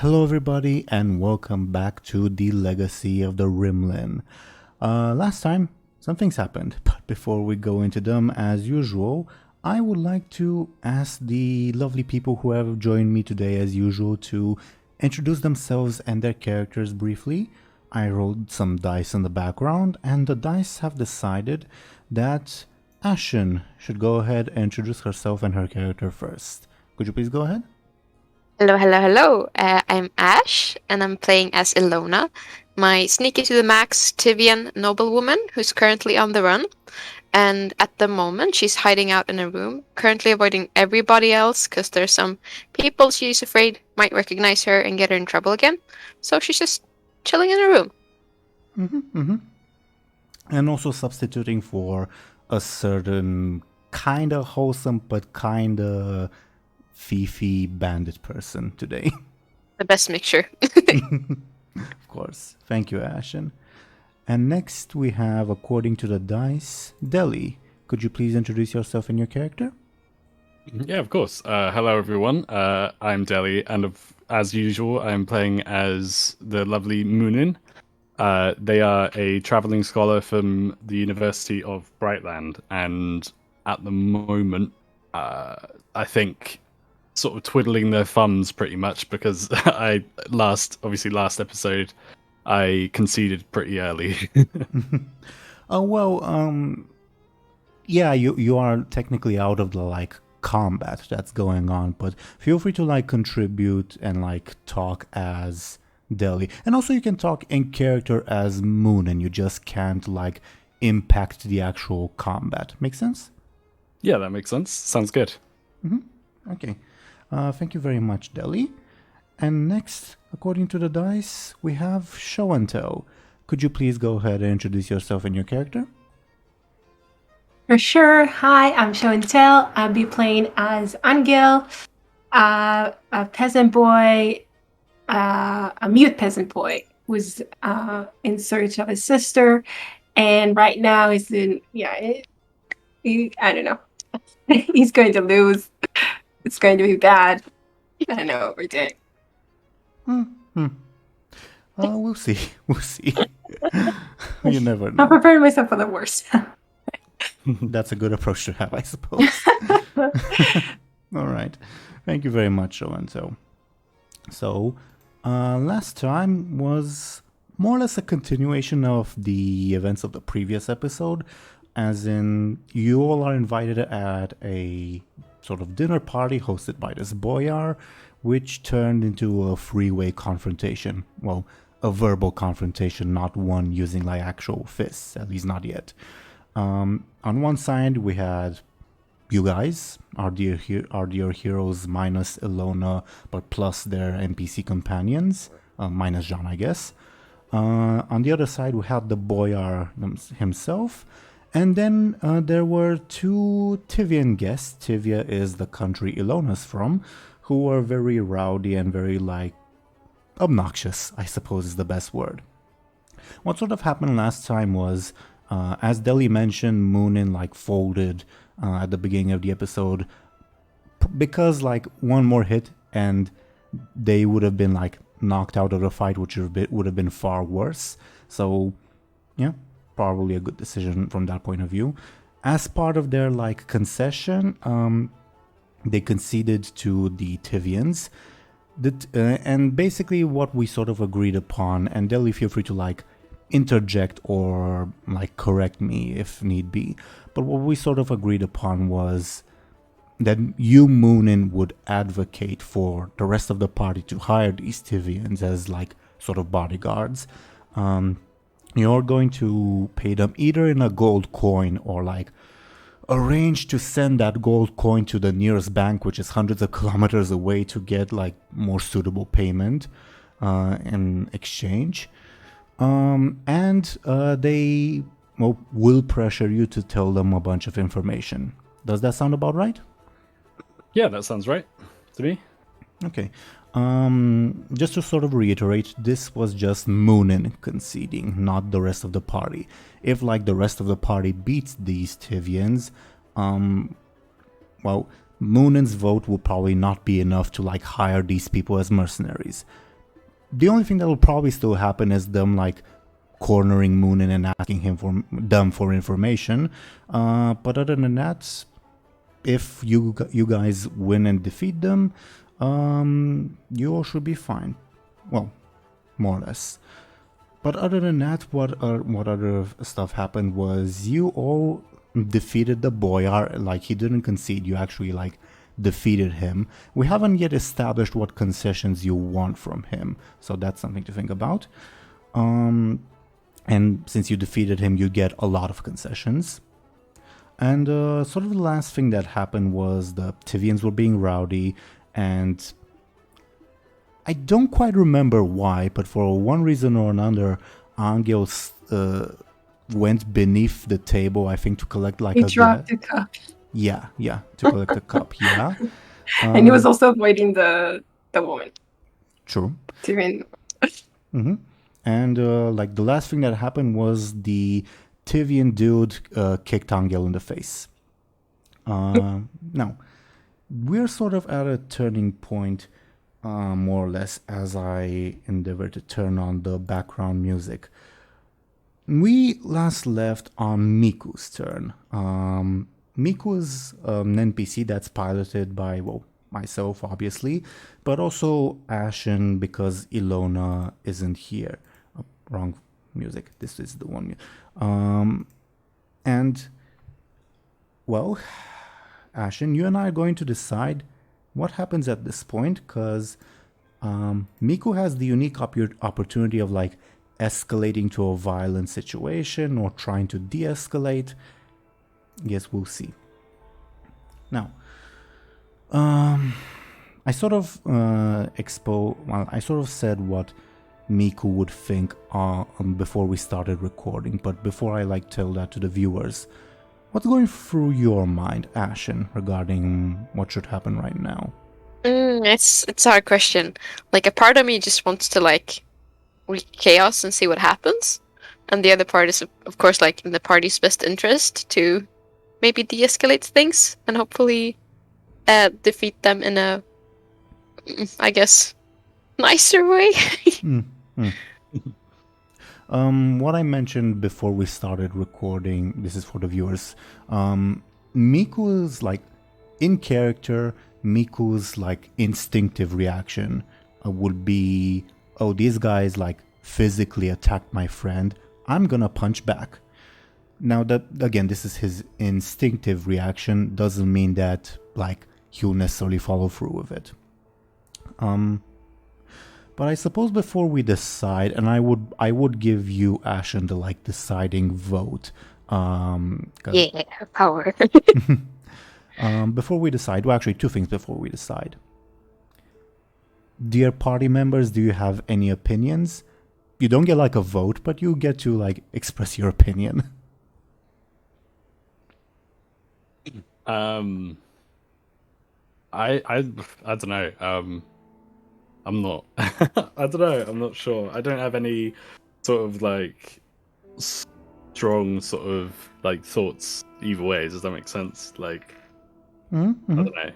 Hello, everybody, and welcome back to the Legacy of the Rimlen. Last time, some things happened, but before we go into them, as usual, I would like to ask the lovely people who have joined me today, as usual, to introduce themselves and their characters briefly. I rolled some dice in the background, and the dice have decided that Ashen should go ahead and introduce herself and her character first. Could you please go ahead? Hello. I'm Ash, and I'm playing as Illona, my sneaky to the max Tivian noblewoman who's currently on the run. And at the moment, she's hiding out in a room, currently avoiding everybody else because there's some people she's afraid might recognize her and get her in trouble again. So she's just chilling in a room. And also substituting for a certain kind of wholesome but kind of fifi bandit person today. The best mixture. Of course. Thank you, Ashen. And next we have, according to the dice, Dely. Could you please introduce yourself and your character? Yeah, of course. Hello, everyone. I'm Dely, and as usual, I'm playing as the lovely Muninn. They are a traveling scholar from the University of Brightland, and at the moment, I think, sort of twiddling their thumbs pretty much because last episode, I conceded pretty early. Yeah, you are technically out of the combat that's going on, but feel free to contribute and talk as Dely. And also you can talk in character as Moon, and you just can't impact the actual combat. Make sense? Yeah, that makes sense. Sounds good. Okay. Thank you very much, Dely. And next, according to the dice, we have Show&Tell. Could you please go ahead and introduce yourself and your character? For sure. Hi, I'm Show&Tell. I'll be playing as Anghel, a peasant boy, a mute peasant boy who's in search of his sister, and right now is I don't know. He's going to lose. It's going to be bad. I don't know what we're doing. We'll see. You never know. I'm preparing myself for the worst. That's a good approach to have, I suppose. All right. Thank you very much, Show&Tell. So, last time was more or less a continuation of the events of the previous episode, as in you all are invited at a sort of dinner party hosted by this boyar, which turned into a freeway confrontation. Well, a verbal confrontation, not one using actual fists, at least not yet. On one side, we had you guys, our dear heroes, minus Illona, but plus their NPC companions, minus Jean, I guess. On the other side, we had the boyar himself. And then there were two Tivian guests. Tivia is the country Illona's from, who were very rowdy and very, obnoxious, I suppose is the best word. What sort of happened last time was, as Dely mentioned, Muninn, folded at the beginning of the episode because, one more hit and they would have been, knocked out of the fight, which would have been far worse. So, yeah. Probably a good decision from that point of view. As part of their concession, they conceded to the Tivians, and basically what we sort of agreed upon. And Dely, feel free to interject or correct me if need be. But what we sort of agreed upon was that you, Muninn, would advocate for the rest of the party to hire these Tivians as sort of bodyguards. You're going to pay them either in a gold coin or arrange to send that gold coin to the nearest bank, which is hundreds of kilometers away, to get more suitable payment in exchange. And they will pressure you to tell them a bunch of information. Does that sound about right? Yeah, that sounds right to me. Okay. Just to sort of reiterate, this was just Muninn conceding, not the rest of the party. If the rest of the party beats these Tivians,Muninn's vote will probably not be enough to hire these people as mercenaries. The only thing that will probably still happen is them like cornering Muninn and asking them for information. But other than that, if you guys win and defeat them, you all should be fine. Well, more or less. But other than that, what other stuff happened was you all defeated the boyar. Like, he didn't concede. You actually like defeated him. We haven't yet established what concessions you want from him, so that's something to think about. And since you defeated him, you get a lot of concessions. And sort of the last thing that happened was the Tivians were being rowdy, and I don't quite remember why, but for one reason or another, Anghel went beneath the table, I think, to collect like He dropped the cup. Yeah, to collect a cup, yeah. And he was also avoiding the woman. True. Tyrion. Mm-hmm. And like the last thing that happened was the Tivian dude kicked Anghel in the face. Now, we're sort of at a turning point, more or less, as I endeavor to turn on the background music. We last left on Miku's turn. Miku is an NPC that's piloted by, well, myself, obviously, but also Ashen, because Illona isn't here. Wrong music. This is the one. And, well, Ashen, you and I are going to decide what happens at this point, because Miku has the unique opportunity of, like, escalating to a violent situation or trying to de-escalate. Yes, we'll see. Now, I sort of I sort of said what Miku would think before we started recording, but before I tell that to the viewers, what's going through your mind, Ashen, regarding what should happen right now? It's a hard question. Like, a part of me just wants to wreak chaos and see what happens, and the other part is, of course, in the party's best interest to maybe de-escalate things and hopefully defeat them in a, I guess, nicer way. What I mentioned before we started recording, this is for the viewers, Miku's, in character, Miku's, instinctive reaction would be, oh, these guys, physically attacked my friend, I'm gonna punch back. Now, that, again, this is his instinctive reaction, doesn't mean that, he'll necessarily follow through with it. But I suppose before we decide, and I would give you, Ashen, the deciding vote. Yeah, power. Before we decide, well, actually, two things before we decide. Dear party members, do you have any opinions? You don't get a vote, but you get to express your opinion. I don't know. I'm not. I don't know. I'm not sure. I don't have any sort of strong sort of thoughts either way. Does that make sense? Mm-hmm. I don't know.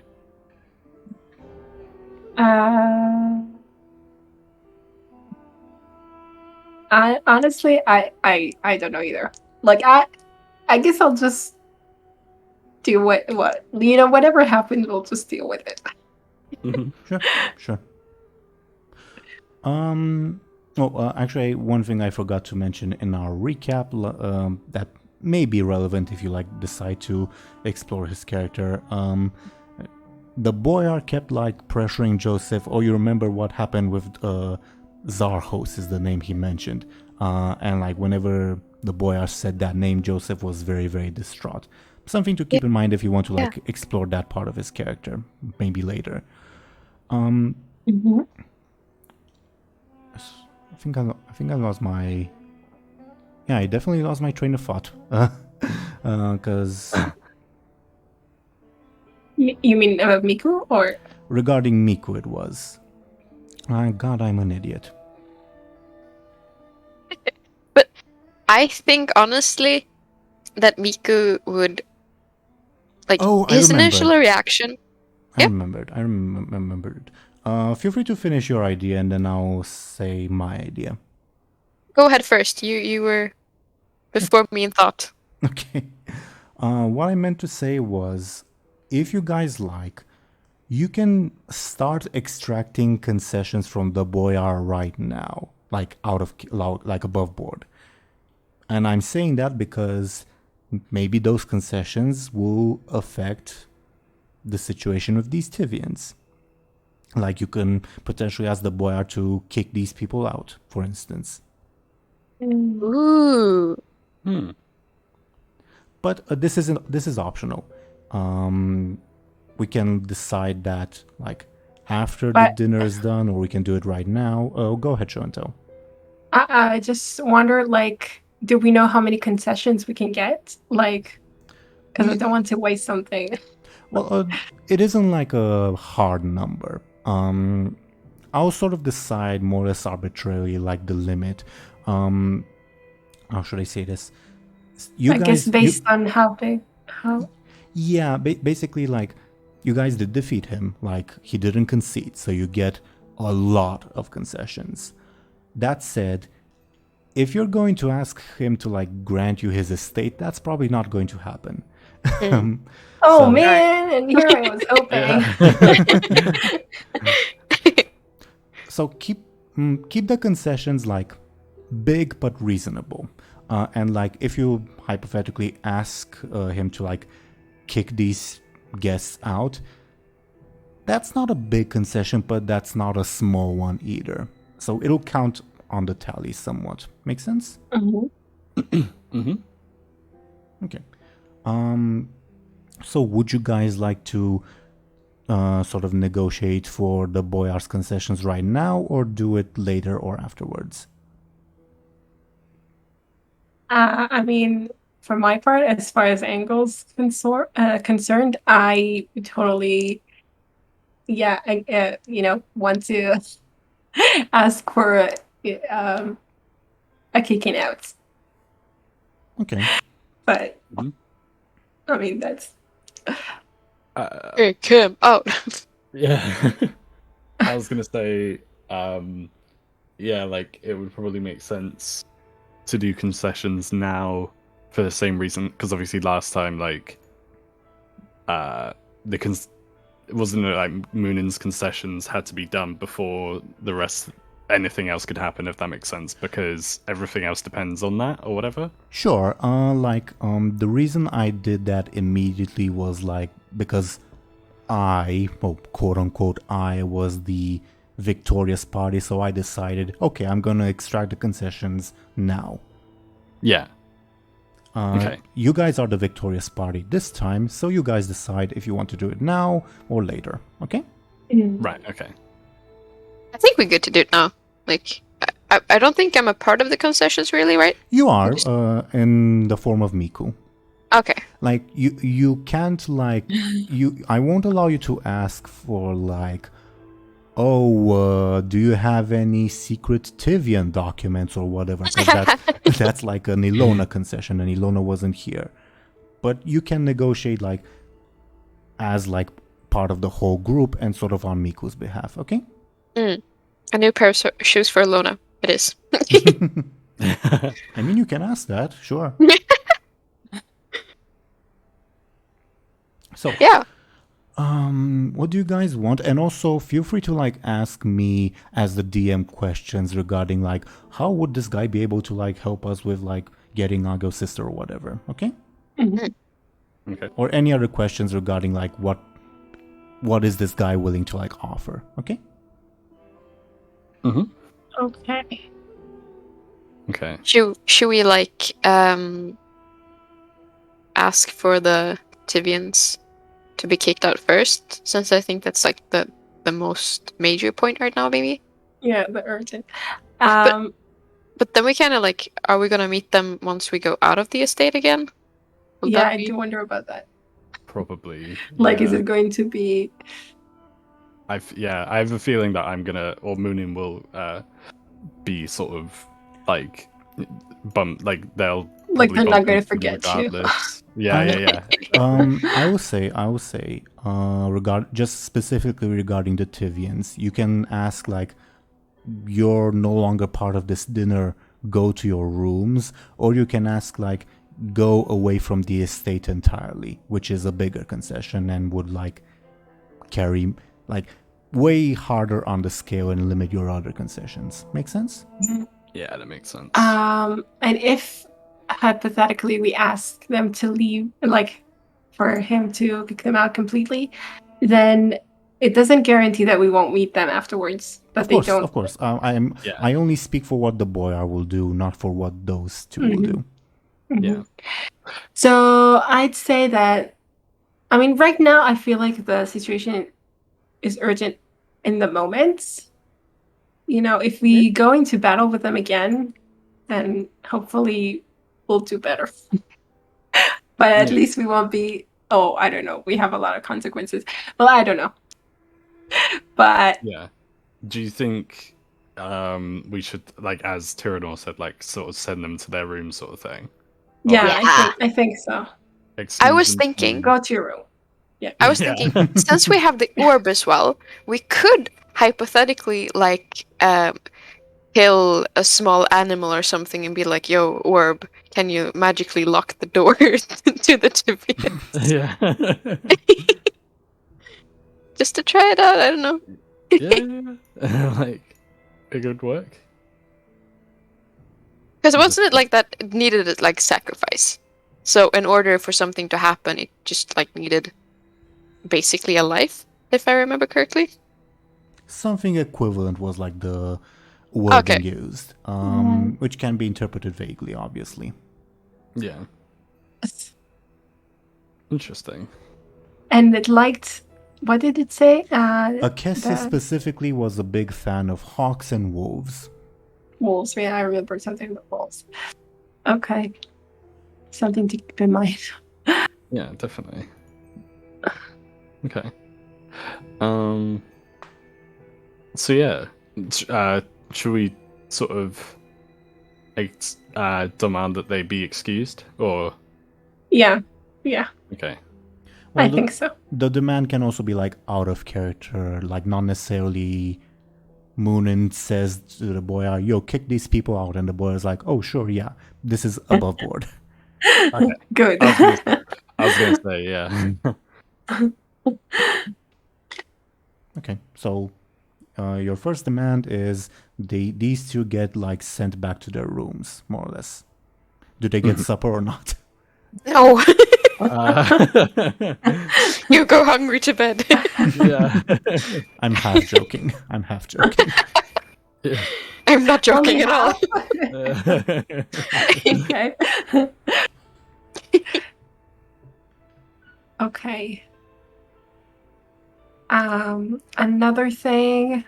I honestly, I don't know either. I guess I'll just do whatever happens, we'll just deal with it. Sure. Actually, one thing I forgot to mention in our recap that may be relevant if you decide to explore his character. The boyar kept pressuring Joseph. Oh, you remember what happened with Zarhos is the name he mentioned, and whenever the boyar said that name, Joseph was very, very distraught. Something to keep in mind if you want to explore that part of his character, maybe later. Mm-hmm. I think I lost my. Yeah, I definitely lost my train of thought. Because. You mean Miku, or regarding Miku, it was. God, I'm an idiot. But I think honestly that Miku would his initial reaction. I remembered. Feel free to finish your idea and then I'll say my idea. Go ahead first. You were before me in thought. Okay. What I meant to say was, if you guys like, you can start extracting concessions from the boyar right now, like like above board. And I'm saying that because maybe those concessions will affect the situation with these Tivians. Like you can potentially ask the boyar to kick these people out, for instance. Ooh. But this is optional. We can decide that like after the dinner is done, or we can do it right now. Oh, go ahead, Show&Tell. I just wonder, like, do we know how many concessions we can get? Like, because I don't want to waste something. Well, it isn't like a hard number. I'll sort of decide more or less arbitrarily, like the limit. How should I say this? I guess based on how big, how. Yeah, basically, like, you guys did defeat him. Like, he didn't concede, so you get a lot of concessions. That said, if you're going to ask him to, like, grant you his estate, that's probably not going to happen. Oh, man, and here I was hoping. So keep the concessions, like, big but reasonable. And, like, if you hypothetically ask him to, like, kick these guests out, that's not a big concession, but that's not a small one either. So it'll count on the tally somewhat. Make sense? Okay. So would you guys like to sort of negotiate for the boyar's concessions right now, or do it later or afterwards? I mean, for my part, as far as Anghel's concerned, I totally, want to ask for a kicking out. Okay. But I mean, that's. Kick him out. Yeah. I was gonna say, like it would probably make sense to do concessions now for the same reason, because obviously last time, like, wasn't it like Muninn's concessions had to be done before anything else could happen, if that makes sense, because everything else depends on that or whatever. Sure. The reason I did that immediately was like because quote unquote, I was the victorious party, so I decided, okay, I'm gonna extract the concessions now. Yeah. Okay. You guys are the victorious party this time, so you guys decide if you want to do it now or later. Okay? Right. Okay. I think we're good to do it now. Like, I don't think I'm a part of the concessions, really, right? You are in the form of Miku. Okay. Like you can't like I won't allow you to ask for like, do you have any secret Tivian documents or whatever? Because that's like an Illona concession, and Illona wasn't here. But you can negotiate like as like part of the whole group and sort of on Miku's behalf. Okay. A new pair of shoes for Illona. It is. I mean, you can ask that, sure. So yeah. What do you guys want? And also feel free to like ask me as the DM questions regarding like how would this guy be able to like help us with like getting Anghel's sister or whatever, okay? Okay. Or any other questions regarding like what is this guy willing to like offer, okay? Okay. Okay. Should we like ask for the Tivians to be kicked out first, since I think that's like the most major point right now, maybe? Yeah, the urgent. But then we kind of like, are we gonna meet them once we go out of the estate again? I do wonder about that. Probably. Like, is it going to be? I have a feeling that Muninn will be sort of like they'll Like, probably they're not gonna bump into them forget you. regardless. Yeah. I will say, just specifically regarding the Tivians, you can ask like, you're no longer part of this dinner, go to your rooms, or you can ask like, go away from the estate entirely, which is a bigger concession and would like carry like way harder on the scale and limit your other concessions. Make sense? Yeah, that makes sense. And if hypothetically we ask them to leave, like for him to kick them out completely, then it doesn't guarantee that we won't meet them afterwards. But they don't. Of course. I only speak for what the boyar will do, not for what those two will do. Yeah. So I'd say that, I mean, right now I feel like the situation is urgent in the moment. You know, if we go into battle with them again, then hopefully we'll do better. But at least we won't be, I don't know, we have a lot of consequences. Well, I don't know. But yeah. Do you think we should, like, as Teeironor said, like, sort of send them to their room sort of thing? Yeah, I think so. I was thinking, go to your room. Yeah. I was thinking, since we have the orb as well, we could hypothetically like kill a small animal or something and be like, "Yo, orb, can you magically lock the door to the Tivian?" Yeah. Just to try it out. I don't know. Yeah. Like, it could work. Because wasn't it like that? It needed like sacrifice. So in order for something to happen, it just like needed basically a life, if I remember correctly. Something equivalent was like the wording used, which can be interpreted vaguely, obviously. Yeah. Interesting. And it liked, what did it say? Akessi specifically was a big fan of hawks and wolves. Wolves, yeah, I remember something about wolves. Okay. Something to keep in mind. Yeah, definitely. Okay. So yeah, should we sort of demand that they be excused, or? Yeah. Okay. Well, I think so. The demand can also be like out of character, like not necessarily. Muninn says to the boyar, "Yo, kick these people out," and the boyar is like, "Oh, sure, yeah, this is above board." Okay. Good. I was gonna say, yeah. Okay, so your first demand is these two get like sent back to their rooms, more or less. Do they get supper or not? No. You go hungry to bed. Yeah. I'm half joking. Yeah. I'm not joking at all. Okay. Okay. Another thing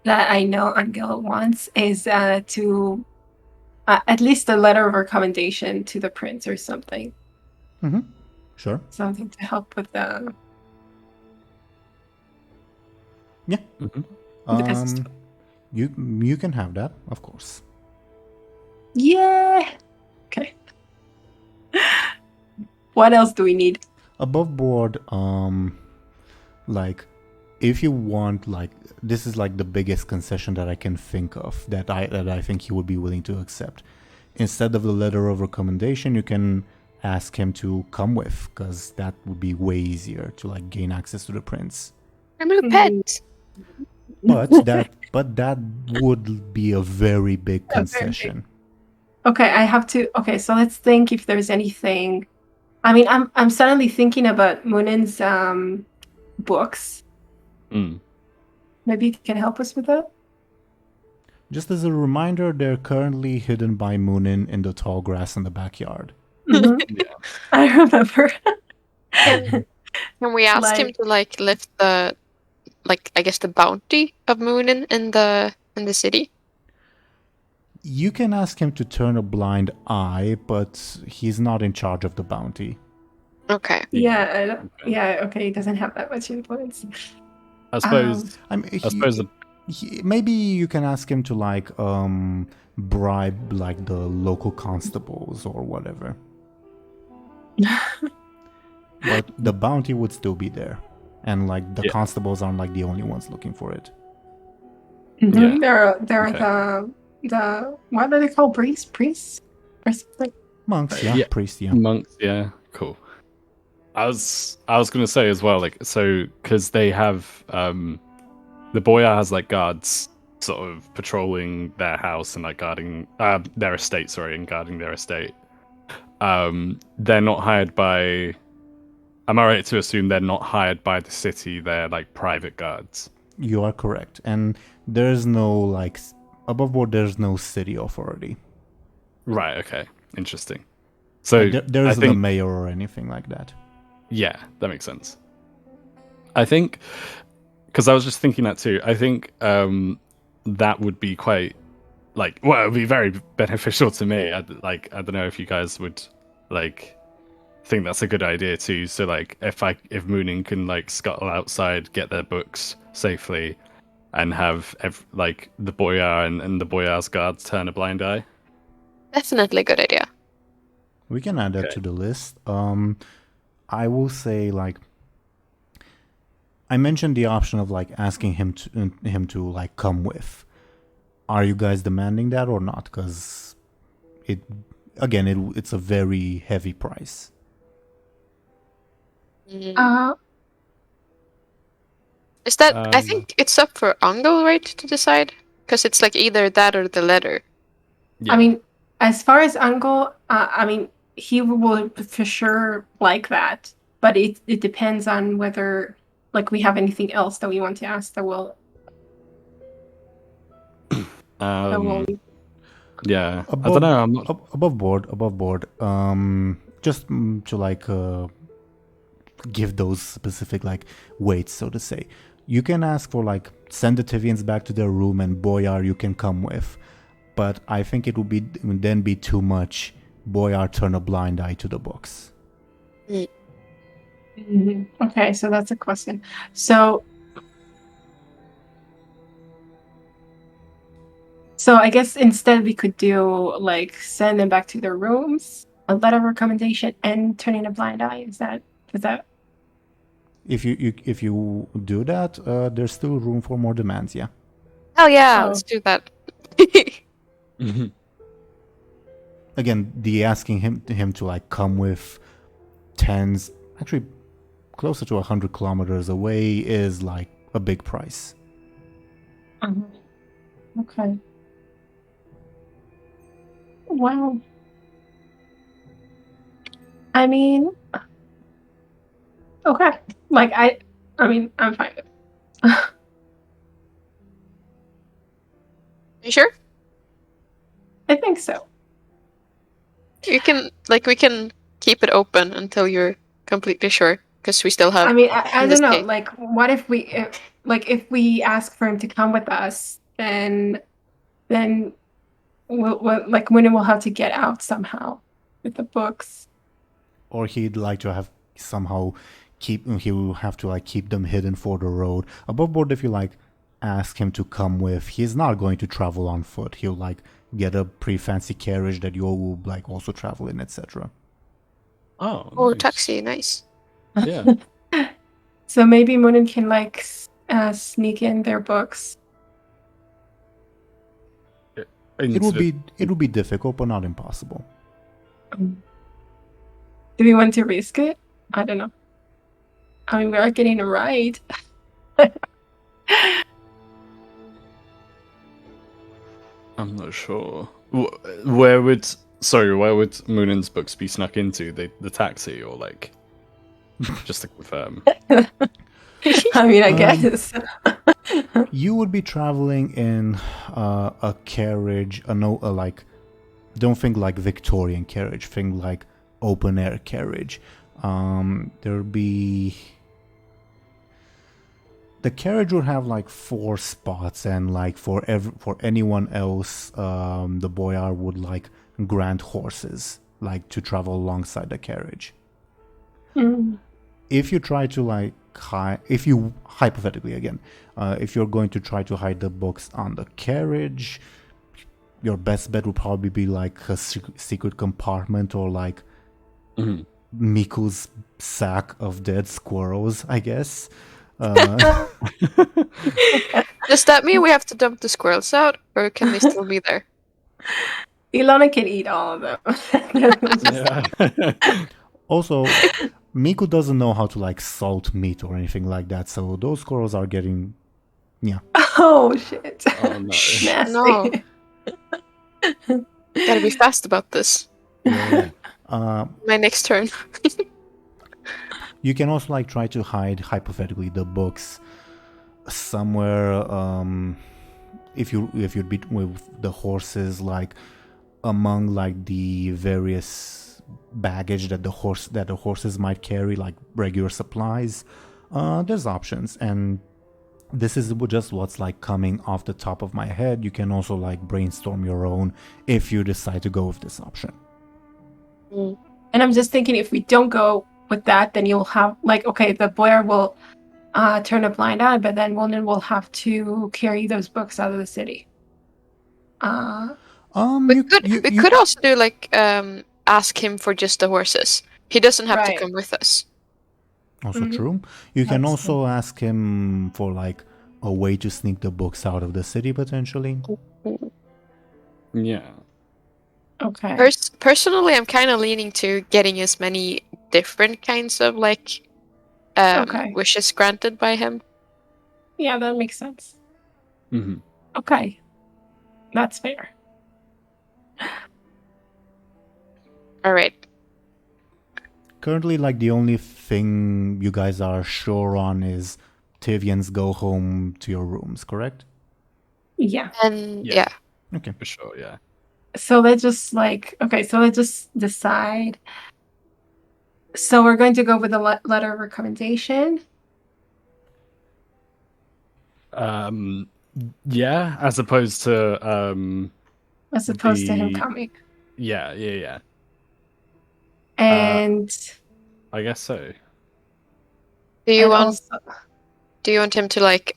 that I know Anghel wants is to at least a letter of recommendation to the prince or something. Mm-hmm. Sure. Something to help with the. Yeah. Mm-hmm. You can have that, of course. Yeah. Okay. What else do we need? Above board, like if you want, like this is like the biggest concession that I can think of that I think he would be willing to accept. Instead of the letter of recommendation, you can ask him to come with, because that would be way easier to like gain access to the prince. I'm a pet. But that would be a very big concession. Okay, I have to. Okay, so let's think if there's anything. I mean, I'm suddenly thinking about Muninn's books. Maybe you can help us with that. Just as a reminder, they're currently hidden by Muninn in the tall grass in the backyard. Mm-hmm. Yeah. I remember. Can we ask him to like lift the, like I guess the bounty of Muninn in the city? You can ask him to turn a blind eye, but he's not in charge of the bounty. Okay. Yeah, okay, he doesn't have that much influence. I suppose. I mean, I suppose maybe you can ask him to like bribe like the local constables or whatever. But the bounty would still be there, and like the constables aren't like the only ones looking for it. Mm-hmm. Yeah. They're Okay. the what are they called? Priests or something? Monks, yeah, Yeah. priests, yeah. Monks, yeah, cool. I was gonna say as well, like, so because they have the boyar has like guards sort of patrolling their house and like guarding their estate, sorry, and guarding their estate. They're not hired by. Am I right to assume they're not hired by the city? They're like private guards. You are correct, and there's no like above board. There's no city authority. Right. Okay. Interesting. So There I isn't a think, mayor or anything like that. yeah, that makes sense. I think because I was just thinking that too. I think that would be quite like well, it would be very beneficial to me. I don't know if you guys would like think that's a good idea too. So like if Muninn can like scuttle outside, get their books safely, and have like the boyar and the boyar's guards turn a blind eye. Definitely a good idea. We can add that Okay. to the list. I will say like I mentioned the option of like asking him to like come with. Are you guys demanding that or not? Because it's a very heavy price. Is that? I think it's up for Anghel, right, to decide, because it's like either that or the letter. Yeah. I mean, as far as Anghel, I mean, he will for sure like that, but it depends on whether like we have anything else that we want to ask that will yeah. I don't know. I'm not. Above board. Just to like give those specific like weights, so to say. You can ask for like send the Tivians back to their room and boyar you can come with, but I think it would then be too much. Boyar turn a blind eye to the books. Mm-hmm. Okay, so that's a question. So I guess instead we could do like send them back to their rooms, a letter of recommendation, and turning a blind eye. Is that? If you do that, there's still room for more demands. Yeah. Oh yeah, let's do that. Again, the asking him to like come with tens, actually closer to 100 kilometers away, is like a big price. Okay. Wow. I mean, okay. Like I mean, I'm fine with it. You sure? I think so. We can keep it open until you're completely sure, because we still have. I mean, I this don't know. day. Like, what if we ask for him to come with us, then we'll like Muninn will have to get out somehow with the books. Or he'd like to have somehow he will have to like keep them hidden for the road. Above board, if you like ask him to come with, he's not going to travel on foot. He'll like get a pretty fancy carriage that you will like also travel in, etc. Oh, Oh, nice. taxi, nice. Yeah. So maybe Muninn can like sneak in their books. It will be difficult, but not impossible. Do we want to risk it? I don't know. I mean, we are getting a ride. I'm not sure. Where would Muninn's books be snuck into? The taxi, or like just to confirm? I mean, I guess. You would be traveling in a carriage, like, don't think like Victorian carriage, think like open air carriage. There'll be, the carriage would have like 4 spots, and like for anyone else, the boyar would like grant horses like to travel alongside the carriage. If you try to like if you hypothetically again, if you're going to try to hide the books on the carriage, your best bet would probably be like a secret compartment or like Miku's sack of dead squirrels, I guess. Does that mean we have to dump the squirrels out, or can they still be there? Illona can eat all of them. Yeah. Also, Miku doesn't know how to like salt meat or anything like that, so those squirrels are getting, yeah. Oh shit! Oh, no. Nasty. No. Gotta be fast about this. Yeah. My next turn. You can also like try to hide hypothetically the books somewhere. If you'd be with the horses, like among like the various baggage that the horses might carry, like regular supplies. There's options, and this is just what's like coming off the top of my head. You can also like brainstorm your own if you decide to go with this option. And I'm just thinking, if we don't go with that, then you'll have like, okay, the boyar will turn a blind eye, but then Muninn will have to carry those books out of the city. We could also do like ask him for just the horses. He doesn't have to Right. come with us. Also true. You can That's also ask him for like a way to sneak the books out of the city potentially. Yeah. Okay. Personally, I'm kind of leaning to getting as many different kinds of like Okay. wishes granted by him. Yeah, that makes sense. hmm Okay. That's fair. All right. Currently, like the only thing you guys are sure on is Tivian's go home to your rooms, correct? Yeah. And Yeah. yeah. Okay. For sure, yeah. So let's just decide. So we're going to go with the letter of recommendation. Yeah, as opposed to As opposed to him The- coming. yeah. And I guess so. Do you and want him to like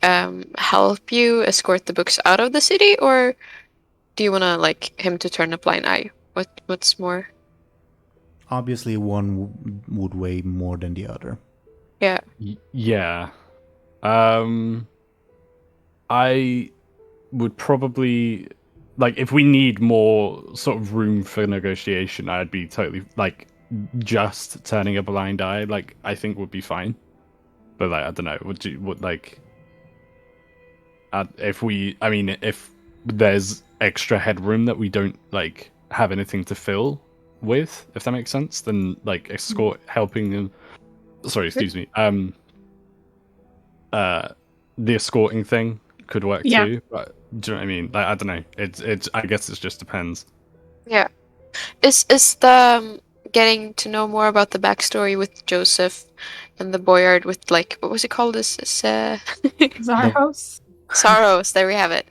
help you escort the books out of the city, or do you want to like him to turn a blind eye? What's more? Obviously, one would weigh more than the other. Yeah. Yeah. I would probably like if we need more sort of room for negotiation, I'd be totally like just turning a blind eye, like I think would be fine. But like I don't know, if there's extra headroom that we don't like have anything to fill with, if that makes sense, then like helping them. Sorry, excuse me. The escorting thing could work Yeah. too, but do you know what I mean? Like I don't know. It's I guess it just depends. Yeah. Is the getting to know more about the backstory with Joseph and the boyard with like what was it called? This Zaros. Sorrows. There we have it.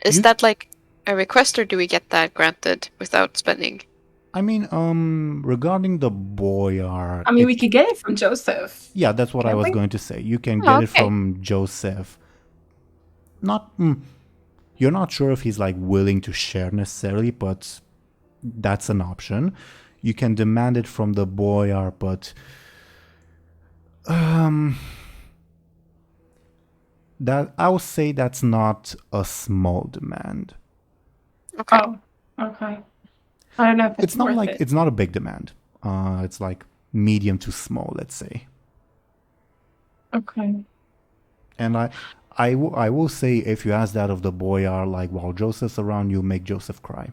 Is You- that like a request, or do we get that granted without spending? I mean, regarding the boyar. I mean, we could get it from Joseph. Yeah, that's what I Can was we? going to say. You can Oh, get it okay. from Joseph. You're not sure if he's like willing to share necessarily, but that's an option. You can demand it from the boyar, but that I would say that's not a small demand. Okay. Oh, okay. I don't know if It's not worth like it. it's not a big demand. It's like medium to small, let's say. Okay. And I will say, if you ask that of the boyar, like while Joseph's around, you make Joseph cry.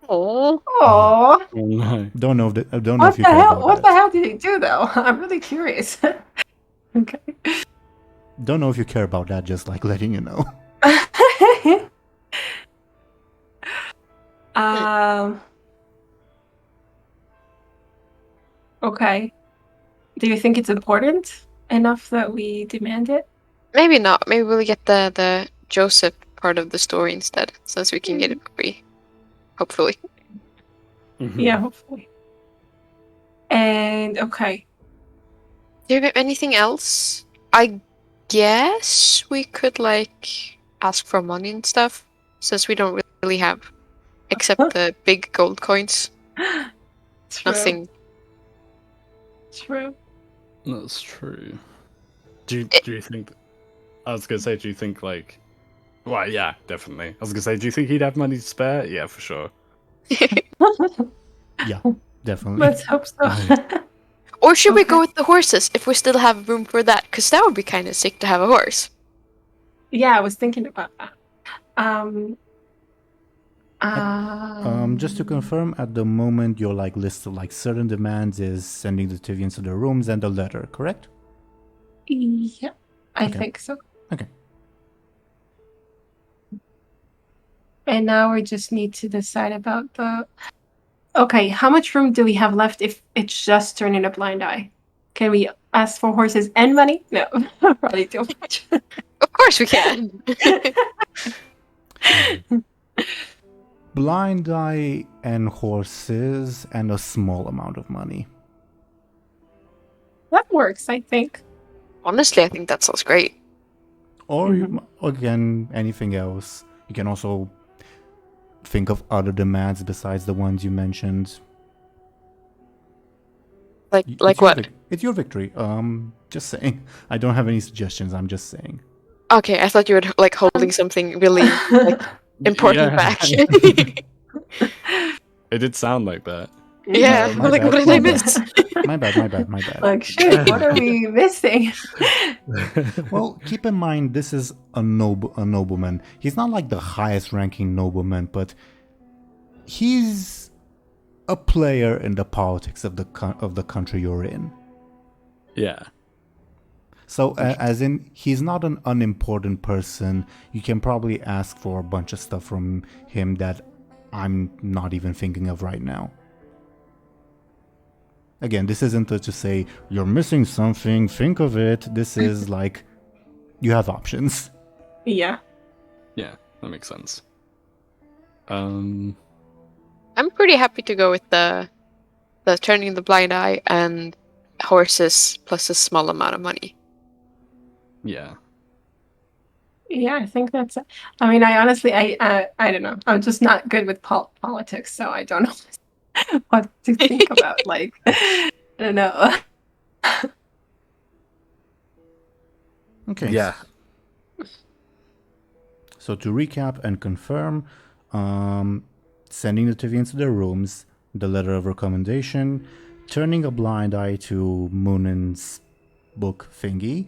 Oh. Oh, Oh no. Don't know if you what the care hell? about What that. the hell did he do, though? I'm really curious. Okay. Don't know if you care about that. Just like letting you know. Okay. Do you think it's important enough that we demand it? Maybe not. Maybe we'll get the Joseph part of the story instead, since we can get it for free. Hopefully. Mhm. Yeah, hopefully. And okay. Do you have anything else? I guess we could ask for money and stuff, since we don't really have, except the big gold coins. True. Nothing. True. That's true. Do you think? I was gonna say, do you think Well, yeah, definitely. I was gonna say, do you think he'd have money to spare? Yeah, for sure. Yeah, definitely. Let's hope so. Or should we go Okay. with the horses if we still have room for that? Because that would be kind of sick to have a horse. Yeah, I was thinking about that. Just to confirm, at the moment your list of certain demands is sending the Tivians to their rooms and a letter, correct? Yeah, I Okay. think so. Okay. And now we just need to decide about the. Okay, how much room do we have left if it's just turning a blind eye? Can we ask for horses and money? No, probably too much. Of course we can. Blind eye and horses and a small amount of money. That works, I think. Honestly, I think that sounds great. Or again, anything else. You can also think of other demands besides the ones you mentioned. Like It's your what? it's your victory. Just saying. I don't have any suggestions. I'm just saying. Okay, I thought you were holding something really important Yeah. back. It did sound like that. Yeah, My like bad, what did my I bad. miss? My bad. Like, shit, what are we missing? Well, keep in mind this is a nobleman. He's not like the highest ranking nobleman, but he's a player in the politics of the country you're in. Yeah. So, as in, he's not an unimportant person. You can probably ask for a bunch of stuff from him that I'm not even thinking of right now. Again, this isn't to say, you're missing something, think of it. This is like, you have options. Yeah. Yeah, that makes sense. I'm pretty happy to go with the turning the blind eye and horses plus a small amount of money. Yeah. Yeah, I think that's. I mean, I honestly, I don't know. I'm just not good with politics, so I don't know what to think about. Like, I don't know. Okay. Yeah. So to recap and confirm, sending the Tivians to their rooms, the letter of recommendation, turning a blind eye to Muninn's book thingy,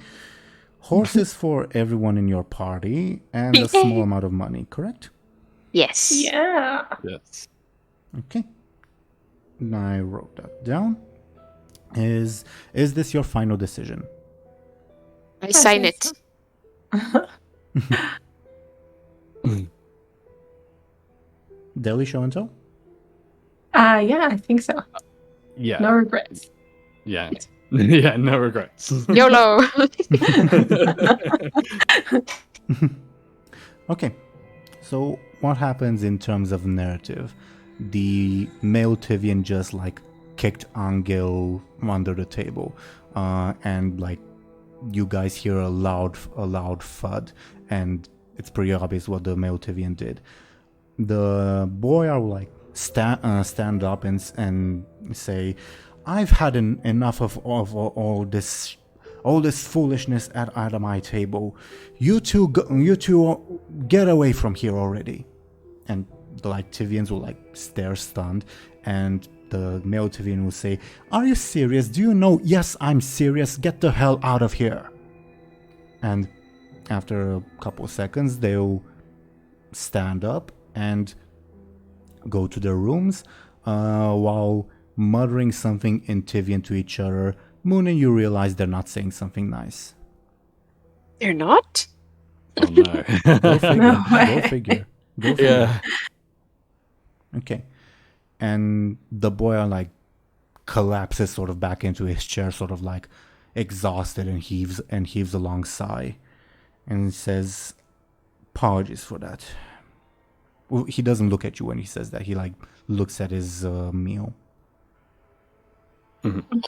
horses for everyone in your party, and a small amount of money, correct? Yes. Yeah. Yes. Okay. I wrote that down. Is this your final decision? I sign think it. so. Deli Show and Tell? Yeah, I think so. Yeah. No regrets. Yeah. Yeah, no regrets. YOLO. Okay. So what happens in terms of narrative? The male Tivian just kicked Anghel under the table, and you guys hear a loud thud, and it's pretty obvious what the male Tivian did. The boy will stand up and say, "I've had enough of all this foolishness at my table. You two get away from here already." And the Tivians will stare stunned, and the male Tivian will say, "Are you serious? Do you know? Yes, I'm serious. Get the hell out of here." And after a couple of seconds, they'll stand up and go to their rooms, while muttering something in Tivian to each other. Muninn, you realize they're not saying something nice. They're not? Oh no. Go figure. No way. Go figure. Go figure. Yeah. Okay. And the boy collapses sort of back into his chair, sort of exhausted, and heaves a long sigh, and says, "Apologies for that." Well, he doesn't look at you when he says that. He looks at his meal.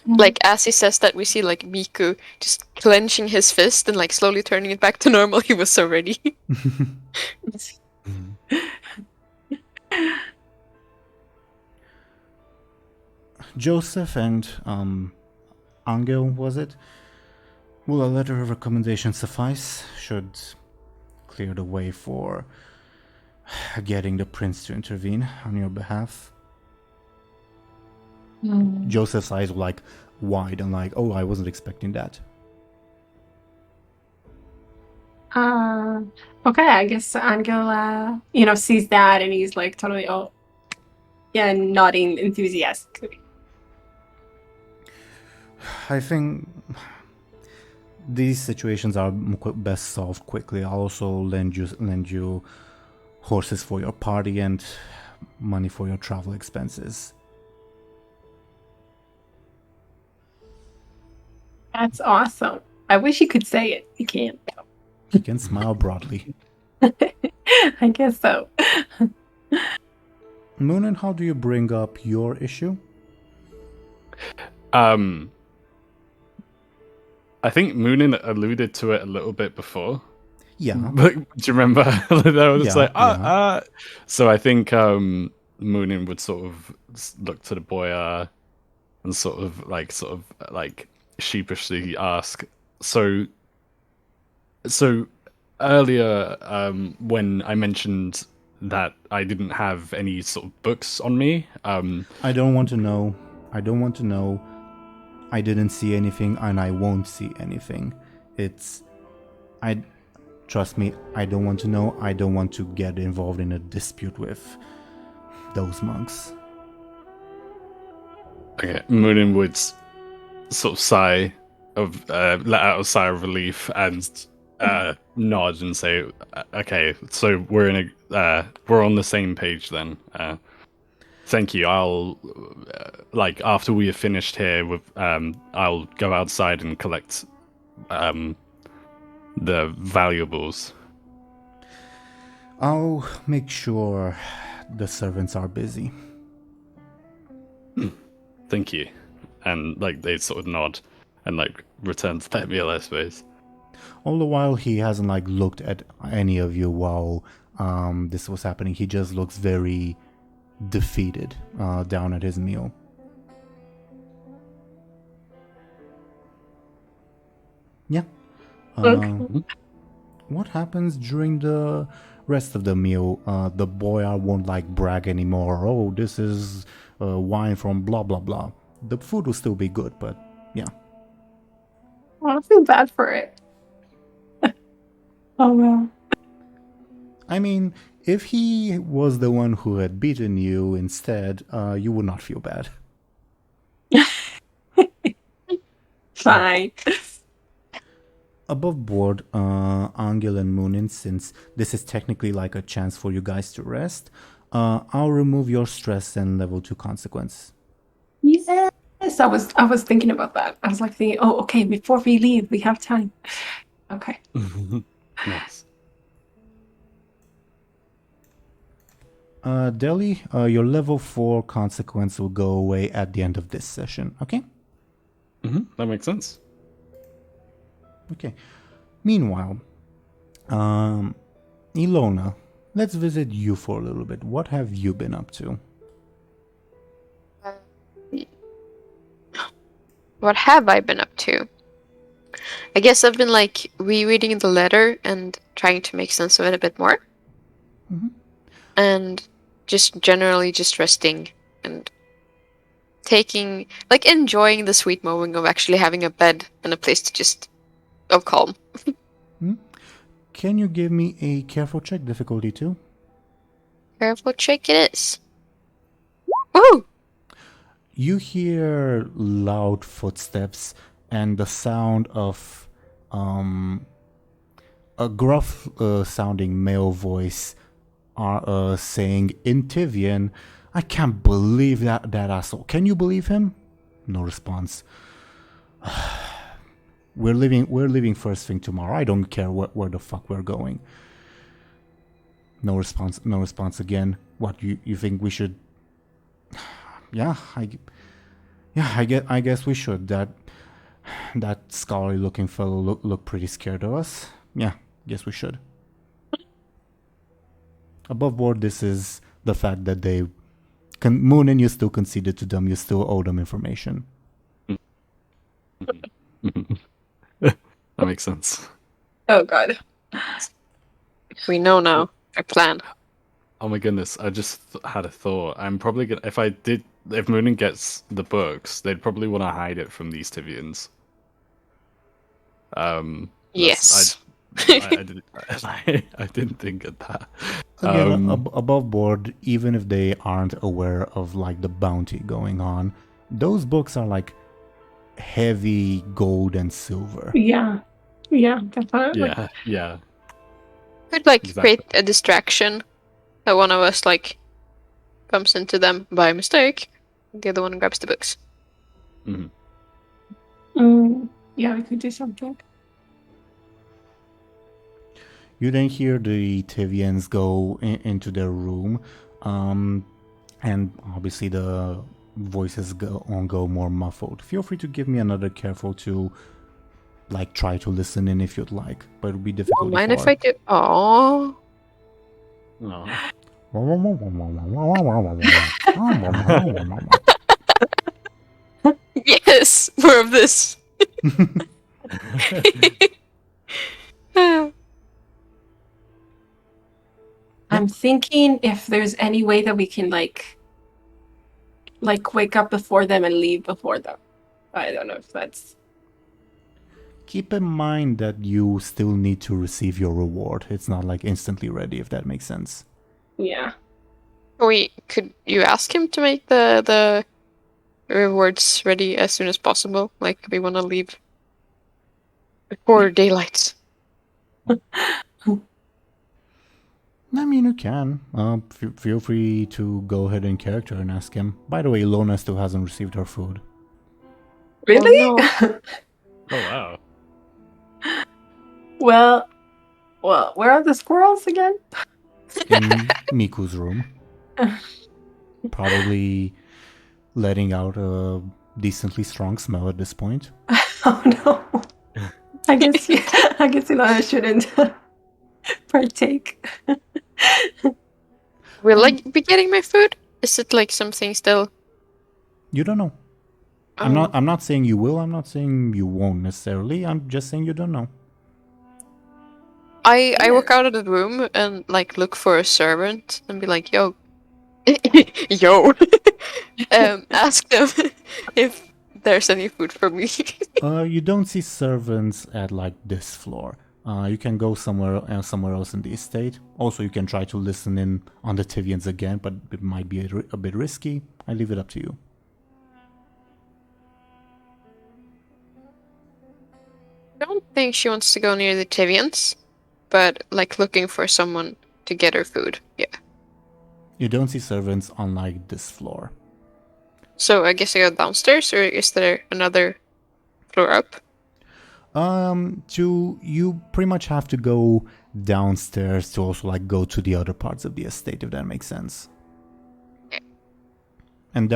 Like as he says that, we see like Miku just clenching his fist and like slowly turning it back to normal. He was so ready. Joseph and Anghel, was it? Will a letter of recommendation suffice? Should clear the way for getting the prince to intervene on your behalf. Joseph's eyes were like wide and like, oh, I wasn't expecting that. Okay, I guess Anghel, sees that and he's like totally, nodding enthusiastically. I think these situations are best solved quickly. I'll also lend you horses for your party and money for your travel expenses. That's awesome. I wish you could say it. You can't. You can smile broadly. I guess so. Muninn, how do you bring up your issue? I think Muninn alluded to it a little bit before. Yeah. But do you remember? That was Yeah, So I think Muninn would sort of look to the boy and sort of like sheepishly ask, so earlier when I mentioned that I didn't have any sort of books on me, I don't want to know. I didn't see anything and I won't see anything. Trust me, I don't want to know. I don't want to get involved in a dispute with those monks. Okay, Muninn would sort of sigh of let out a sigh of relief and nod and say, "Okay, so we're on the same page then. Thank you. I'll after we have finished here with I'll go outside and collect the valuables." I'll make sure the servants are busy. Thank you. And they sort of nod and return to their meal, I suppose. All the while, he hasn't looked at any of you while this was happening. He just looks very defeated down at his meal. Yeah. What happens during the rest of the meal? The boy won't brag anymore. Oh, this is wine from blah blah blah. The food will still be good, but yeah. I feel bad for it. Oh well. I mean, if he was the one who had beaten you instead, you would not feel bad. Fine. Above board, Anghel and Muninn, since this is technically a chance for you guys to rest, I'll remove your stress and level 2 consequence. Yes, I was thinking about that. I was thinking, oh, okay, before we leave, we have time. Okay. Nice. Deli, your level 4 consequence will go away at the end of this session, okay? That makes sense. Okay. Meanwhile, Illona, let's visit you for a little bit. What have you been up to? What have I been up to? I guess I've been rereading the letter and trying to make sense of it a bit more. And just generally just resting and taking, enjoying the sweet moment of actually having a bed and a place to just, of calm. Can you give me a careful check difficulty 2? Careful check it is. Woo! You hear loud footsteps and the sound of a gruff sounding male voice saying in Tivian, "I can't believe that asshole. Can you believe him?" No response. We're leaving first thing tomorrow. I don't care where the fuck we're going. No response again. What, you think we should... Yeah, Yeah, I guess we should. That scholarly-looking fellow look pretty scared of us. Yeah, guess we should. Above board, this is the fact that Muninn, you still conceded to them. You still owe them information. That makes sense. Oh god. We know now our plan. Oh my goodness, I just had a thought. I'm probably gonna if Muninn gets the books, they'd probably want to hide it from these Tivians. Yes. I didn't think of that. Again, above board, even if they aren't aware of like the bounty going on, those books are like heavy gold and silver. Yeah. Yeah, definitely. Yeah. Could like Exactly. create a distraction that one of us like bumps into them by mistake. The other one grabs the books. Yeah, we could do something. You then hear the Tivians go into their room, and obviously the voices go more muffled. Feel free to give me another careful to like try to listen in if you'd like, but it'll be difficult. Don't mind if I do. Oh. Yes, more of this. I'm thinking if there's any way that we can like wake up before them and leave before them. I don't know if that's... Keep in mind that you still need to receive your reward. It's not like instantly ready, if that makes sense. Yeah. Could you ask him to make the rewards ready as soon as possible? Like we want to leave before daylight. I mean, you can. Feel free to go ahead in character and ask him. By the way, Illona still hasn't received her food. Really? Oh, Oh wow. Well, where are the squirrels again? In Miku's room. Probably letting out a decently strong smell at this point. Oh no. I guess Illona shouldn't partake. Will I be getting my food? Is it like something still? You don't know. I'm not saying you will, I'm not saying you won't necessarily. I'm just saying you don't know. I walk out of the room and like look for a servant and be like, yo, ask them if there's any food for me. You don't see servants at like this floor. You can go somewhere else in the estate. Also, you can try to listen in on the Tivians again, but it might be a bit risky. I leave it up to you. I don't think she wants to go near the Tivians, but like looking for someone to get her food. Yeah. You don't see servants on like this floor. So I guess I go downstairs, or is there another floor up? You pretty much have to go downstairs to also like go to the other parts of the estate, if that makes sense. Yeah. And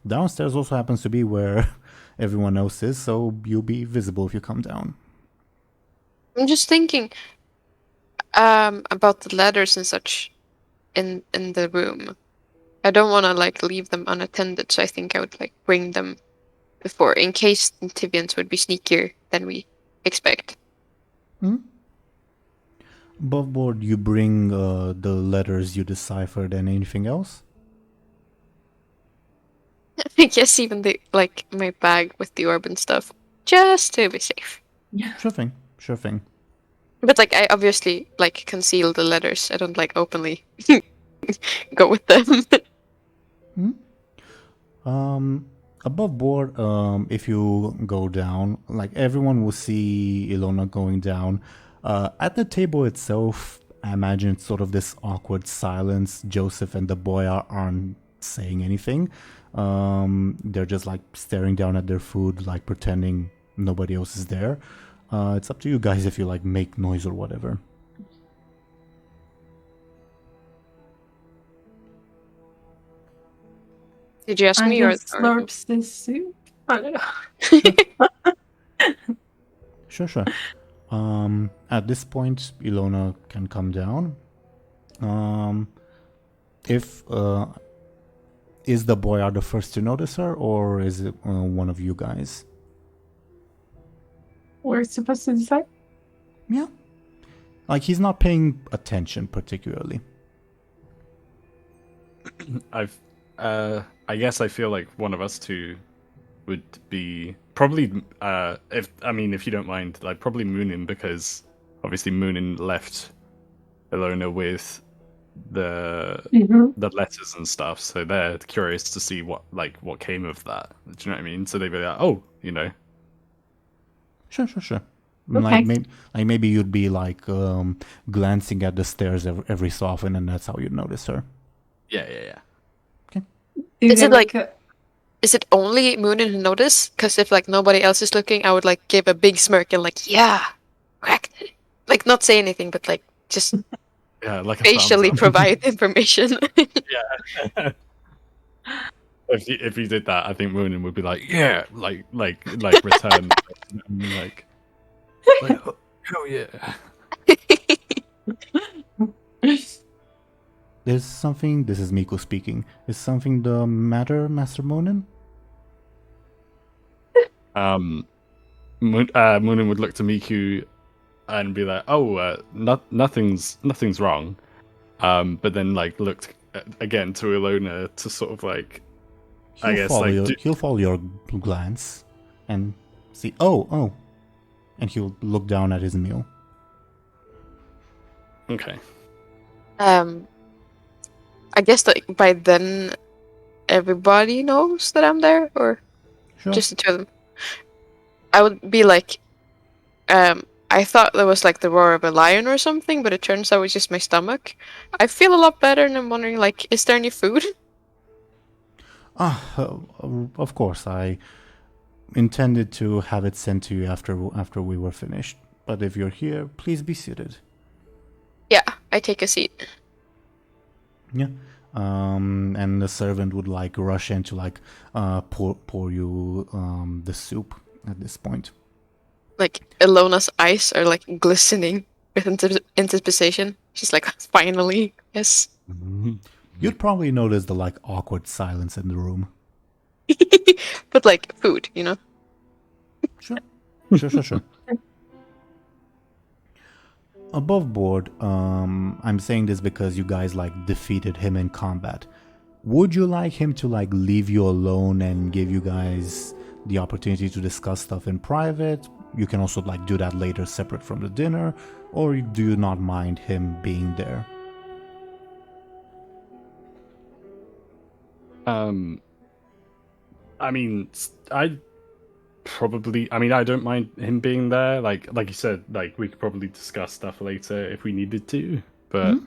downstairs also happens to be where everyone else is, so you'll be visible if you come down. I'm just thinking about the letters and such in the room. I don't want to like leave them unattended, so I think I would like bring them before, in case the Tivians would be sneakier than we expect. Above board, you bring the letters you deciphered and anything else? I guess even like my bag with the orb and stuff, just to be safe. Yeah. Sure thing. But like I obviously like conceal the letters. I don't like openly go with them. Above board, if you go down, like everyone will see Illona going down. At the table itself, I imagine it's sort of this awkward silence. Joseph and the boy aren't saying anything. They're just like staring down at their food, like pretending nobody else is there. It's up to you guys if you like make noise or whatever. Did you ask me or slurps the soup? I don't know. Sure. At this point, Illona can come down. If is the boy the first to notice her, or is it one of you guys? We're supposed to decide? Yeah. Like, he's not paying attention particularly. I guess I feel like one of us two would be probably if you don't mind, like probably Muninn, because obviously Muninn left Illona with the letters and stuff, so they're curious to see what came of that. Do you know what I mean? So they'd be like, oh, you know. Sure. Okay. Maybe you'd be like glancing at the stairs every so often, and that's how you'd notice her. Yeah. Is it like is it only Muninn who noticed? Because if like nobody else is looking, I would like give a big smirk and like, yeah, correct. Like not say anything, but like just Yeah, like a facially thumbs up. provide information. Yeah. If you did that, I think Muninn would be like, yeah, like return, like hell yeah. There's something. This is Miku speaking. Is something the matter, Master Muninn? Muninn would look to Miku and be like, "Oh, nothing's wrong," but then like looked again to Illona to sort of like, I guess he'll follow your glance and see. Oh, and he'll look down at his meal. Okay. I guess like by then everybody knows that I'm there, or Sure. just the two of them. I would be like, I thought there was like the roar of a lion or something, but it turns out it was just my stomach. I feel a lot better, and I'm wondering like, is there any food? Of course, I intended to have it sent to you after we were finished. But if you're here, please be seated. Yeah, I take a seat. Yeah. And the servant would like rush in to like pour you the soup at this point. Like Illona's eyes are like glistening with anticipation. She's like, finally, yes. You'd probably notice the like awkward silence in the room. But like food, you know. Sure. Above board, I'm saying this because you guys like defeated him in combat. Would you like him to like leave you alone and give you guys the opportunity to discuss stuff in private? You can also like do that later separate from the dinner, or do you not mind him being there? I mean, I don't mind him being there. Like you said, like we could probably discuss stuff later if we needed to. But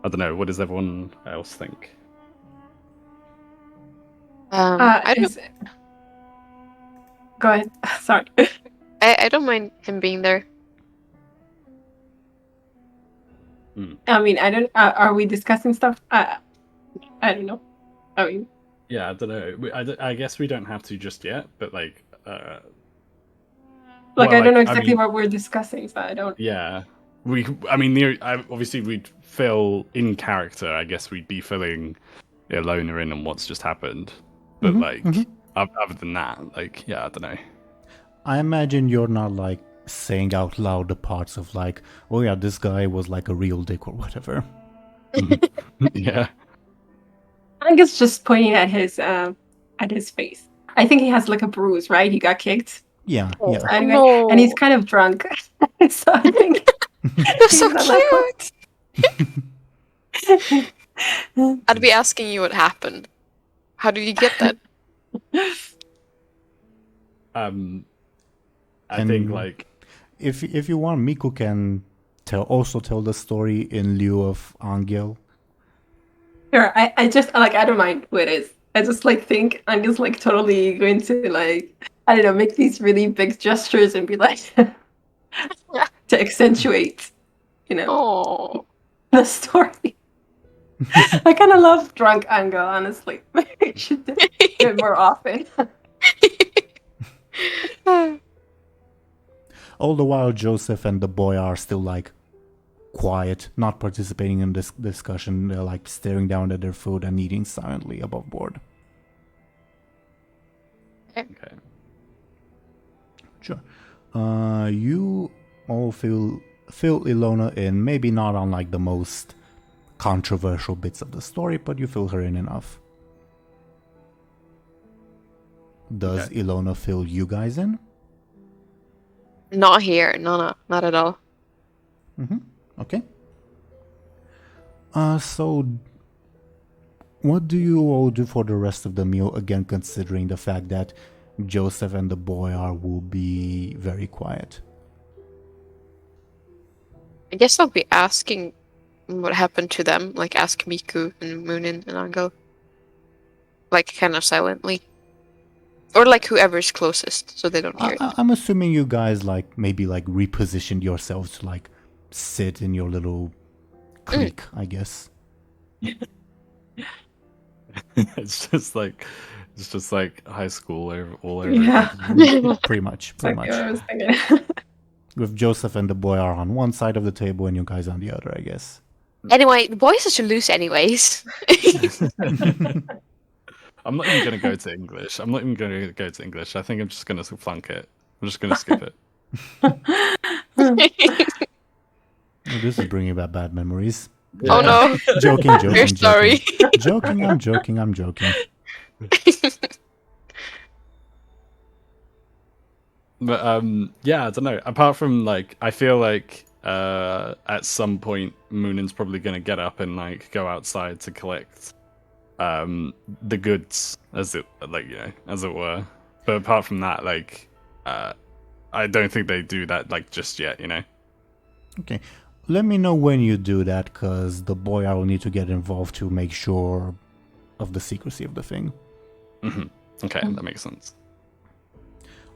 I don't know. What does everyone else think? I don't. Go ahead. Sorry. I don't mind him being there. I mean, I don't. Are we discussing stuff? I don't know. I mean, yeah, I don't know. I guess we don't have to just yet. But like, I don't know exactly what we're discussing, so I don't. Yeah, obviously we'd fill in character. I guess we'd be filling Illona in on what's just happened. But other than that, like, yeah, I don't know. I imagine you're not like saying out loud the parts of like, oh yeah, this guy was like a real dick or whatever. Yeah. I think it's just pointing at his face. I think he has like a bruise, right? He got kicked. Yeah. Anyway, no. and he's kind of drunk. So I think You're so cute. I'd be asking you what happened. How did you get that? I think like if you want, Miku can also tell the story in lieu of Anghel. Sure. I just like, I don't mind who it is. I just like think I'm just like totally going to like, I don't know, make these really big gestures and be like to accentuate, you know, the story. I kind of love drunk Anghel, honestly. Maybe I should do it more often. All the while, Joseph and the boy are still like quiet, not participating in this discussion. They're like staring down at their food and eating silently above board. Okay. Sure. You all fill Illona in, maybe not on like the most controversial bits of the story, but you fill her in enough. Does Illona fill you guys in? Not here. No, not at all. Okay. So what do you all do for the rest of the meal, again considering the fact that Joseph and the boy will be very quiet? I guess I'll be asking what happened to them, like ask Miku and Muninn and Anghel. Like kind of silently. Or like whoever's closest, so they don't hear it. I'm assuming you guys like maybe like repositioned yourselves to like sit in your little clique, I guess. It's just like high school all over. Yeah. Pretty much. Exactly what I was thinking. With Joseph and the boy are on one side of the table and you guys on the other, I guess. Anyway, the boys are to lose anyways. I'm not even going to go to English. I think I'm just going to flunk it. I'm just going to skip it. Oh, this is bringing back bad memories. Oh no. Joking. We're sorry. Joking, I'm joking. But yeah, I don't know. Apart from like, I feel like at some point Muninn's probably going to get up and like go outside to collect the goods, as it were. But apart from that, like I don't think they do that like just yet, you know. Okay, let me know when you do that, because the boy will need to get involved to make sure of the secrecy of the thing. Okay, that makes sense.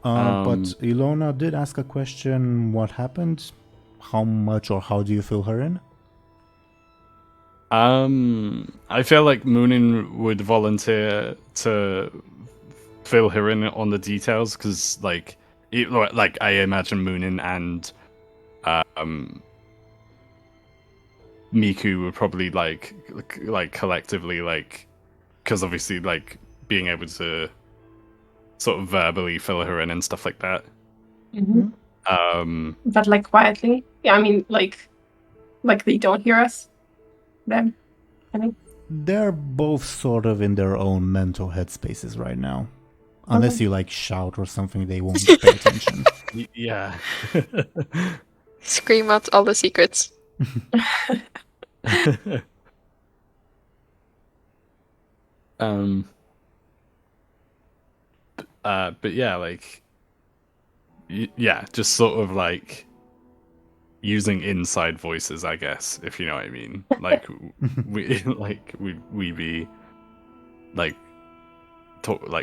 But Illona did ask a question. What happened? How much or how do you fill her in? I feel like Muninn would volunteer to fill her in on the details, because like I imagine Muninn and Miku would probably like collectively, like, because obviously like being able to sort of verbally fill her in and stuff like that. But like quietly. Yeah, I mean like they don't hear us. Them. I think. They're both sort of in their own mental headspaces right now. Unless you like shout or something, they won't pay attention. Yeah. Scream out all the secrets. But yeah, like, yeah, just sort of like using inside voices, I guess, if you know what I mean. Like, we be like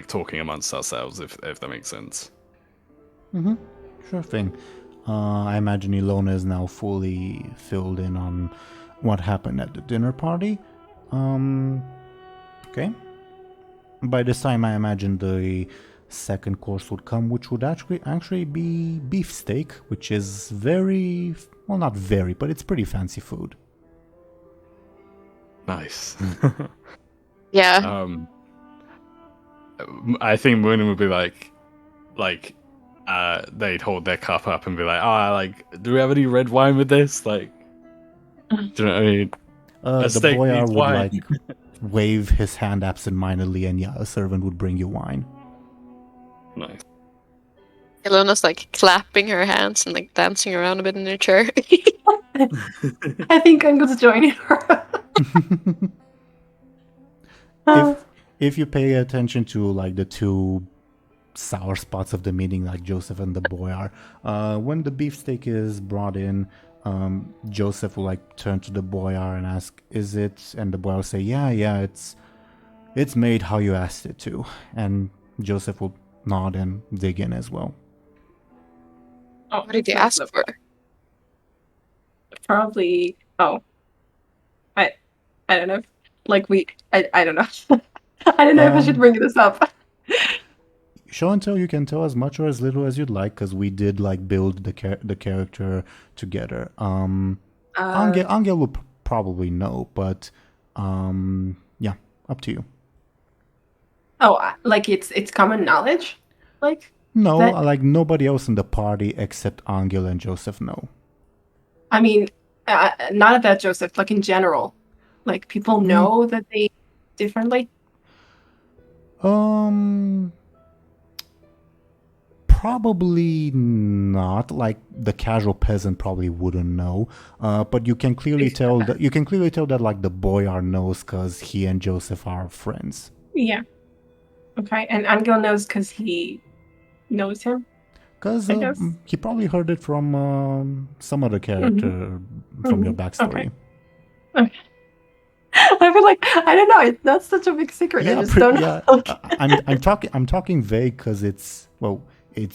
talking amongst ourselves, if that makes sense. Sure thing. I imagine Illona is now fully filled in on what happened at the dinner party. Okay. By this time, I imagine the second course would come, which would actually be beefsteak, which is very, well, not very, but it's pretty fancy food. Nice. Yeah. I think Muninn would be like, they'd hold their cup up and be like, like, do we have any red wine with this? Like, do you know what I mean? The boy would like wave his hand absent-mindedly, and yeah, a servant would bring you wine. Nice. Illona's like clapping her hands and like dancing around a bit in her chair. I think I'm going to join her. If you pay attention to like the two sour spots of the meeting, like Joseph and the boy are, when the beefsteak is brought in, Joseph will like turn to the boyar and ask, "Is it?" And the boy will say, "Yeah, it's made how you asked it to." And Joseph will nod and dig in as well. Oh, What did you ask for? Probably. Oh, I don't know. Like I don't know. I don't know if I should bring this up. Show and tell, you can tell as much or as little as you'd like, because we did like build the character together. Anghel will probably know, but yeah, up to you. Oh, like it's common knowledge, like. No, That- like nobody else in the party except Anghel and Joseph know. I mean, not about Joseph, like in general. Like people know that they differently. Probably not. Like the casual peasant probably wouldn't know. But you can clearly tell that like the boyar knows because he and Joseph are friends. Yeah. Okay, and Angel knows because he knows him. Because I guess. he probably heard it from some other character from your backstory. Okay. I feel like I don't know. That's such a big secret. I just don't know. I'm talking vague because it's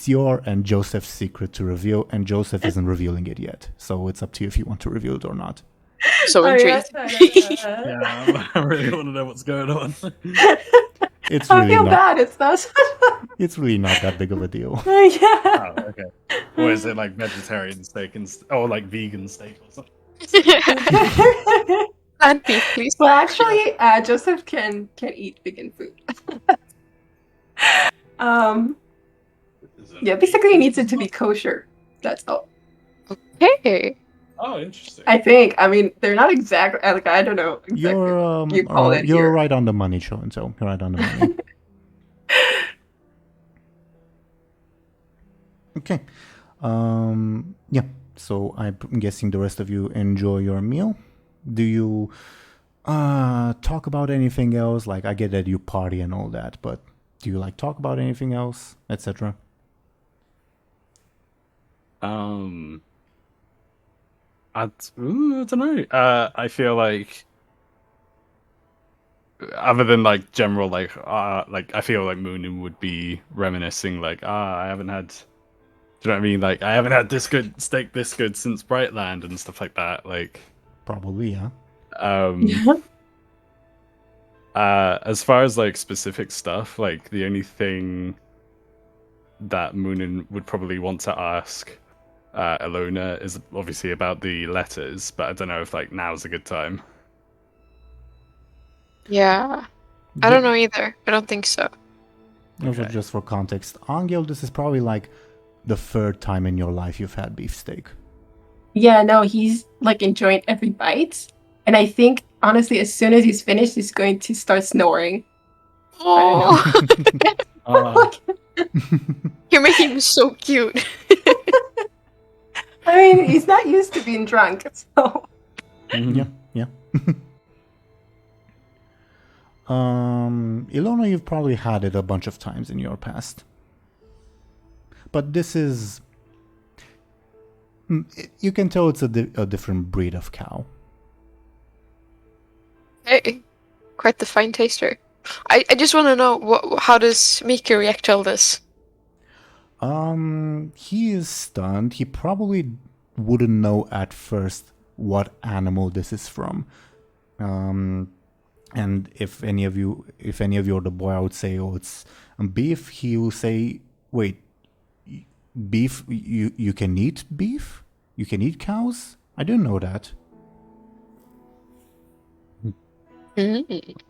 your and Joseph's secret to reveal, and Joseph isn't revealing it yet. So it's up to you if you want to reveal it or not. So intrigued. Yeah, I really want to know what's going on. It's I really feel not. bad. It's not. It's really not that big of a deal. Yeah. Oh, okay. Or is it like vegetarian steak or like vegan steak or something? And beef, please. Well, actually, Joseph can eat vegan food. Yeah, basically, he needs it to be kosher. That's all. Hey. Oh, interesting. I think. I mean, they're not exactly. Like, I don't know. Exactly. You call it you're here. right on the money, Show and Tell. You're right on the money. Okay. Yeah. So I'm guessing the rest of you enjoy your meal. Do you talk about anything else? Like, I get that you party and all that, but do you like talk about anything else, etc.? I don't know. I feel like, other than like general like I feel like Muninn would be reminiscing like I haven't had. Do you know what I mean? Like I haven't had this good steak this good since Brightland and stuff like that. Like Probably, yeah. As far as like specific stuff, like the only thing that Muninn would probably want to ask Illona is obviously about the letters, but I don't know if like now's a good time. Yeah. I don't know either. I don't think so. Also, Okay. just for context, Anghel, this is probably like the third time in your life you've had beefsteak. Yeah, no, he's like enjoying every bite. And I think, honestly, as soon as he's finished, he's going to start snoring. Oh, you're making him so cute. I mean, he's not used to being drunk, so. Yeah. Illona, you've probably had it a bunch of times in your past. But this is... You can tell it's a different breed of cow. Hey, quite the fine taster. I just want to know how does Miki react to all this? He is stunned. He probably wouldn't know at first what animal this is from. And if any of you are the boy, I would say, oh, it's beef. He will say, wait, beef? You can eat beef? You can eat cows? I didn't know that.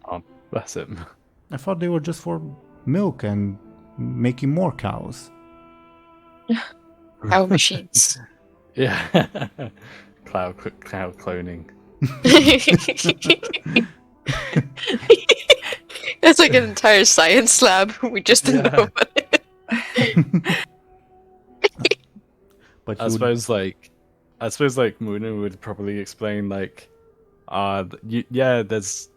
Oh, bless him. I thought they were just for milk and making more cows. Cow machines. Yeah. Cloud cloning. That's like an entire science lab. We just didn't know about it. But I suppose like Muninn would probably explain like there's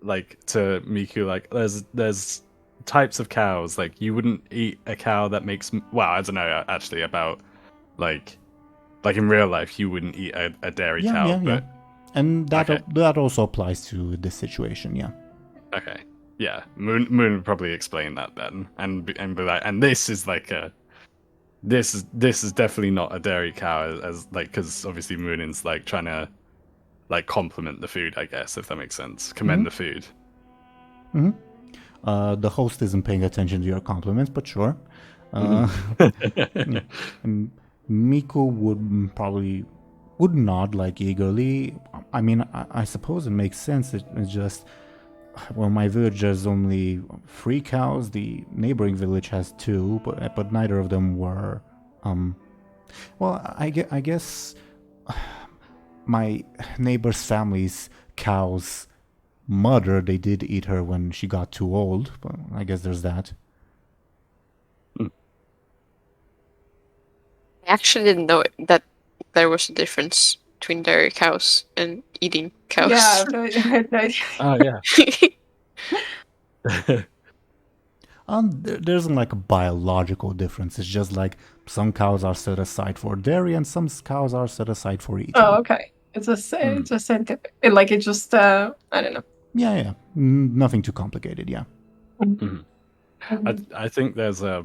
like to Miku like there's types of cows, like you wouldn't eat a cow that makes I don't know actually about like in real life you wouldn't eat a dairy cow, but and that okay. that also applies to this situation, yeah. Okay. Yeah, Moon would probably explain that then, and be like, and this is like this is definitely not a dairy cow, as like, because obviously Muninn's like trying to like compliment the food, I guess, if that makes sense, commend the food. The host isn't paying attention to your compliments, but sure. Yeah. And Miku would nod like eagerly. I mean, I suppose it makes sense. It's just, well, my village has only 3 cows. The neighboring village has 2, but neither of them were. Well, I guess my neighbor's family's cow's mother, they did eat her when she got too old. But I guess there's that. I actually didn't know that there was a difference between dairy cows and eating cows. Yeah, I have no idea. Oh yeah. There isn't like a biological difference. It's just like some cows are set aside for dairy and some cows are set aside for eating. Oh, okay. It's just scientific. It just I don't know. Yeah. Nothing too complicated, yeah. I think there's a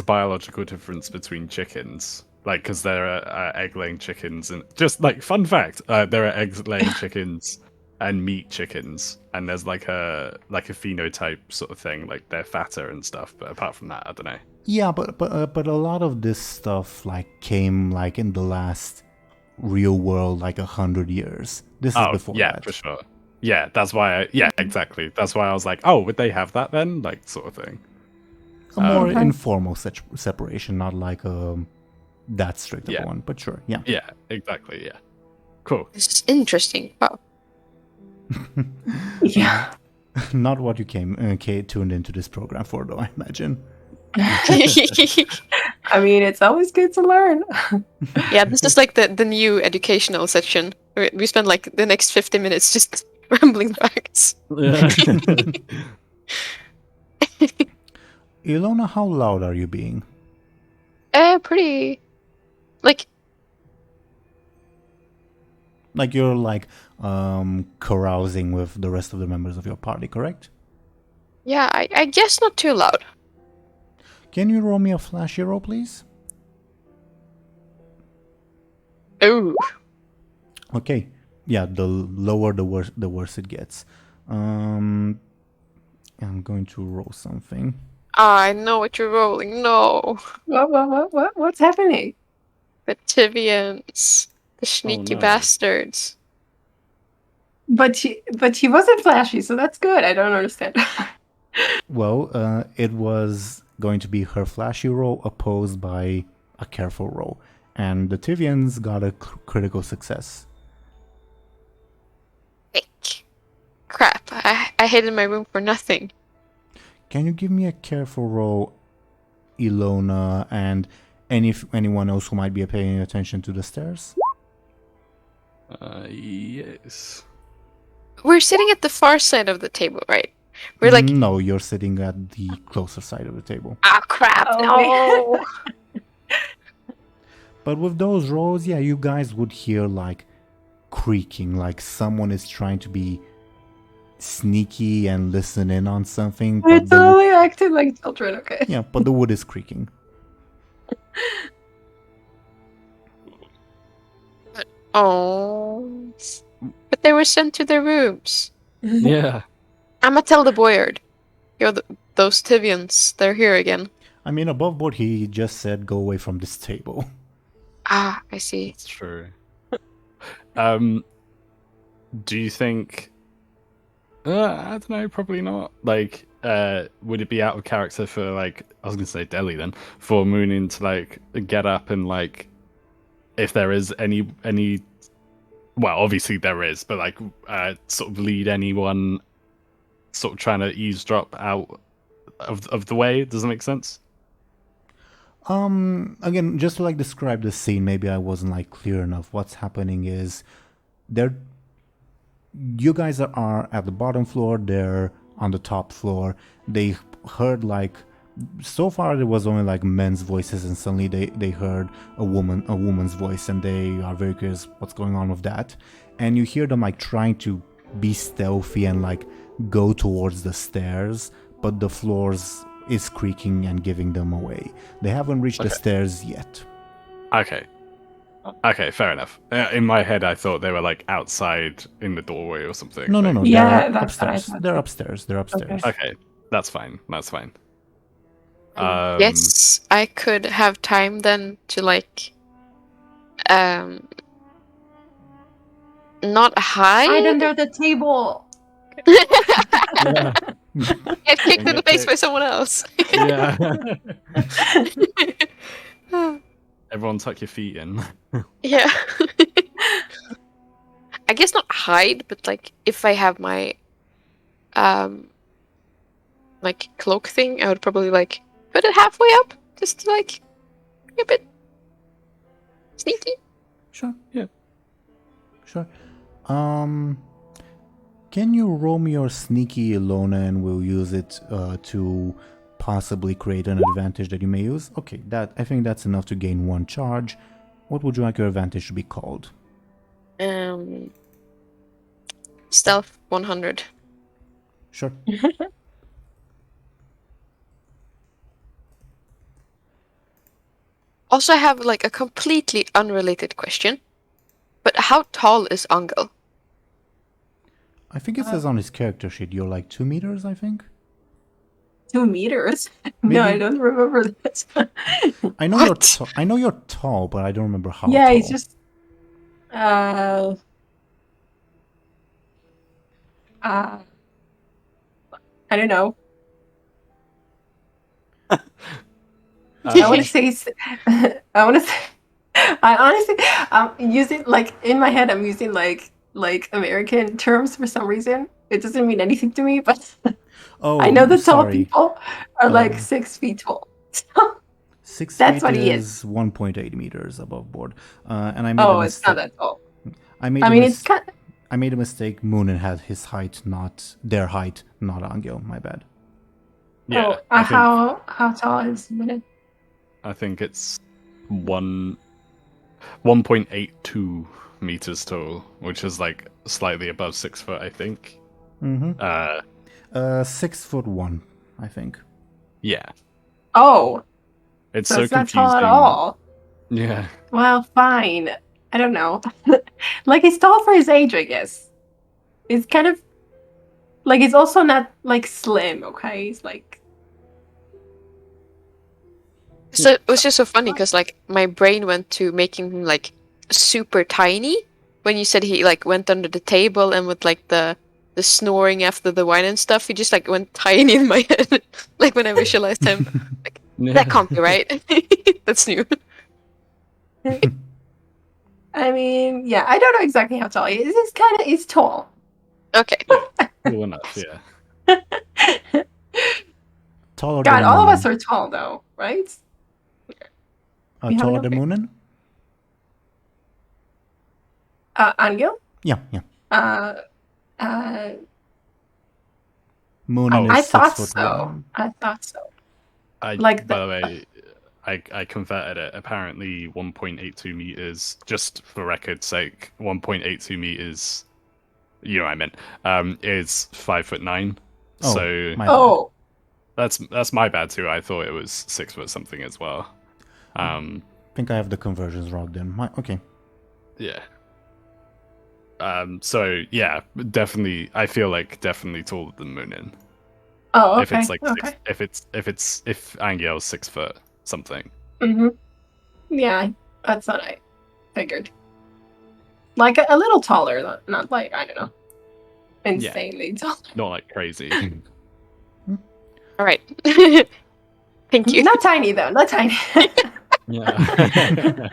biological difference between chickens, like because there are egg-laying chickens, and just like fun fact, there are egg-laying chickens and meat chickens, and there's like a phenotype sort of thing, like they're fatter and stuff. But apart from that, I don't know. Yeah, but a lot of this stuff like came like in the last real world, like 100 years. This is before yeah, that. for sure. Yeah, that's why. Exactly. That's why I was like, oh, would they have that then? Like, sort of thing. A more informal separation, not like that strict of one. But sure, yeah. Yeah, exactly. Yeah. Cool. This is interesting. Wow. Yeah. Not what you tuned into this program for, though, I imagine. I mean, it's always good to learn. Yeah, this is like the new educational section. We spend like the next 50 minutes just rambling facts. Yeah. Illona, how loud are you being? Pretty, like you're like carousing with the rest of the members of your party, correct? Yeah, I guess not too loud. Can you roll me a flashy roll, please? Oh. Okay. Yeah, the lower the worse it gets. I'm going to roll something. I know what you're rolling. No. What's happening? The Tivians. The sneaky no. bastards. But she wasn't flashy, so that's good. I don't understand. Well, it was going to be her flashy roll opposed by a careful roll. And the Tivians got a critical success. Ick. Crap. I hid in my room for nothing. Can you give me a careful roll, Illona, and anyone else who might be paying attention to the stairs? Yes. We're sitting at the far side of the table, right? We're like... No, you're sitting at the closer side of the table. Ah, crap. Oh, No. But with those rolls, yeah, you guys would hear like creaking, like someone is trying to be sneaky and listen in on something. We're totally acting like children, okay? Yeah, but the wood is creaking. Oh. But they were sent to their rooms. Yeah. I'ma tell the boyard. Those Tivians, they're here again. I mean, above board, he just said, go away from this table. Ah, I see. It's true. Do you think... I don't know, probably not. Like, would it be out of character for, like... I was going to say Dely then. For Muninn to, like, get up and, like... If there is any... Well, obviously there is, but, like, sort of lead anyone sort of trying to eavesdrop out of the way? Does that make sense? Again, just to like describe the scene, maybe I wasn't like clear enough. What's happening is you guys are at the bottom floor, they're on the top floor. They heard like, so far it was only like men's voices, and suddenly they heard a woman's voice, and they are very curious what's going on with that. And you hear them like trying to be stealthy and like go towards the stairs, but the floors is creaking and giving them away. They haven't reached the stairs yet. Okay. Okay, fair enough. In my head, I thought they were like outside in the doorway or something. No, like- no. Yeah, They're that's what I upstairs. thought. They're upstairs. They're upstairs. Okay, that's fine. That's fine. Yes, I could have time then to like not hide. Hide under the table. Yeah. Get kicked in the face by someone else. Yeah. Everyone tuck your feet in. Yeah. I guess not hide, but like if I have my like cloak thing, I would probably like put it halfway up, just to like be a bit sneaky. Sure. Yeah. Sure. Can you roll me your sneaky Illona and we'll use it to possibly create an advantage that you may use? Okay, I think that's enough to gain 1 charge. What would you like your advantage to be called? Stealth 100. Sure. Also, I have like a completely unrelated question. But how tall is Anghel? I think it says on his character sheet you're like 2 meters, I think. 2 meters? No, I Maybe- don't remember that. I know What? I know you're tall, but I don't remember how Yeah, tall. he's just. I don't know. I want to say. I want to say. I honestly, I'm using like in my head. I'm using like American terms for some reason. It doesn't mean anything to me, but Oh, I know the tall sorry. people are like Um, 6 feet tall. 6 That's feet what he is 1.8 meters above board. And I made Oh, a it's not mistake. that tall. I made I a mean, mis- it's kind. I made a mistake. Muninn had his height, not their height, not Anghel. My bad. Yeah. Oh, I think, how tall is Muninn? I think it's 1.82 meters tall, which is like slightly above 6 foot, I think. Mm-hmm. 6'1", I think. Yeah. Oh, It's so so it's not confusing. tall at all. Yeah. Well, fine. I don't know. Like he's tall for his age, I guess. It's kind of like he's also not like slim. Okay, he's like So it was just so funny because like my brain went to making him like super tiny when you said he like went under the table and with like the snoring after the wine and stuff. He just like went tiny in my head, like when I visualized him. That can't be right. That's new. I mean, yeah, I don't know exactly how tall he is. He's tall. Okay. Cool enough, yeah. Taller God, than all of Muninn. us are tall though, right? we Taller haven't- than Muninn? Anghel? Yeah, yeah. Muninn Oh. is I thought 6'1". so. I thought so. By Like the way, I converted it. Apparently 1.82 meters, just for record's sake, 1.82 meters, you know what I meant, is 5'9". Oh, So my bad. Oh, that's my bad too. I thought it was 6 foot something as well. I think I have the conversions wrong then. Okay. Yeah. So yeah, definitely. I feel like definitely taller than Muninn. oh, okay. If it's like okay. if Angel's 6 foot something. Mm-hmm. Yeah, that's what I figured. Like a little taller, not like I don't know, insanely tall. Not like crazy. All right. Thank you. Not tiny though, not tiny. Yeah.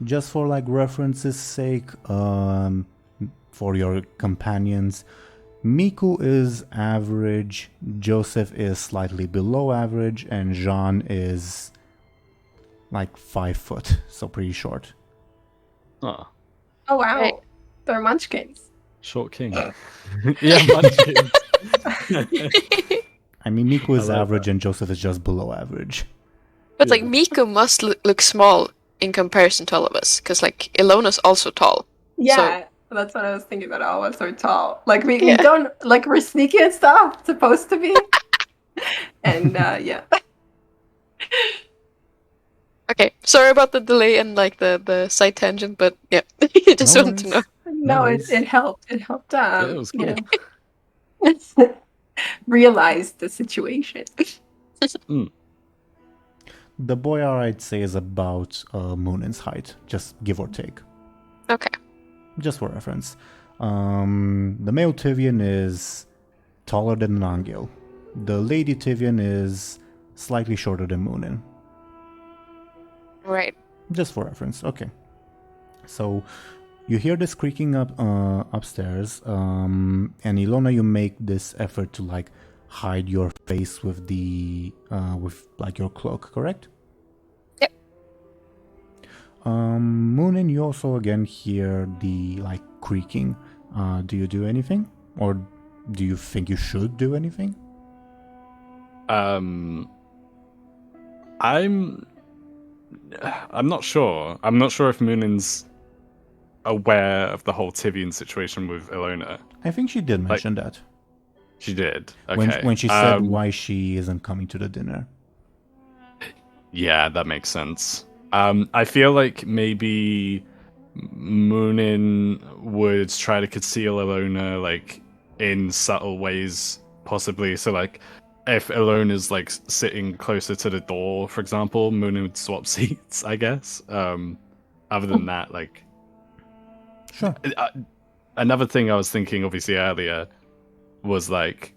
Just for like reference's sake, for your companions, Miku is average, Joseph is slightly below average, and Jean is like 5 foot, so pretty short. Oh, Oh wow, Right. they're munchkins. short king. Yeah, munchkin. I mean, Miku is I like average and Joseph is just below average. But like Yeah. Miko must look small in comparison to all of us, because like Ilona's also tall. Yeah, that's what I was thinking. That all of us are tall. Like we Yeah. don't like we're sneaky and stuff. Supposed to be. And yeah. Okay, Okay, sorry about the delay and like the side tangent, but yeah, just No want to worries. know. No, worries. it helped. It helped. it was You cool. know, realize the situation. The boyar, I'd say, is about Munin's height, just give or take. Okay. Just for reference. The male Tivian is taller than an Anghel. The lady Tivian is slightly shorter than Muninn. Right. Just for reference. Okay. So you hear this creaking up upstairs, and Illona, you make this effort to like hide your face with the with like your cloak, correct? Yep. Muninn, you also again hear the like creaking. Do you do anything, or do you think you should do anything? I'm not sure. I'm not sure if Muninn's aware of the whole Tivian situation with Illona. I think she did mention that She did. Okay. when she said why she isn't coming to the dinner. Yeah, that makes sense. I feel like maybe Muninn would try to conceal Illona like in subtle ways, possibly. So like if Illona's like sitting closer to the door, for example, Muninn would swap seats, I guess. Other than that, like Sure. another thing I was thinking obviously earlier was like,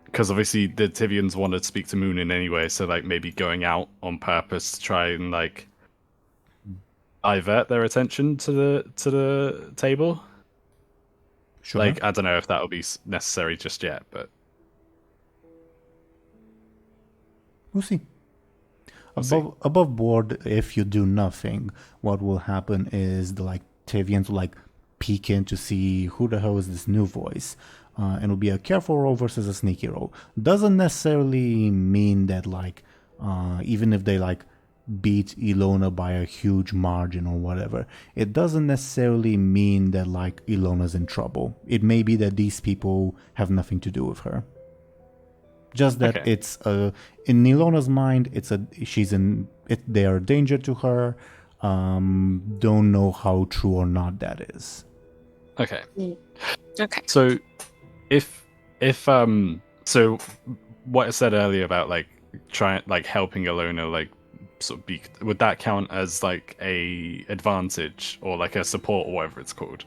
because obviously the Tivians wanted to speak to Muninn anyway, so like maybe going out on purpose to try and like divert their attention to the table. Sure. Like I don't know if that will be necessary just yet, but We'll see. We'll see. Above board, if you do nothing, what will happen is the like Tivians will like peek in to see who the hell is this new voice, and it'll be a careful roll versus a sneaky roll. Doesn't necessarily mean that like even if they like beat Illona by a huge margin or whatever, it doesn't necessarily mean that like Ilona's in trouble. It may be that these people have nothing to do with her. Just that Okay. it's in Ilona's mind, they are a danger to her. Don't know how true or not that is. okay. Okay. So if so what I said earlier about like trying like helping Illona like sort of be, would that count as like a advantage or like a support or whatever it's called?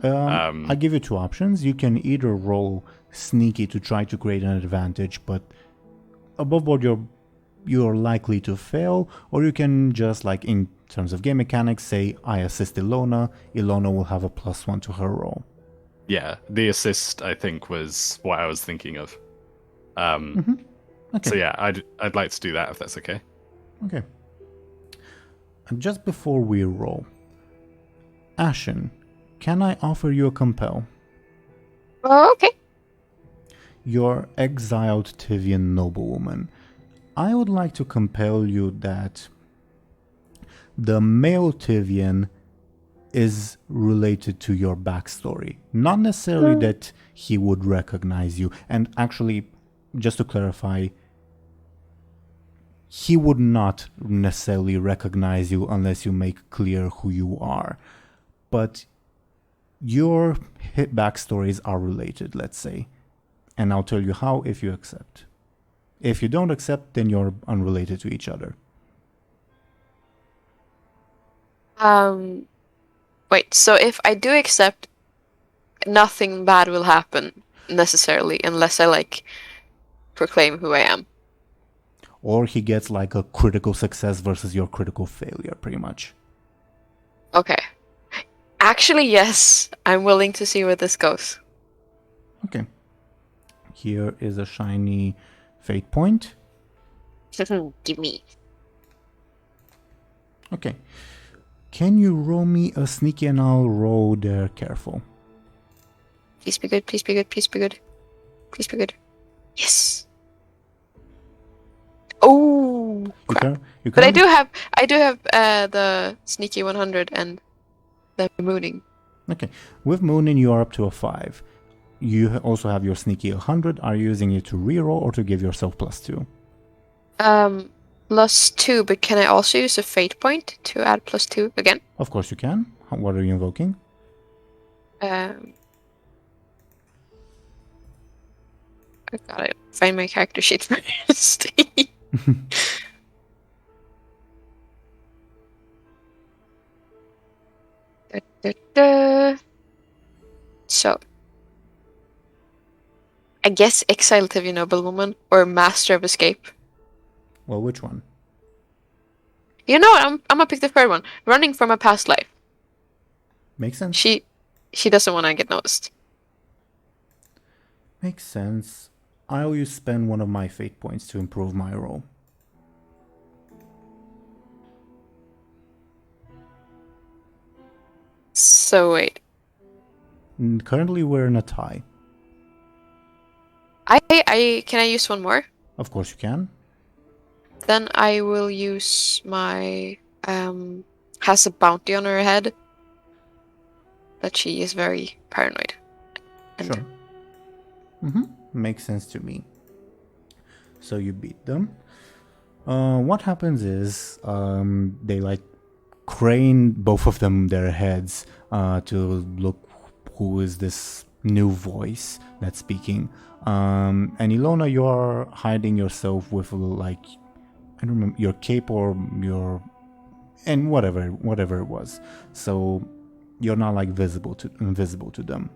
I give you two options. You can either roll sneaky to try to create an advantage, but above board you're likely to fail, or you can just like in terms of game mechanics say I assist Illona. Illona will have a +1 to her roll. Yeah, the assist I think was what I was thinking of. Okay. So yeah, I'd like to do that if that's okay. Okay. And just before we roll, Ashen, can I offer you a compel? Oh, okay. Your exiled Tivian noblewoman. I would like to compel you that the male Tivian is related to your backstory. Not necessarily that he would recognize you. And actually, just to clarify, he would not necessarily recognize you unless you make clear who you are. But your backstories are related, let's say. And I'll tell you how if you accept. If you don't accept, then you're unrelated to each other. Wait, so if I do accept, nothing bad will happen necessarily unless I like proclaim who I am. Or he gets like a critical success versus your critical failure, pretty much. Okay. Actually, yes. I'm willing to see where this goes. Okay. Here is a shiny fate point. Give me. Okay. Can you roll me a sneaky and I'll roll there careful? Please be good, please be good, please be good. Please be good. Yes. Oh, crap. But I do have the sneaky 100 and the mooning. Okay. With Muninn, you are up to a 5. You also have your sneaky 100. Are you using it to reroll or to give yourself +2? +2, but can I also use a fate point to add +2 again? Of course you can. What are you invoking? I gotta find my character sheet first. Da, da, da. So, I guess Exile Tivy Noblewoman or Master of Escape. Well, which one? You know what? I'm gonna pick the third one. Running from a past life. Makes sense. She doesn't want to get noticed. Makes sense. I'll use spend one of my fate points to improve my roll. So wait, Currently we're in a tie. I can I use one more? Of course you can. Then I will use my has a bounty on her head. That she is very paranoid. And Sure. Makes sense to me. So you beat them. What happens is they like crane both of them their heads to look who is this new voice that's speaking. And Illona, you're hiding yourself with like I don't remember your cape or your and whatever it was. So you're not like invisible to them.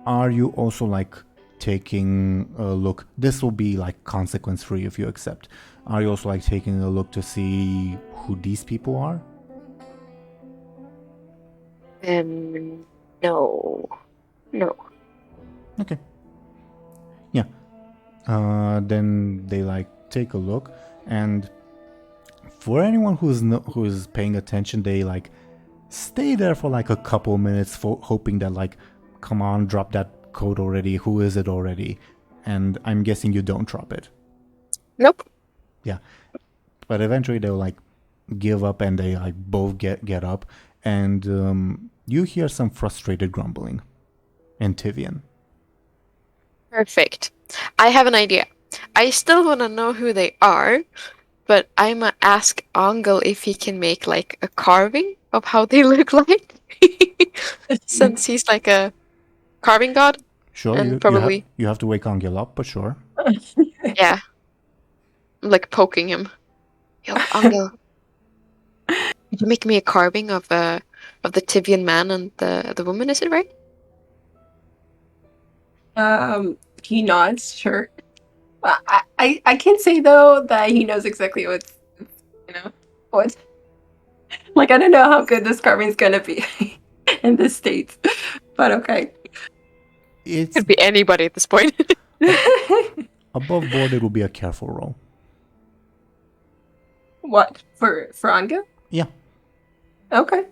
Are you also like taking a look? This will be like consequence free if you accept. Are you also like taking a look to see who these people are? no. Okay. Yeah. Then they like take a look, and for anyone who's paying attention, they like stay there for like a couple minutes, hoping that like, come on, drop that code already. Who is it already? And I'm guessing you don't drop it. Nope. Yeah. But eventually they'll like give up, and they like both get up, and you hear some frustrated grumbling in Tivian. Perfect. I have an idea. I still want to know who they are, but I'ma ask Anghel if he can make like a carving of how they look like. Since he's like a carving god. Sure, And you probably you have to wake Anghel up, but sure. yeah. I'm like poking him. Yo, Anghel. Could you make me a carving of the Tivian man and the woman, is it right? He nods, sure. I can say though that he knows exactly what's, what. Like I don't know how good this carving's gonna be in this state, but okay. It's Could be anybody at this point. above board. It will be a careful roll. What for Anga? Yeah. Okay,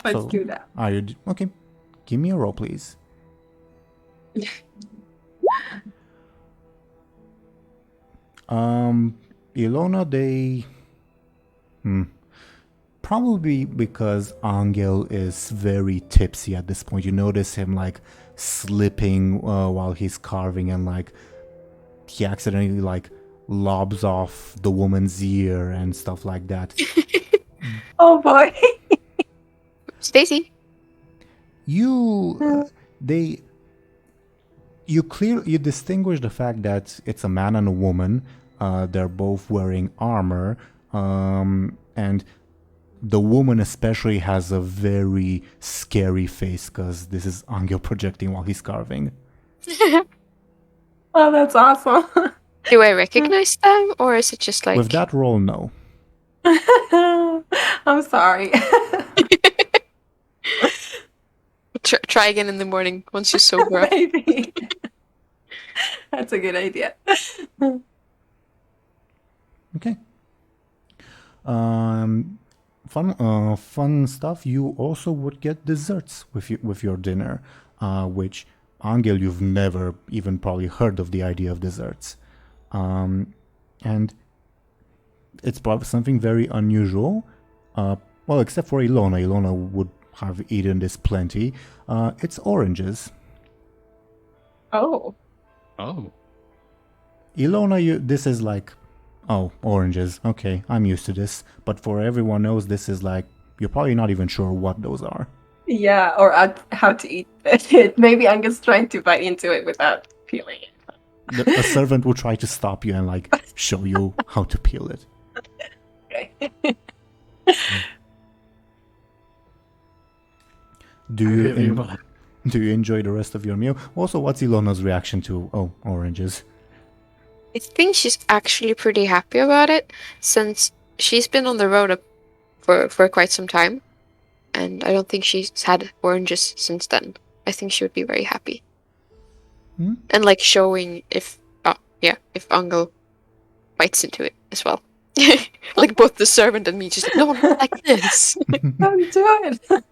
let's So, do that. Are you okay? Give me a roll, please. Illona, they probably because Anghel is very tipsy at this point. You notice him like slipping while he's carving, and like he accidentally like lobs off the woman's ear and stuff like that. Oh boy. Stacy. You distinguish the fact that it's a man and a woman. They're both wearing armor, and the woman especially has a very scary face because this is Anghel projecting while he's carving. Oh, that's awesome. Do I recognize them, or is it just like With that roll, no. I'm sorry. try again in the morning once you sober up? Maybe. That's a good idea. Okay. Fun stuff. You also would get desserts with your dinner, which Anghel, you've never even probably heard of the idea of desserts, and it's probably something very unusual. Well, except for Illona. Illona would have eaten this plenty. It's oranges. Oh. Oh. Illona, this is like, oh, oranges. Okay, I'm used to this. But for everyone else, this is like, you're probably not even sure what those are. Yeah, or how to eat it. Maybe Angel's trying to bite into it without peeling it. A servant will try to stop you and like show you how to peel it. Okay. Do you enjoy the rest of your meal? Also, what's Ilona's reaction to oranges? I think she's actually pretty happy about it, since she's been on the road for quite some time, and I don't think she's had oranges since then. I think she would be very happy. And like showing if Anghel bites into it as well. Like both the servant and me just like, no, not like this. Don't do it.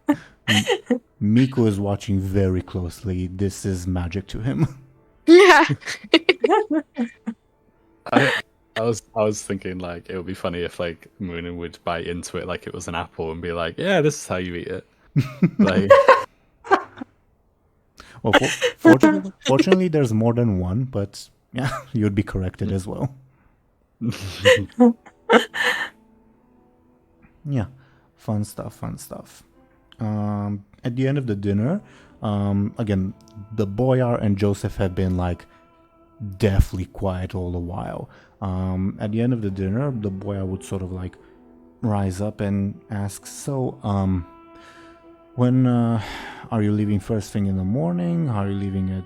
Miko is watching very closely. This is magic to him. Yeah. I was thinking like it would be funny if like Muninn would bite into it like it was an apple and be like, yeah, this is how you eat it. Like, well, fortunately, there's more than one, but yeah, you'd be corrected as well. Yeah, fun stuff. At the end of the dinner, again, the Boyar and Joseph have been like deathly quiet all the while. At the end of the dinner, the Boyar would sort of like rise up and ask, so, when are you leaving first thing in the morning? Are you leaving at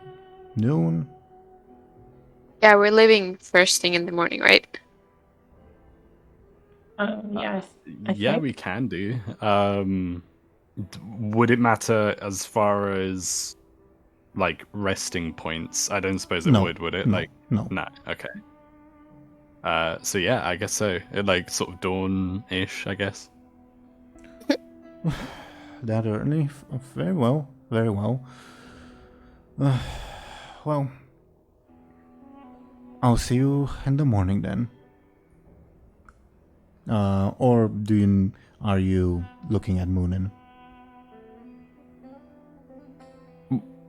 noon? Yeah, we're leaving first thing in the morning, right? Yes. yeah, we can do. Would it matter as far as like resting points? I don't suppose it would it? No. Okay. So yeah, I guess so. It like sort of dawn-ish, I guess. That early? Very well. Well, I'll see you in the morning then. Or are you looking at Muninn?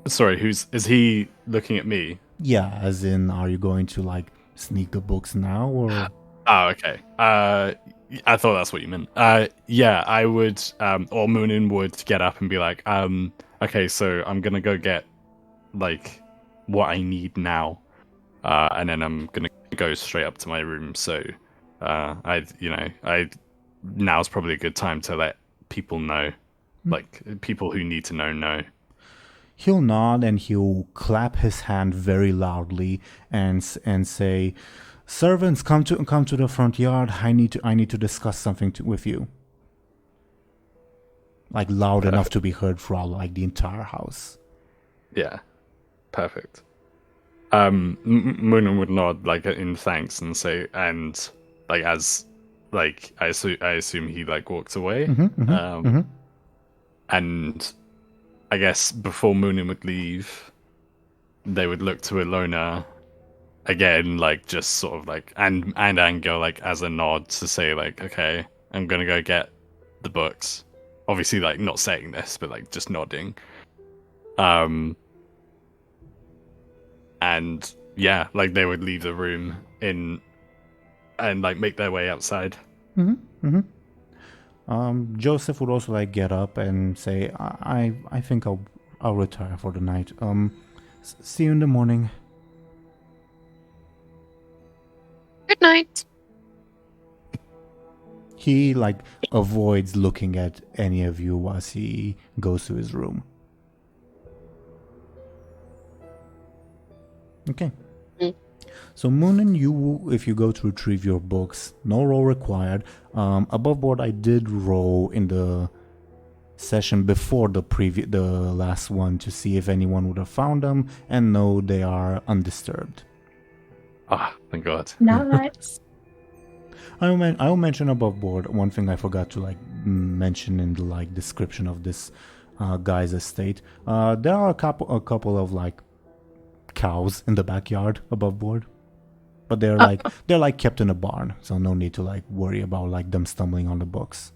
Sorry, is he looking at me? Yeah, as in, are you going to like sneak the books now or? Oh, okay. I thought that's what you meant. Yeah, I would, or Muninn would get up and be like, okay, so I'm gonna go get like what I need now, and then I'm gonna go straight up to my room. So, now's probably a good time to let people know, like people who need to know. He'll nod and he'll clap his hand very loudly and say, "Servants, come to the front yard. I need to discuss something with you." Like loud enough to be heard throughout like the entire house. Yeah, perfect. Muninn would nod like in thanks and say, and like as like I assume he like walks away. And I guess before Muninn would leave, they would look to Illona again, like just sort of like and Anghel like as a nod to say like, okay, I'm gonna go get the books. Obviously, like not saying this, but like just nodding. And yeah, like they would leave the room and like make their way outside. Joseph would also like get up and say, I think I'll retire for the night. See you in the morning. Good night. He like avoids looking at any of you as he goes to his room. Okay. So Muninn, if you go to retrieve your books, no roll required. Above board, I did roll in the session before the last one to see if anyone would have found them, and no, they are undisturbed. Ah, thank God. Nice. I'll mention above board one thing I forgot to like mention in the like description of this guy's estate. There are a couple of like cows in the backyard above board, but they're like kept in a barn, so no need to like worry about like them stumbling on the books.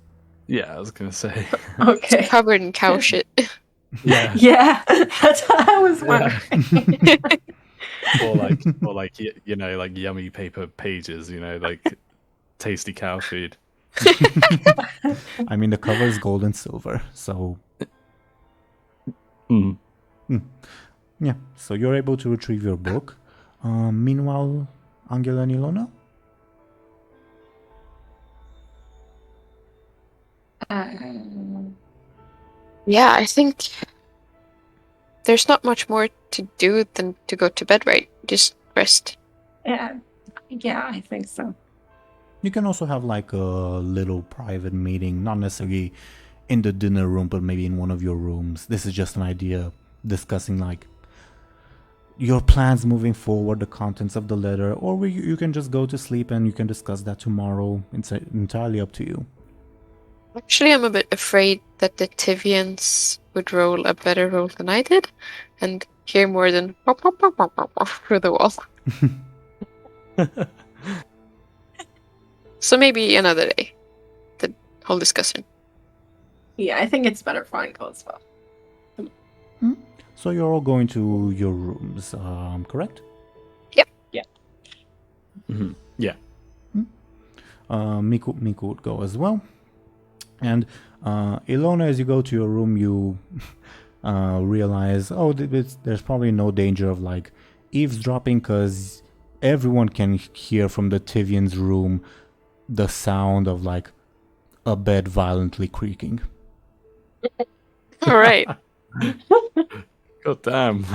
Yeah, I was gonna say. Okay. Covered in cow shit. Yeah. Yeah, that's what I was wondering. or like you know, like yummy paper pages, you know, like tasty cow food. I mean, the cover is gold and silver, so yeah. So you're able to retrieve your book. Meanwhile, Anghel and Illona? Yeah, I think there's not much more to do than to go to bed, right? Just rest. Yeah, I think so. You can also have like a little private meeting, not necessarily in the dinner room, but maybe in one of your rooms. This is just an idea discussing like your plans moving forward, the contents of the letter, or you can just go to sleep and you can discuss that tomorrow. It's entirely up to you. Actually, I'm a bit afraid that the Tivians would roll a better roll than I did, and hear more than pop, pop, pop, pop, pop, pop through the wall. So maybe another day, the whole discussion. Yeah, I think it's better for Anghel as well. So you're all going to your rooms, correct? Yep. Yeah. Mm-hmm. Yeah. Miku would go as well. And Illona, as you go to your room, you realize, there's probably no danger of like eavesdropping, because everyone can hear from the Tivian's room the sound of like a bed violently creaking. All right. God damn.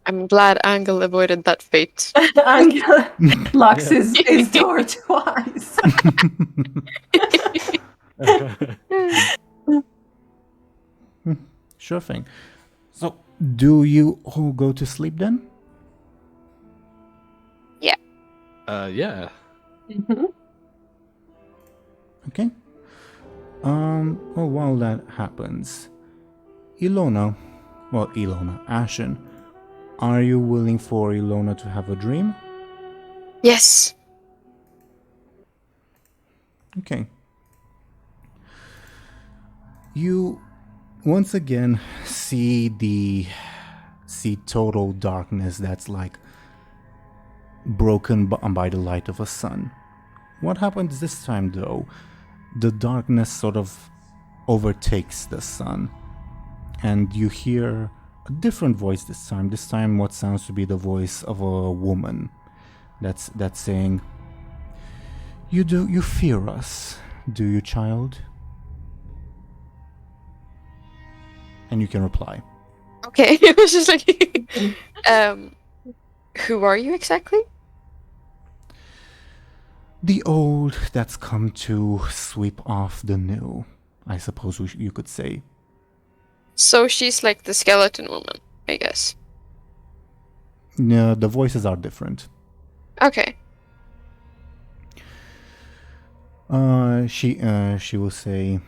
I'm glad Anghel avoided that fate. Anghel locks his door twice. Sure thing. So, do you all go to sleep then? Yeah. Yeah. Mm-hmm. Okay. Well, while that happens, Illona, Ashen, are you willing for Illona to have a dream? Yes. Okay. You once again see total darkness that's like broken by the light of a sun. What happens this time though? The darkness sort of overtakes the sun, and you hear a different voice this time. This time what sounds to be the voice of a woman that's saying, You fear us, do you, child? And you can reply. Okay. It was just like, who are you exactly? The old that's come to sweep off the new, I suppose you could say. So she's like the skeleton woman, I guess. No, the voices are different. Okay. She will say,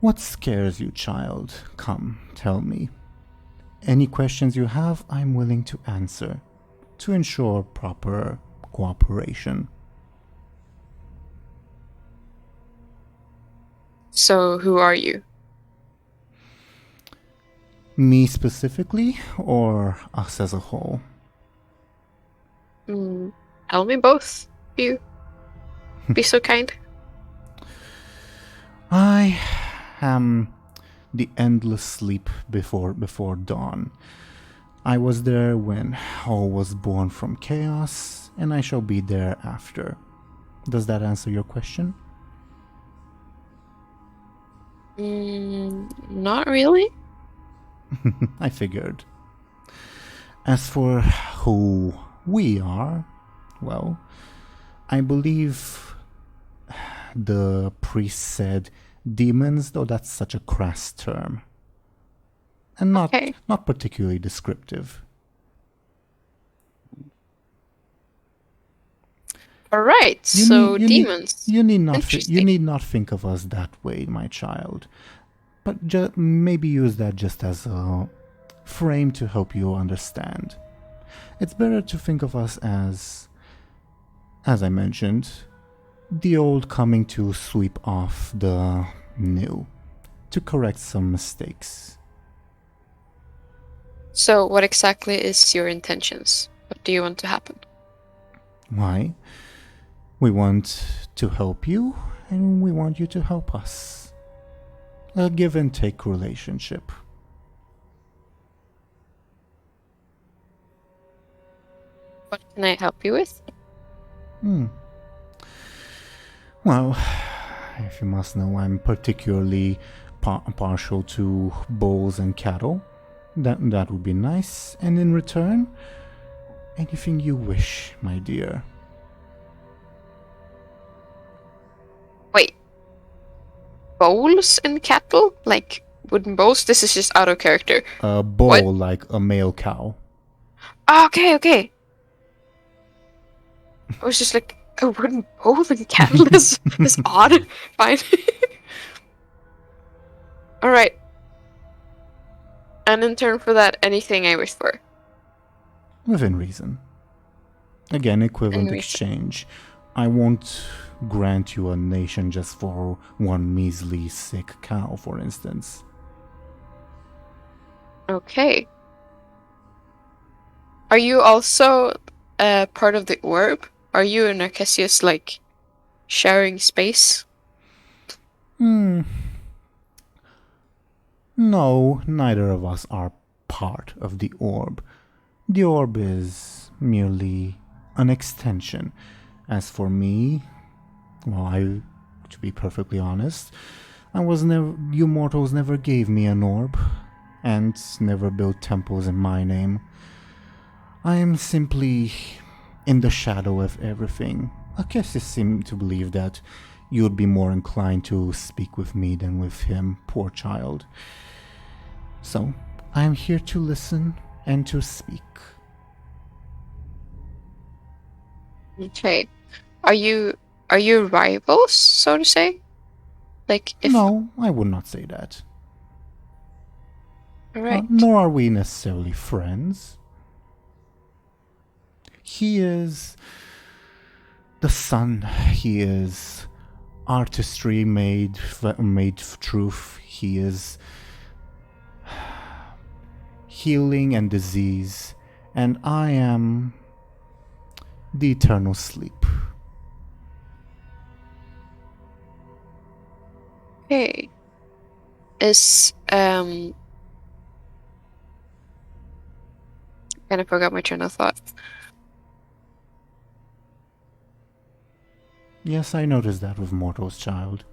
What scares you, child? Come, tell me. Any questions you have, I'm willing to answer, to ensure proper cooperation. So who are you? Me specifically, or us as a whole? Tell me both. You be so kind. I am the endless sleep before dawn. I was there when all was born from chaos, and I shall be there after. Does that answer your question? Not really. I figured. As for who we are, well, I believe the priest said demons, though that's such a crass term. And not particularly descriptive. Alright, demons. You need not think of us that way, my child. But maybe use that just as a frame to help you understand. It's better to think of us as I mentioned, the old coming to sweep off the new, to correct some mistakes. So, what exactly is your intentions? What do you want to happen? Why? We want to help you, and we want you to help us. A give and take relationship. What can I help you with? Well, if you must know, I'm particularly partial to bulls and cattle. That would be nice. And in return, anything you wish, my dear. Wait. Bowls and cattle? Like wooden bowls? This is just out of character. A bull What? like a male cow. Oh, okay. I was just like, a wooden bowl and cattle is odd. Fine. Alright. And in turn for that, anything I wish for. Within reason. Again, equivalent Within reason. exchange. I won't grant you a nation just for one measly sick cow, for instance. Okay. Are you also part of the orb? Are you and Arcesius like sharing space? No, neither of us are part of the orb. The orb is merely an extension. As for me, well, to be perfectly honest, you mortals never gave me an orb, and never built temples in my name. I am simply in the shadow of everything. Arcesius seemed to believe that you would be more inclined to speak with me than with him, poor child. So, I am here to listen and to speak. Okay. Are you rivals, so to say? Like if No, I would not say that. Alright. Nor are we necessarily friends. He is the sun. He is artistry made truth. He is healing and disease, and I am the eternal sleep. Okay. Is kind of forgot my train of thought. Yes, I noticed that with mortals, child.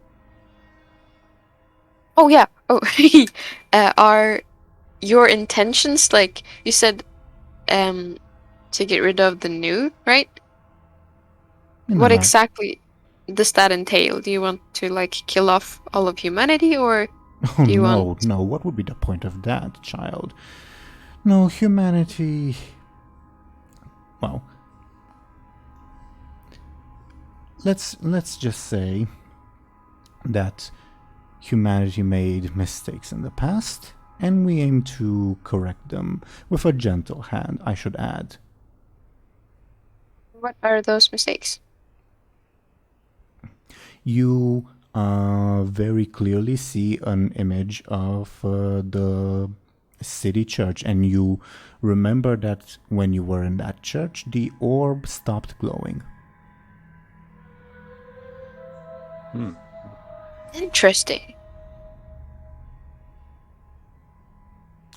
Oh yeah. Oh, are your intentions like you said to get rid of the new, right? What exactly does that entail? Do you want to like kill off all of humanity, or Oh do you no, want... no, what would be the point of that, child? No, humanity... Well, let's just say that humanity made mistakes in the past, and we aim to correct them with a gentle hand, I should add. What are those mistakes? You very clearly see an image of the city church, and you remember that when you were in that church, the orb stopped glowing. Interesting.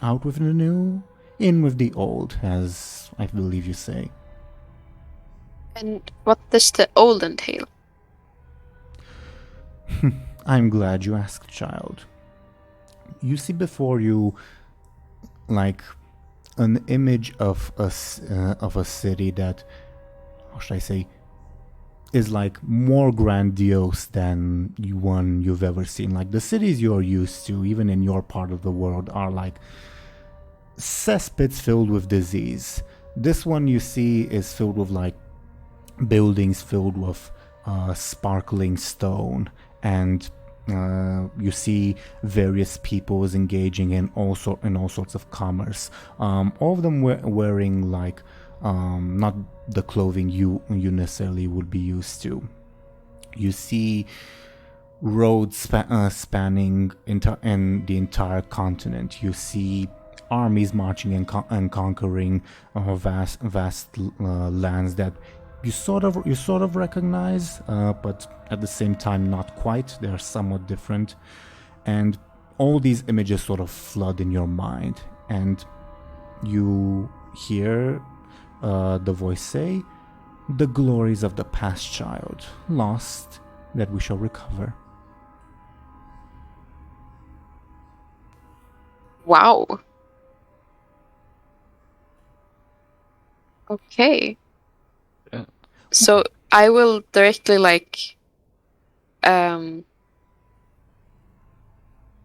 Out with the new, in with the old, as I believe you say. And what does the old entail? I'm glad you asked, child. You see before you, like, an image of a city that, how should I say, is like more grandiose than one you've ever seen. Like the cities you're used to, even in your part of the world, are like cesspits filled with disease. This one you see is filled with like buildings filled with sparkling stone, and you see various peoples engaging in all sorts of commerce. All of them wearing like not the clothing you necessarily would be used to. You see roads spanning in the entire continent. You see armies marching and conquering vast lands that you sort of recognize, but at the same time not quite. They're somewhat different, and all these images sort of flood in your mind, and you hear the voice say, "The glories of the past child, lost that we shall recover." Wow. Okay. Yeah. So I will directly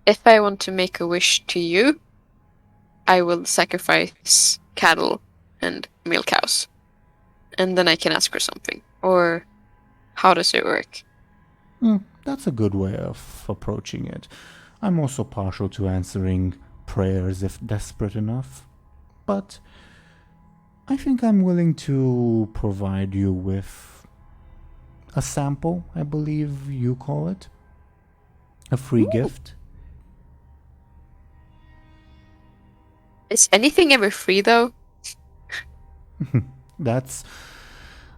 if I want to make a wish to you, I will sacrifice cattle and milk cows. And then I can ask for something. Or how does it work? That's a good way of approaching it. I'm also partial to answering prayers if desperate enough. But I think I'm willing to provide you with a sample, I believe you call it. A free gift. Is anything ever free though? That's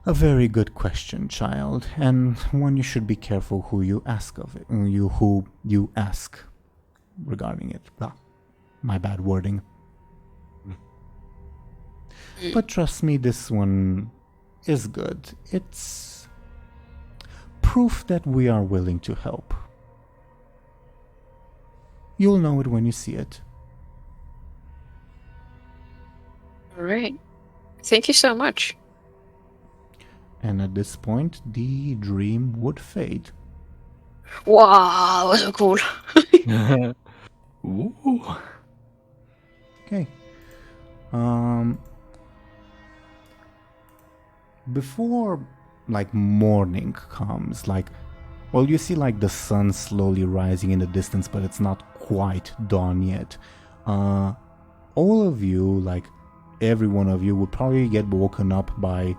a very good question, child, and one you should be careful who you ask of it. Who you ask regarding it. My bad wording. But trust me, this one is good. It's proof that we are willing to help. You'll know it when you see it. All right. Thank you so much. And at this point, the dream would fade. Wow, that was so cool. Ooh. Okay. Before morning comes, you see the sun slowly rising in the distance, but it's not quite dawn yet. All of you, every one of you, would probably get woken up by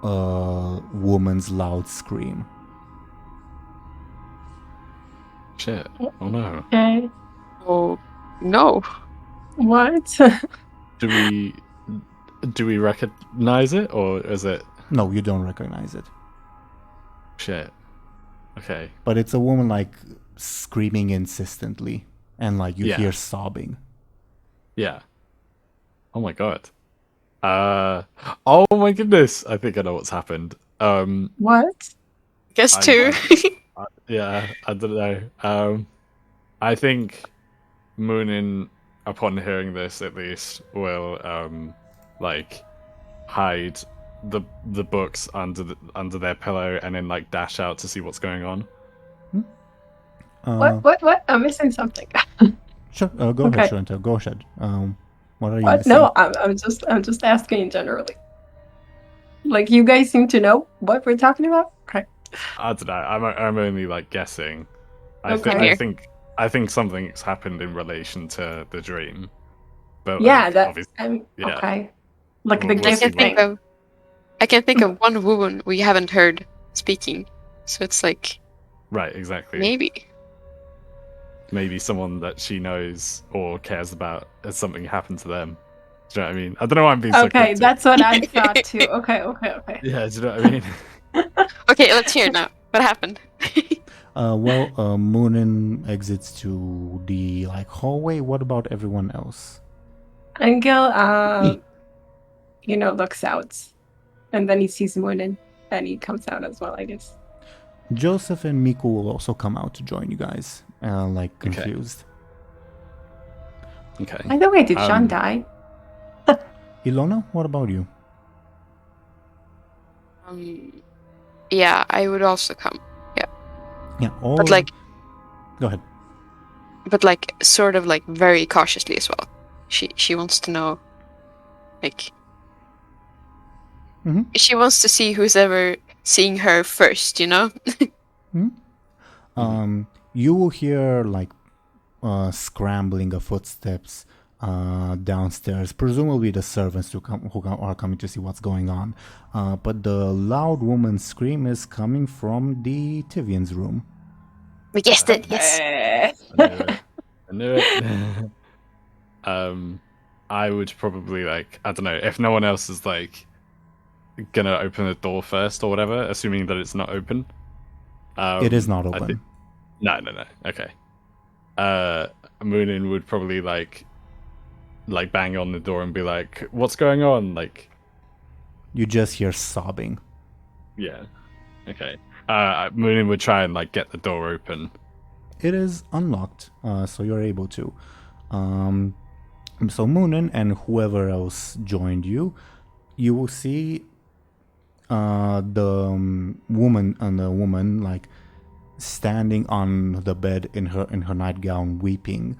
a woman's loud scream. Shit. Oh no. Okay. Oh, no. What? Do we recognize it, or is it? No, you don't recognize it. Shit. Okay. But it's a woman screaming insistently, and you Yeah. hear sobbing. Yeah. Oh my god. Oh my goodness. I think I know what's happened. What? Guess I- two. Yeah, I don't know. I think Muninn, upon hearing this at least, will hide the books under their pillow and then dash out to see what's going on. What? I'm missing something. Sure, go Okay. ahead, Show&Tell. Go ahead. What are you What? missing? No, I'm just asking generally. You guys seem to know what we're talking about. Okay. I don't know. I'm only guessing. Okay. I think something's happened in relation to the dream. But Yeah, that. obviously, yeah. Okay. We'll- The we'll gift see thing. I can think of one woman we haven't heard speaking. So it's Right, exactly. Maybe someone that she knows or cares about has something happened to them. Do you know what I mean? I don't know why I'm being so Okay, cryptic. that's what I thought too. Okay. Yeah, do you know what I mean? Okay, let's hear it now. What happened? Muninn exits to the hallway. What about everyone else? Anghel, looks out, and then he sees Muninn, and he comes out as well, I guess. Joseph and Miku will also come out to join you guys, confused. Okay. By the way, did Sean die? Illona, what about you? Yeah, I would also come. Yeah, all. But Go ahead. but sort of very cautiously as well. She wants to know, Mhm. she wants to see who's ever seeing her first, you know? You will hear scrambling of footsteps downstairs, presumably the servants who are coming to see what's going on. But the loud woman's scream is coming from the Tivian's room. We guessed it, yes. I knew it. I would probably like, I don't know, if no one else is like gonna open the door first or whatever, assuming that it's not open. It is not I open. No. Okay. Muninn would probably like bang on the door and be like, "What's going on?" Like, You just hear sobbing. yeah. Okay. Muninn would try and like get the door open. It is unlocked, so you're able to. So Muninn and whoever else joined you, you will see the woman like standing on the bed in her nightgown weeping,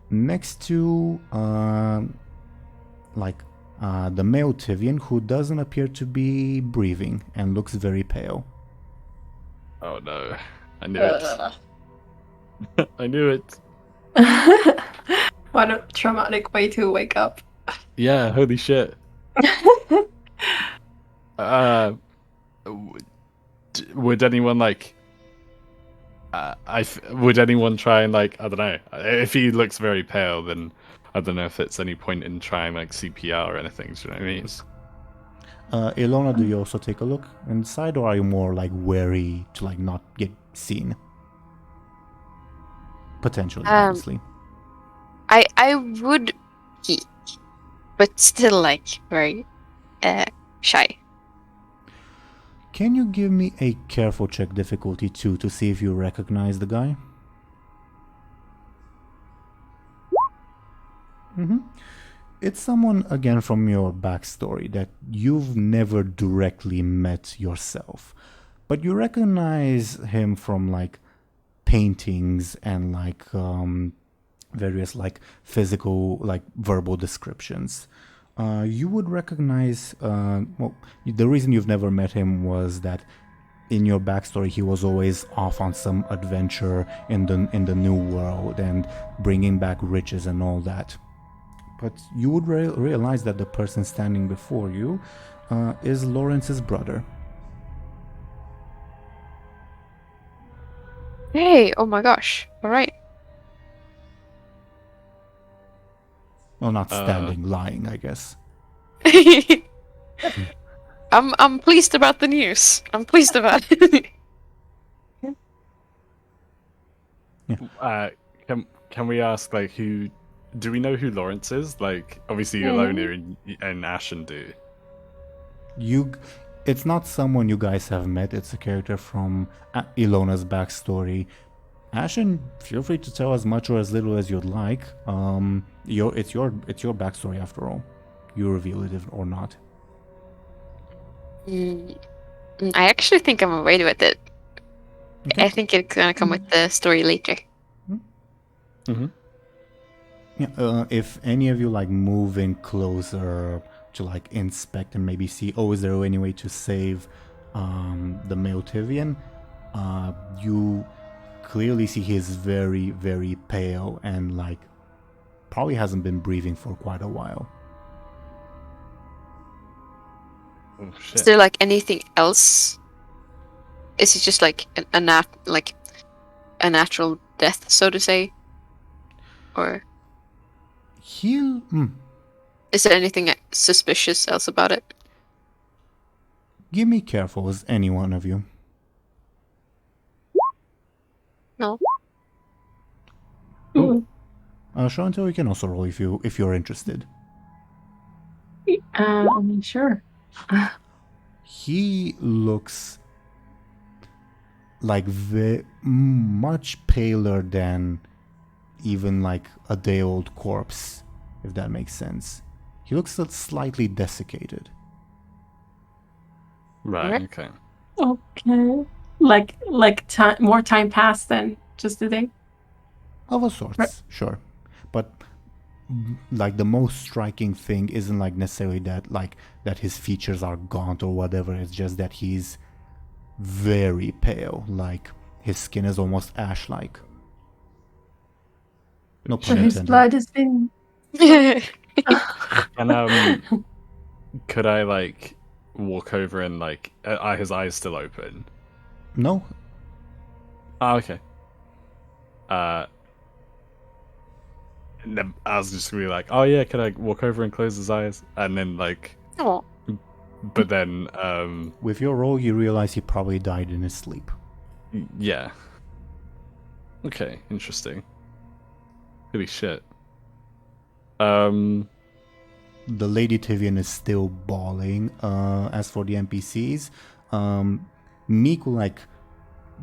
next to the male Tivian, who doesn't appear to be breathing and looks very pale. Oh no! I knew it. I knew it. What a traumatic way to wake up. Yeah. Holy shit. Would anyone like? Would anyone try and like, I don't know, if he looks very pale, then I don't know if it's any point in trying like CPR or anything. Do you know what I mean? Illona, do you also take a look inside, or are you more like wary to like not get seen? Potentially, obviously. I would peek, but still like very shy. Can you give me a careful check difficulty 2 to see if you recognize the guy? It's someone, again, from your backstory that you've never directly met yourself. But you recognize him from, like, paintings and, like, various, like, physical, like, verbal descriptions. You would recognize, well, the reason you've never met him was that in your backstory he was always off on some adventure in the new world and bringing back riches and all that. But you would realize that the person standing before you is Lawrence's brother. Hey, oh my gosh! All right. Well, not standing, lying, I guess. I'm pleased about the news. I'm pleased about it. Can we ask like who? Do we know who Lawrence is? Like, obviously Illona and Ashen do. It's not someone you guys have met. It's a character from Illona's backstory. Ashen, feel free to tell as much or as little as you'd like. It's your backstory after all. You reveal it or not. I actually think I'm alright with it. Okay. I think it's gonna come with the story later. Mm-hmm. Yeah, if any of you like move in closer to like inspect and maybe see, is there any way to save the male Tivian? You clearly see he's very, very pale and like probably hasn't been breathing for quite a while. Oh, shit. Is there like anything else? Is it just like a natural death, so to say, or is there anything suspicious else about it? Give me careful as any one of you. No. Show&Tell, you can also roll if you're interested. Sure. He looks like much paler than even like a day-old corpse, if that makes sense. He looks slightly desiccated. Right. Okay. Okay. More time passed than just a day? Of a sort, sure. But like the most striking thing isn't like necessarily that his features are gaunt or whatever. It's just that he's very pale. Like his skin is almost ash-like. No pun His intended. blood has been. And could I like walk over and like are his eyes still open? And then I was just gonna be like, oh yeah, can I walk over and close his eyes? And then like, Oh, but then With your roll, you realize he probably died in his sleep. yeah. Okay, interesting. Holy shit. The Lady Tivian is still bawling. As for the NPCs, Miku like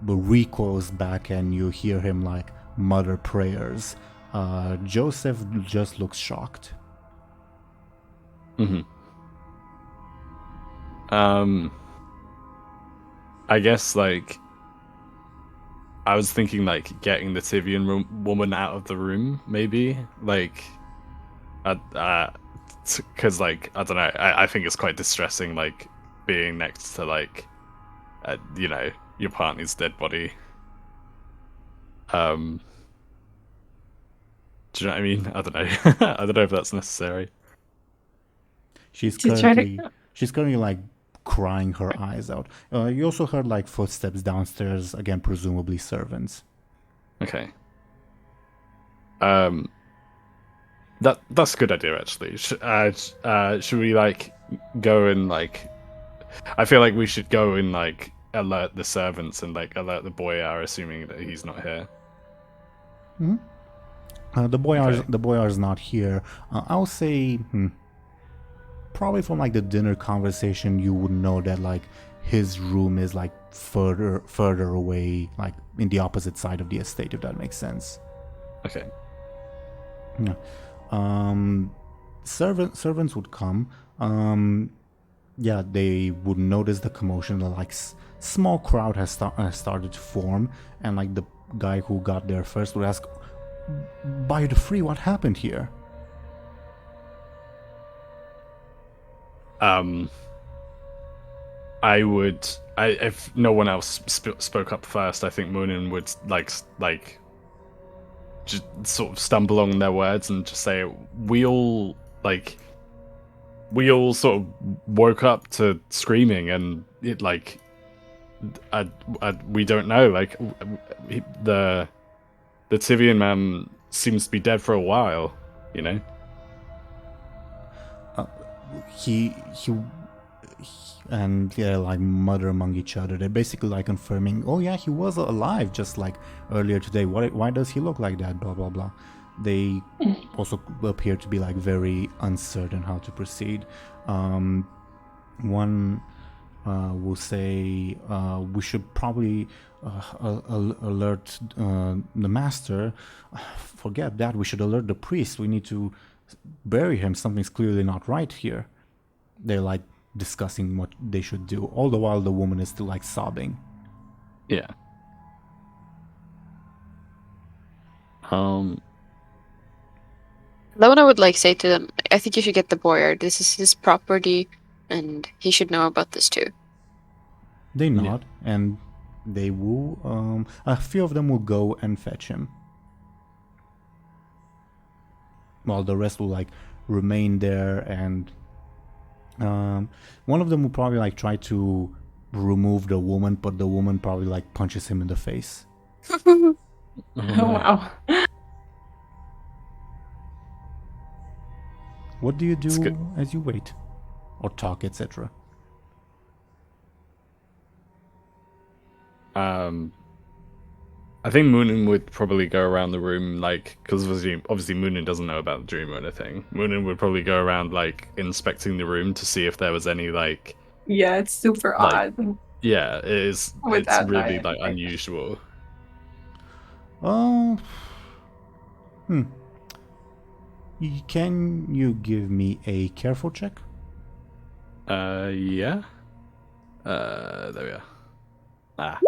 recoils back, and you hear him like mutter prayers. Joseph just looks shocked. Mm-hmm. I guess like I was thinking like getting the Tivian woman out of the room, maybe like, because like I don't know, I think it's quite distressing like being next to like, you know, your partner's dead body. Do you know what I mean? I don't know. I don't know if that's necessary. She's She's trying currently like crying her eyes out. You also heard like footsteps downstairs, again presumably servants. Okay. That's a good idea actually. Should we like go and like? I feel like we should go and like alert the servants and like alert the boyar, assuming that he's not here. The Okay. boyar is not here. I'll say, probably from like the dinner conversation, you would know that like his room is like further away, like in the opposite side of the estate, if that makes sense. Okay. Yeah. Servants would come. Yeah, they would notice the commotion. Like small crowd has started to form, and like the guy who got there first would ask, "By the free, what happened here?" If no one else spoke up first, I think Muninn would like just sort of stumble on their words and just say, we all sort of woke up to screaming, and it like, we don't know, like the Tivian man seems to be dead for a while, you know. He and yeah, like mutter among each other. They're basically like confirming, oh yeah, he was alive just like earlier today. Why does he look like that? Blah blah blah. They also appear to be like very uncertain how to proceed. One will say, we should probably alert the master. Forget that, we should alert the priest. We need to bury him. Something's clearly not right here. They're like discussing what they should do, all the while the woman is still like sobbing. Yeah. Lona would like say to them, I think you should get the boyar. This is his property, and he should know about this too. They nod, and they will. A few of them will go and fetch him, while the rest will like remain there. And one of them will probably like try to remove the woman, but the woman probably like punches him in the face. Oh, wow. What do you do good. as you wait, or talk, etc.? I think Muninn would probably go around the room, like, because obviously Muninn doesn't know about the dream or anything. Muninn would probably go around, like, inspecting the room to see if there was any, like... Yeah, it's super Like, odd. Yeah, it is. It's Without really, that, like, right. unusual. Can you give me a careful check? Yeah. There we are. Ah.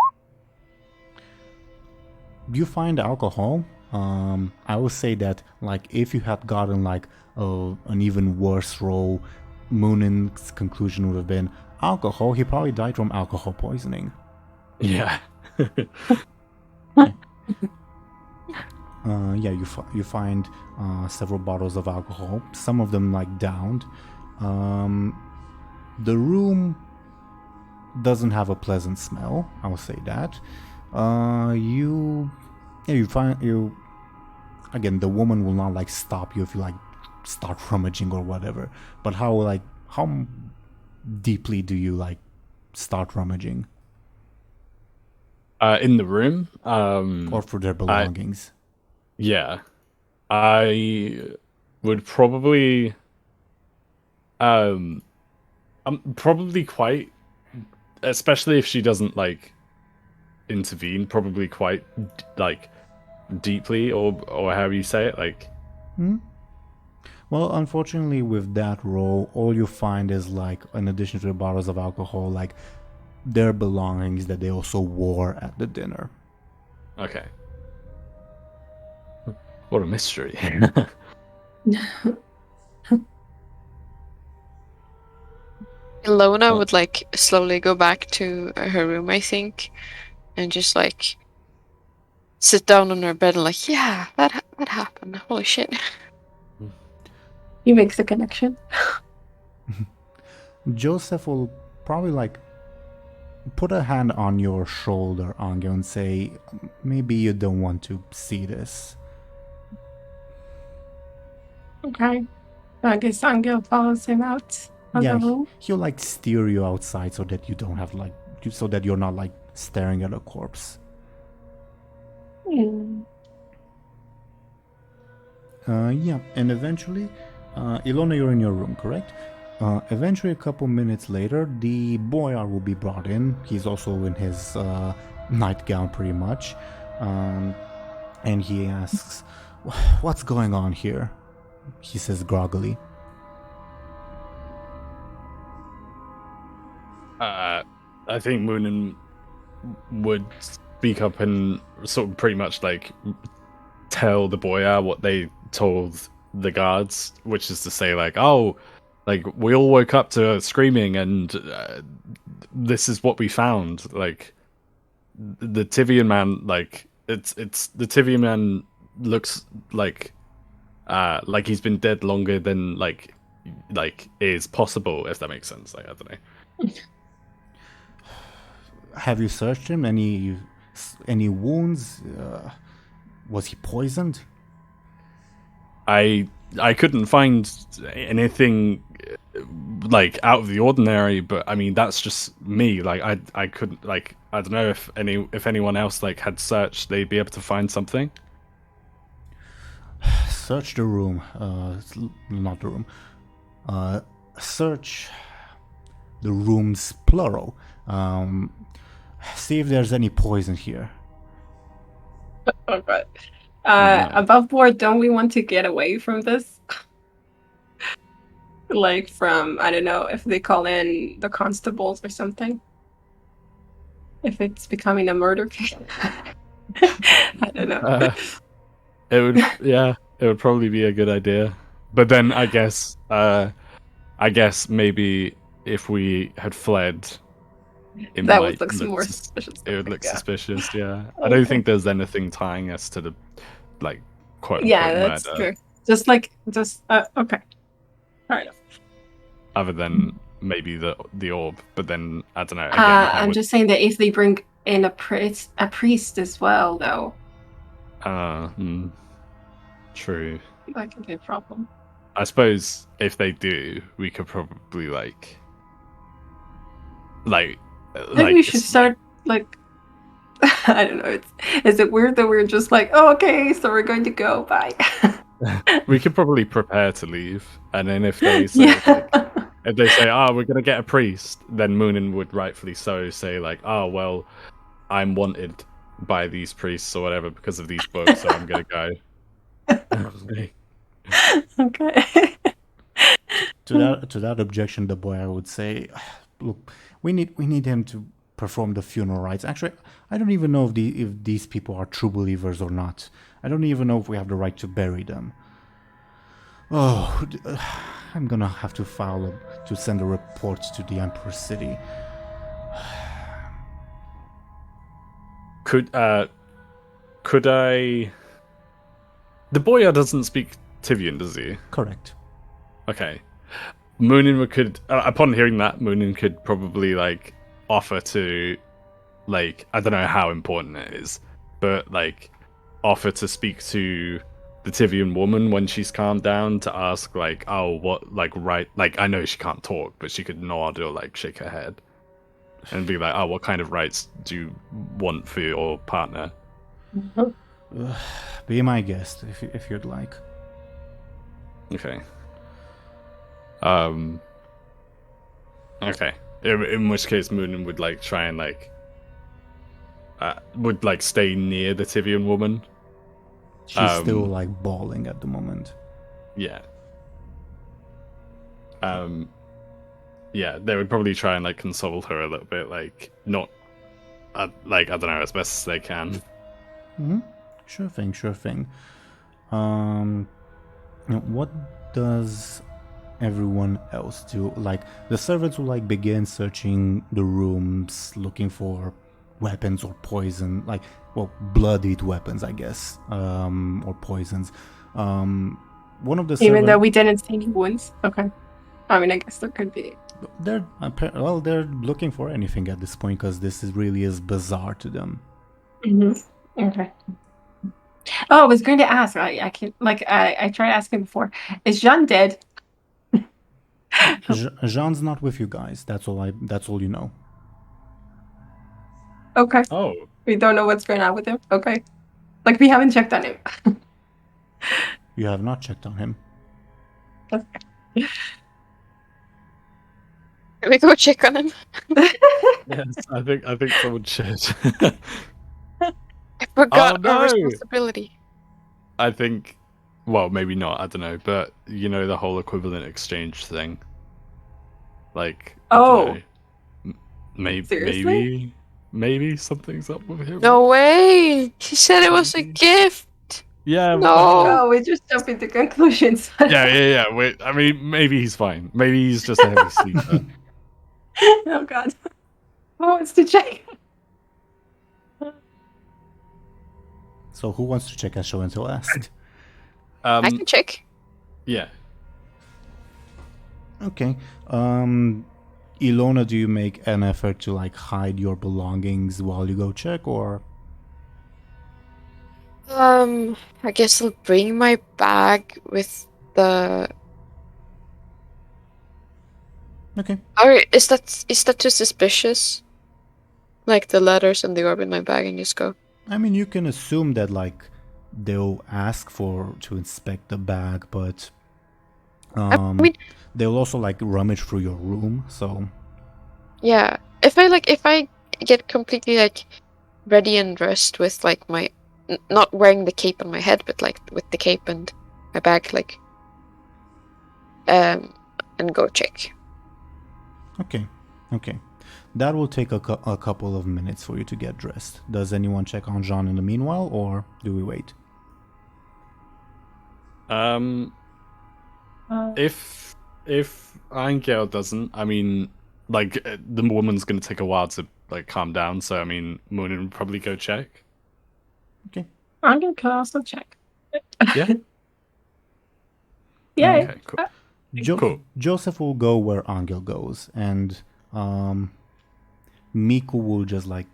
You find alcohol. I would say that like if you had gotten like an even worse roll, Muninn's conclusion would have been alcohol. He probably died from alcohol poisoning. Yeah. Yeah, you find several bottles of alcohol. Some of them like downed. The room doesn't have a pleasant smell. I will say that. You again, the woman will not like stop you if you like start rummaging or whatever. But how deeply do you like start rummaging? In the room, Or for their belongings? yeah, I would probably, I'm probably quite, especially if she doesn't like intervene, probably quite like deeply, or however you say it, like. Well, unfortunately, with that roll, all you find is like, in addition to the bottles of alcohol, like their belongings that they also wore at the dinner. Okay. What a mystery. Illona would like slowly go back to her room, I think, and just like sit down on her bed and like, yeah, that happened. Holy shit. He makes the connection. Joseph will probably like put a hand on your shoulder, Anghel, and say, maybe you don't want to see this. Okay. I guess Anghel follows him out of the room. He'll like steer you outside so that you don't have like, so that you're not like staring at a corpse. Hmm. Yeah, and eventually, Illona, you're in your room, correct? Eventually, a couple minutes later, the boyar will be brought in. He's also in his nightgown, pretty much. And he asks, "What's going on here?" He says groggily. I think Muninn would speak up and sort of pretty much like tell the boyar what they told the guards, which is to say, like, oh, like we all woke up to screaming, and this is what we found. Like the Tivian man, like it's the Tivian man looks like he's been dead longer than like is possible, if that makes sense. Like, I don't know. Have you searched him? Any wounds? Was he poisoned? I couldn't find anything like out of the ordinary, but I mean that's just me. Like I couldn't, like, I don't know if anyone else like had searched, they'd be able to find something. Search the room. Not the room. Search the rooms, plural. See if there's any poison here. Oh god. Above board, don't we want to get away from this? Like from, I don't know, if they call in the constables or something. If it's becoming a murder case. I don't know. It would probably be a good idea. But then I guess maybe if we had fled, that would look more suspicious. It would look suspicious, yeah. I don't think there's anything tying us to the, like, quote unquote that's murder. True. Okay. Fair enough. Other than maybe the orb, but then I don't know. Again, I'm just saying that if they bring in a priest as well, though. True. That could be a problem. I suppose if they do, we could probably maybe we should start like I don't know. Is it weird that we're just like, oh, okay, so we're going to go, bye? We could probably prepare to leave, and then if they say if they say, "Oh, we're gonna get a priest," then Muninn would rightfully so say like, "Oh, well, I'm wanted by these priests or whatever because of these books, so I'm gonna go." Okay. To that objection, the boy would say, "Look, we need him to perform the funeral rites. Actually, I don't even know if these people are true believers or not. I don't even know if we have the right to bury them. Oh, I'm gonna have to send a report to the Emperor's City." Could I? The boyar doesn't speak Tivian, does he? Correct. Okay. Muninn could, upon hearing that, Muninn could probably like offer to, like, I don't know how important it is, but like offer to speak to the Tivian woman when she's calmed down to ask like, oh, what like right? Like I know she can't talk, but she could nod or like shake her head, and be like, oh, what kind of rights do you want for your partner? Be my guest if you'd like. Okay. Okay. In which case, Muninn would like try and like would like stay near the Tivian woman. She's still like bawling at the moment. Yeah. Yeah, they would probably try and like console her a little bit, like not, like I don't know, as best as they can. Mm-hmm. Sure thing. What does everyone else do? Like the servants will like begin searching the rooms, looking for weapons or poison, like bloodied weapons, I guess, or poisons. One of the even though we didn't see any wounds. Okay. I mean, I guess there could be. They're looking for anything at this point because this really is bizarre to them. Mm-hmm. Okay. Oh, I was going to ask. I can I tried asking before. Is Jean dead? Jean's not with you guys. That's all you know. Okay. Oh. We don't know what's going on with him. Okay. Like we haven't checked on him. You have not checked on him. Okay. Can we go check on him? Yes, I think someone should. I forgot Oh, our no. responsibility. I think, well, maybe not. I don't know, but you know the whole equivalent exchange thing. Like, I don't know. Seriously? Maybe something's up with him. No way! He said it was a gift! Yeah. No. Oh, we just jump into conclusions. Yeah. Wait, I mean, maybe he's fine. Maybe he's just a heavy sleeper. Oh God. Who wants to check? So who wants to check as Show&Tell asked? I can check. Yeah. Okay. Illona, do you make an effort to like hide your belongings while you go check, or? I guess I'll bring my bag with the. Okay. Or is that too suspicious? Like the letters and the orb in my bag and just go. I mean, you can assume that like they'll ask to inspect the bag, but I mean, they'll also like rummage through your room. So yeah. If I get completely like ready and dressed with like my not wearing the cape on my head, but like with the cape and my bag, like and go check. okay. That will take a couple of minutes for you to get dressed. Does anyone check on Jean in the meanwhile, or do we wait? If Anghel doesn't, I mean, like the woman's gonna take a while to like calm down. So I mean, Muninn would probably go check. Okay. I'm gonna also check. Yeah. Yeah. Okay. Cool. Cool. Joseph will go where Anghel goes, and Miku will just like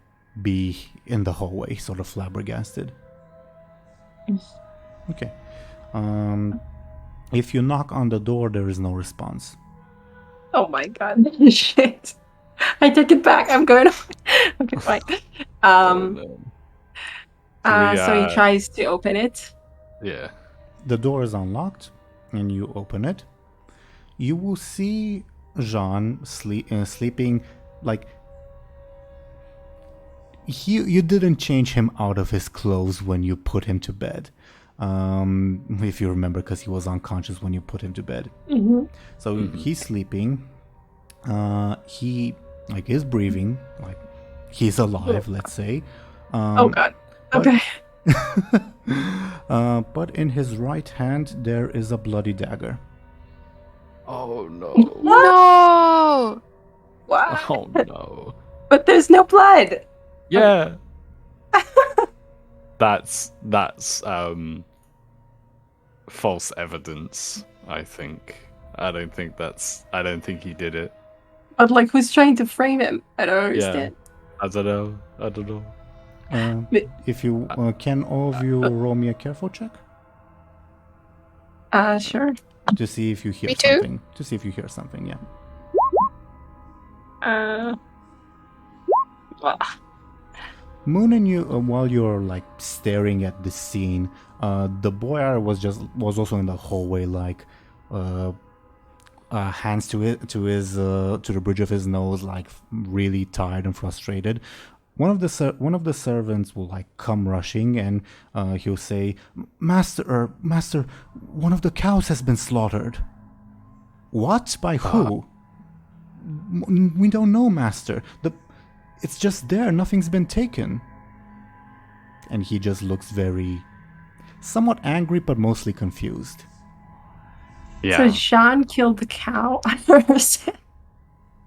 be in the hallway, sort of flabbergasted. Okay. If you knock on the door, there is no response. Oh my God. Shit. I take it back. I'm going. Okay, fine. So he tries to open it. Yeah. The door is unlocked, and you open it. You will see Jean sleeping like you didn't change him out of his clothes when you put him to bed. If you remember, because he was unconscious when you put him to bed. Mm-hmm. So he's sleeping. He like is breathing, like he's alive. Let's say. Oh God. But, Okay. But in his right hand there is a bloody dagger. Oh no. No. What? Oh no. But there's no blood. Yeah. That's false evidence, I think. I don't think he did it. But like, who's trying to frame him? I don't understand. I don't know. If you can all of you roll me a careful check. Sure. To see if you hear Me too. something. To see if you hear something, yeah. Well, Muninn, you while you're like staring at the scene, the boyar was also in the hallway, like hands to the bridge of his nose, like really tired and frustrated. One of the servants will like come rushing, and he'll say, Master, one of the cows has been slaughtered." "What? By who?" "We don't know, Master. It's just there. Nothing's been taken." And he just looks somewhat angry, but mostly confused. Yeah. So Jean killed the cow? I don't understand.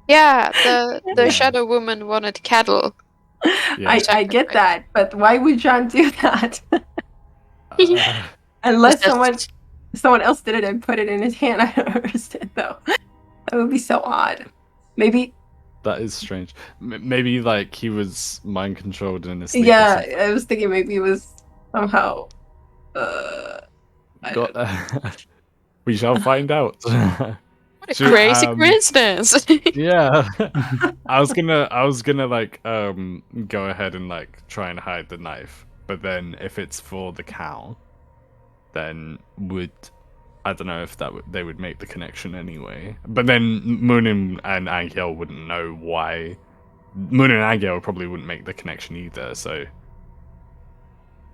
Yeah, the Yeah. shadow woman wanted cattle. Yeah. I get that, but why would Jean do that? Uh, Unless Just- someone else did it and put it in his hand. I don't understand though. That would be so odd. Maybe. that is strange. Maybe like he was mind controlled in his sleep. Yeah, or something. I was thinking maybe it was somehow. I don't know. We shall find out. What a crazy coincidence. Yeah. I was gonna like go ahead and like try and hide the knife, but then if it's for the cow, then I don't know if they would make the connection anyway. But then Muninn and Anghel wouldn't know why. Muninn and Anghel probably wouldn't make the connection either. So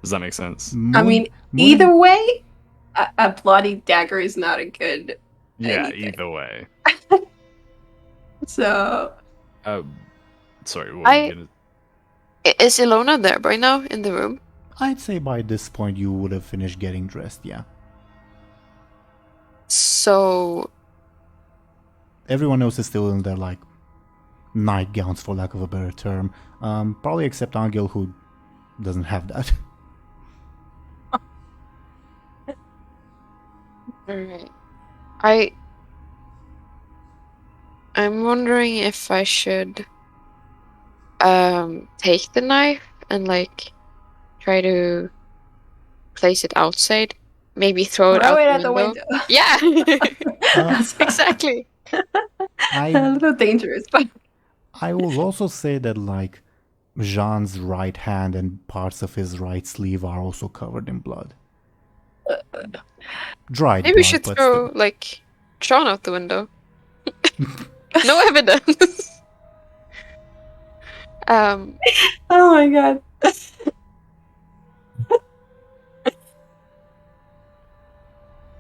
does that make sense? I mean, either way, a bloody dagger is not a good. Yeah. anything. Either way. So. Sorry. What were you gonna... Is Illona there by now in the room? I'd say by this point you would have finished getting dressed, yeah. So Everyone else is still in their like nightgowns, for lack of a better term. Probably except Anghel, who doesn't have that. alright. I'm wondering if I should take the knife and like try to place it outside. Maybe throw it out at the window. window. Yeah. Uh, Exactly. A little dangerous, but I will also say that like Jean's right hand and parts of his right sleeve are also covered in blood. Dried Maybe blood, we should but throw still. like Sean out the window. No evidence. oh my god.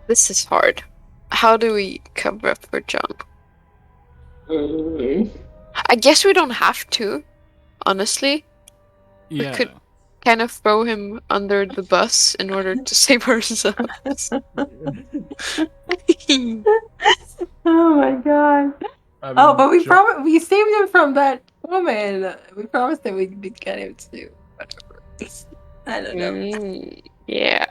This is hard. How do we cover up for John? I guess we don't have to, honestly. Yeah. could- Kind of throw him under the bus in order to save ourselves. Oh my god. I mean, Oh, but we sure. we saved him from that woman. We promised that we'd get him to whatever. I don't know. Yeah.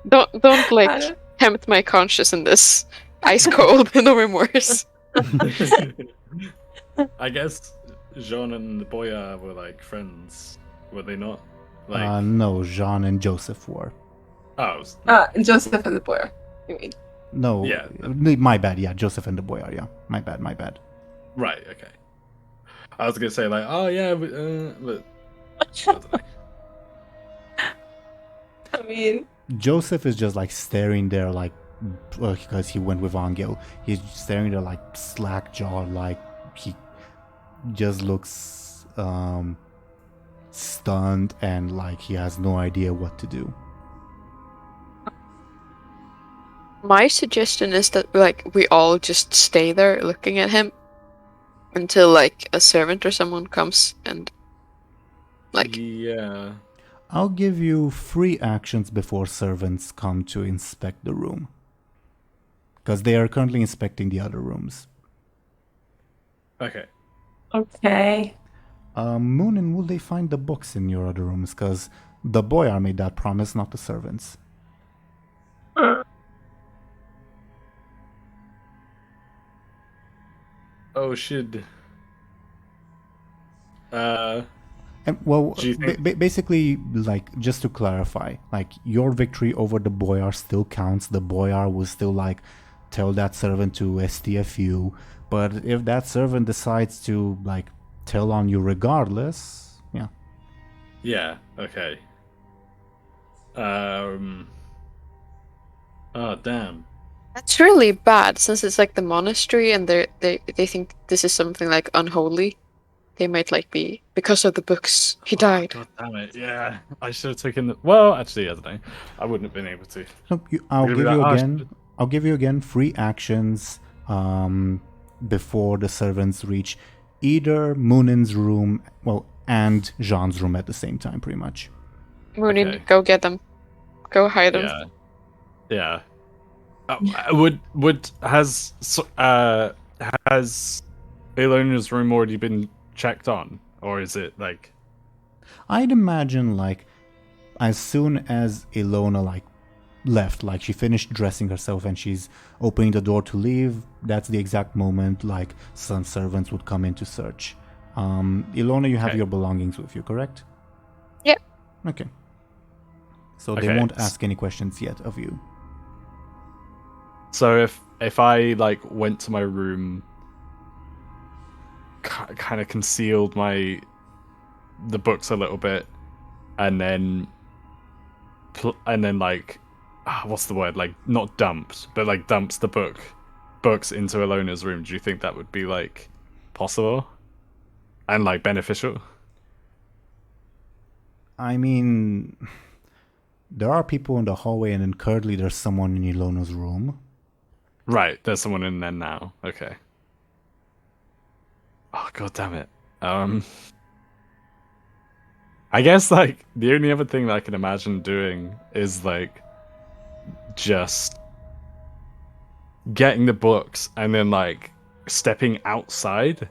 Don't like I don't- tempt my conscience in this. Ice cold, no remorse. I guess Jean and the Boya were like friends, were they not? Like, No, Jean and Joseph were. oh, and Joseph and the boy. You mean? No, Yeah. my bad. Yeah, Joseph and the boy are. Yeah, my bad. right, okay. I was gonna say like, oh yeah, but I don't know. I mean, Joseph is just like staring there, like because he went with Anghel. He's staring there like slack jawed, like he just looks stunned and like he has no idea what to do. My suggestion is that like we all just stay there looking at him until like a servant or someone comes and like Yeah. I'll give you 3 actions before servants come to inspect the room, because they are currently inspecting the other rooms. Okay. okay. Muninn, will they find the books in your other rooms? Because the boyar made that promise, not the servants. Oh, should. And, well, Do you think- basically, like, just to clarify, like, your victory over the boyar still counts. The boyar will still, like, tell that servant to STFU. But if that servant decides to, like, tell on you regardless, yeah. Yeah. Okay. Oh damn. That's really bad, since it's like the monastery, and they think this is something like unholy. They might like be because of the books. He died. God damn it! Yeah, I should have taken the. Well, actually, I don't know. I wouldn't have been able to. So I'll give you again free actions before the servants reach either Munin's room, and Jean's room at the same time, pretty much. Muninn, Okay. go get them. Go hide them. Yeah. Has Illona's room already been checked on, or is it like? I'd imagine, like, as soon as Illona, like, left, like, she finished dressing herself and she's opening the door to leave, that's the exact moment, like, some servants would come in to search. Illona, you have Okay. your belongings with you, correct? Yep. Okay. So they Okay. won't ask any questions yet of you. So if I like went to my room, kind of concealed the books a little bit, and then like what's the word, like not dumped, but like dumps the books into Illona's room, do you think that would be like possible and like beneficial? I mean, there are people in the hallway, and then currently there's someone in Illona's room. Right, there's someone in there now. Okay. Oh god damn it. I guess like the only other thing that I can imagine doing is like just getting the books and then like stepping outside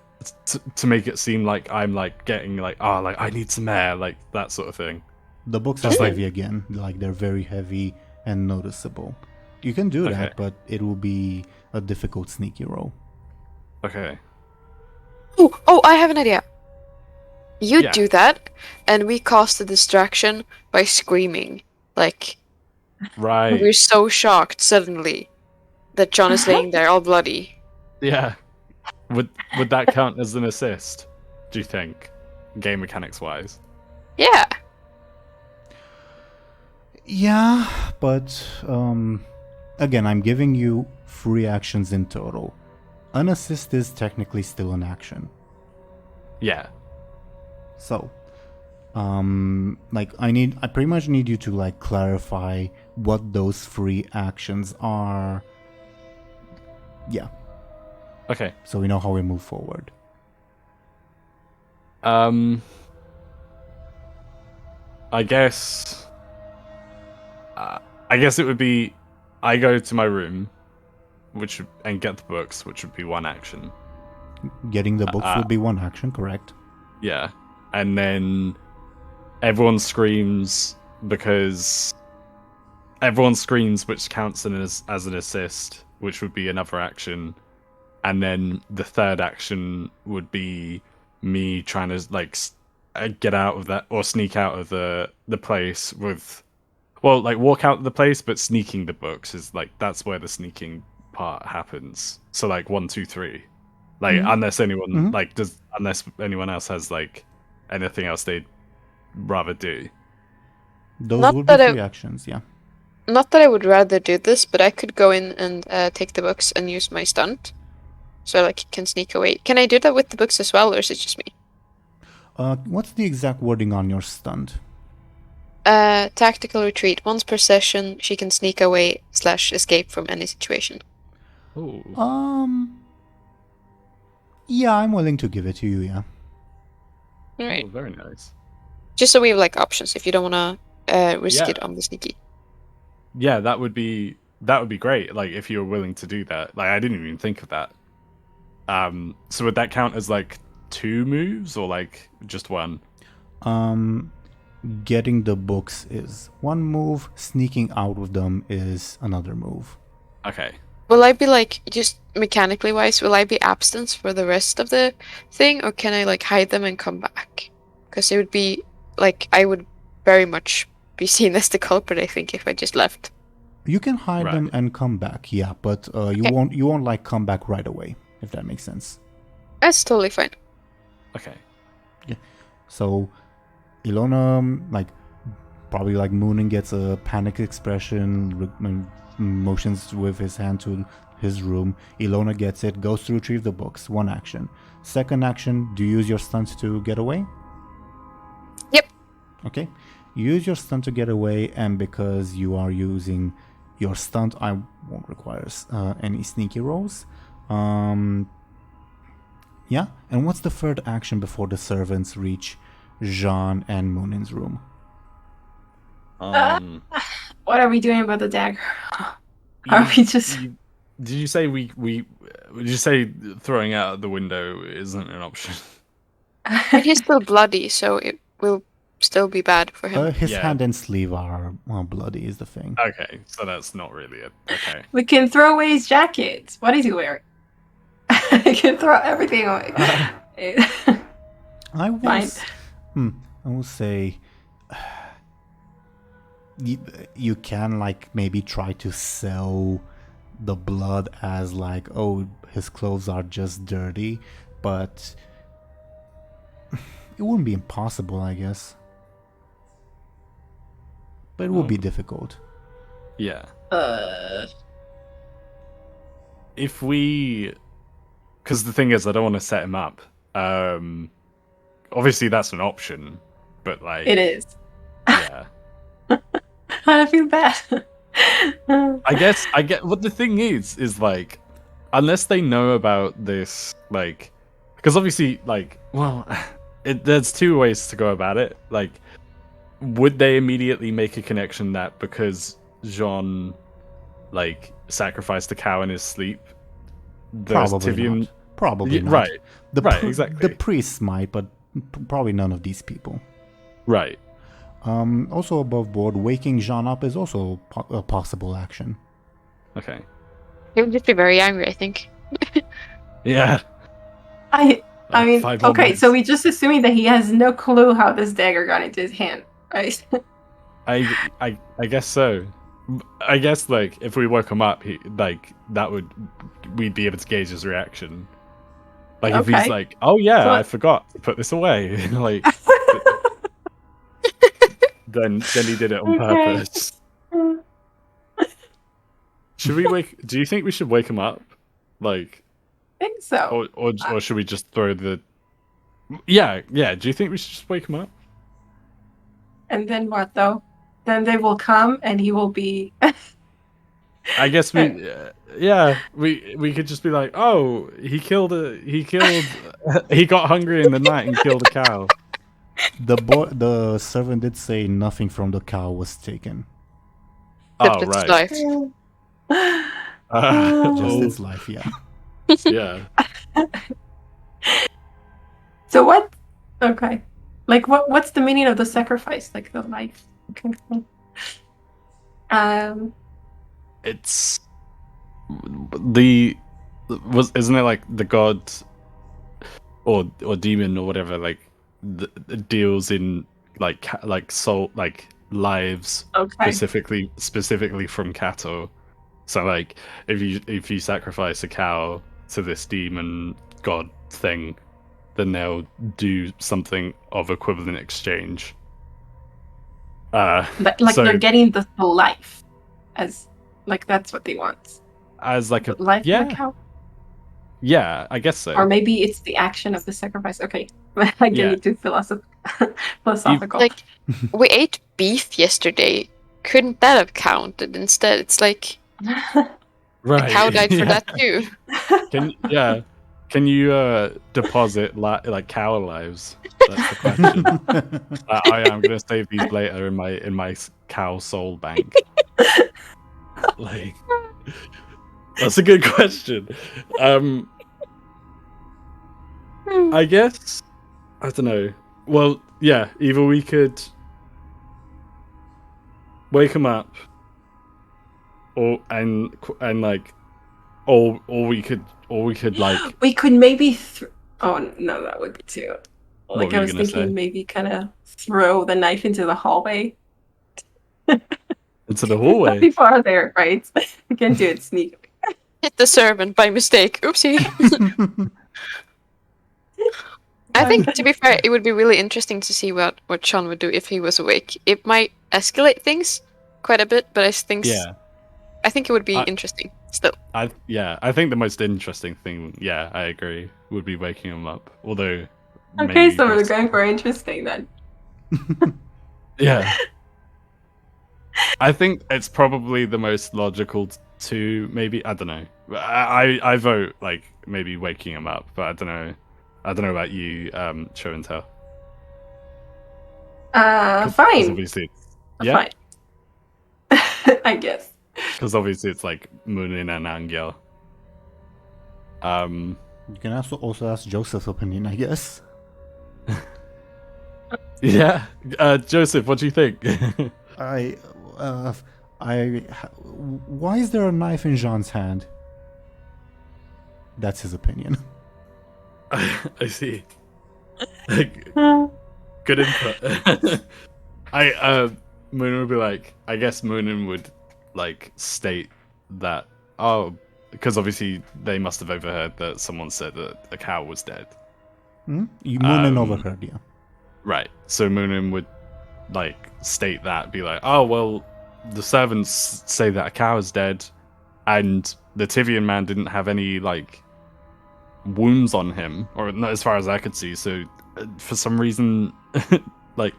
to make it seem like I'm like getting like like I need some air, like that sort of thing. The books are Just like- heavy again, like they're very heavy and noticeable. You can do Okay. that, but it will be a difficult sneaky roll. Okay. Oh, I have an idea. You Yeah. do that, and we cast a distraction by screaming. Like, Right. we're so shocked suddenly that John is laying there all bloody. Yeah. Would that count as an assist, do you think? Game mechanics wise. Yeah. Yeah, but again, I'm giving you 3 actions in total. An assist is technically still an action. Yeah. So, like, I pretty much need you to, like, clarify what those 3 actions are. Yeah, Okay. so we know how we move forward. I guess it would be I go to my room, and get the books, which would be 1 action. Getting the books would be 1 action, correct? Yeah, and then everyone screams, which counts as an assist, which would be another action, and then the 3rd action would be me trying to like get out of that or sneak out of the place with, well, like walk out of the place, but sneaking the books is like that's where the sneaking part happens. So like 1, 2, 3, like unless anyone unless anyone else has like anything else they'd rather do. Those Not would be that 3 actions, yeah. Not that I would rather do this, but I could go in and take the books and use my stunt. So I can sneak away. Can I do that with the books as well, or is it just me? What's the exact wording on your stunt? Tactical retreat. Once per session, she can sneak away / escape from any situation. Oh, Yeah, I'm willing to give it to you, yeah. Alright. very nice. Just so we have like options if you don't want to risk Yeah. it on the sneaky. Yeah, that would be great. Like if you were willing to do that. Like I didn't even think of that. So would that count as like 2 moves or like just 1? Getting the books is 1 move, sneaking out with them is another move. Okay. Will I be like, just mechanically wise, will I be absent for the rest of the thing, or can I like hide them and come back? because it would be like I would very much be seen as the culprit. I think if I just left. You can hide them Right. and come back, yeah, but you won't like come back right away, if that makes sense. That's totally fine. Okay. So, Illona, probably Muninn gets a panic expression, motions with his hand to his room. Illona gets it, goes to retrieve the books. One action. Second action, do you use your stunt to get away? Yep. Okay. You use your stunt to get away, and because you are using your stunt, I won't require any sneaky rolls. Yeah. And what's the third action before the servants reach Jean and Muninn's room? What are we doing about the dagger? Are we just... Did you say did you say throwing out the window isn't an option? But he's still bloody, so it will still be bad for him. His Yeah. hand and sleeve are bloody, is the thing. Okay, so that's not really it. Okay. We can throw away his jacket. What is he wearing? I can throw everything away. I will. Fine. I will say. You can maybe try to sell the blood as oh, his clothes are just dirty, but it wouldn't be impossible, I guess. But it would be difficult. Yeah. Uh, If we, because the thing is, I don't want to set him up. Obviously that's an option, but it is. yeah. I feel bad. I get what the thing is unless they know about this, because obviously, there's two ways to go about it. Would they immediately make a connection that because Jean, sacrificed a cow in his sleep, there's Probably Tivian... not. Probably not. Right, The exactly. The priests might, but probably none of these people. Right. Also above board, waking Jean up is also a possible action. Okay. He would just be very angry, I think. Yeah. I mean, 5 more okay, minutes. so we're just assuming that he has no clue how this dagger got into his hand, right? I guess so. I guess if we woke him up, we'd be able to gauge his reaction. If he's Okay. oh yeah, So- I forgot to put this away. Then he did it on Okay. purpose. Should we do you think we should wake him up? I think so. Or should we just throw the... Yeah, do you think we should just wake him up? And then what, though? Then they will come and he will be... I guess we could just be oh, he got hungry in the night and killed a cow. The servant did say nothing from the cow was taken. Except Oh, it's right. life. Just its life, yeah. Yeah. So what? Okay. What's the meaning of the sacrifice? The life. Okay. It's isn't it the god or demon or whatever deals in soul lives Okay. specifically from cattle. So if you sacrifice a cow to this demon god thing, then they'll do something of equivalent exchange. But so they're getting the life, as that's what they want. as a The life yeah of the cow, yeah, I guess so. or maybe it's the action of the sacrifice. Okay, I get Yeah. into philosophical. We ate beef yesterday. Couldn't that have counted instead? It's Right. a cow died for Yeah. that too. Can you deposit cow lives? That's the question. I'm gonna save these later in my cow soul bank. That's a good question. I guess I don't know. Well, yeah. Either we could wake him up, or we could we could maybe. Oh no, that would be too. What were I you was gonna thinking say? maybe kind of throw the knife into the hallway. Into the Not hallway. too far there, right? You can do it sneakily. Hit the servant by mistake. Oopsie. I think, to be fair, it would be really interesting to see what Sean would do if he was awake. It might escalate things quite a bit, but I think it would be interesting still. I think the most interesting thing, I agree, would be waking him up. Although, Okay, maybe so we're going for interesting then. yeah. I think it's probably the most logical to maybe, I don't know. I vote like maybe waking him up, but I don't know. I don't know about you, Show and Tell. Fine. Obviously, Fine. I guess. Because obviously it's like Muninn and Anghel. You can also ask Joseph's opinion, I guess. Yeah, Joseph, what do you think? Why is there a knife in Jean's hand? That's his opinion. I see. Good input. Muninn would be like, I guess Muninn would like state that, because obviously they must have overheard that someone said that a cow was dead. Muninn overheard, yeah. Right. So Muninn would like state that, be like, oh well, the servants say that a cow is dead, and the Tivian man didn't have any like wounds on him, or not as far as I could see. So for some reason, like,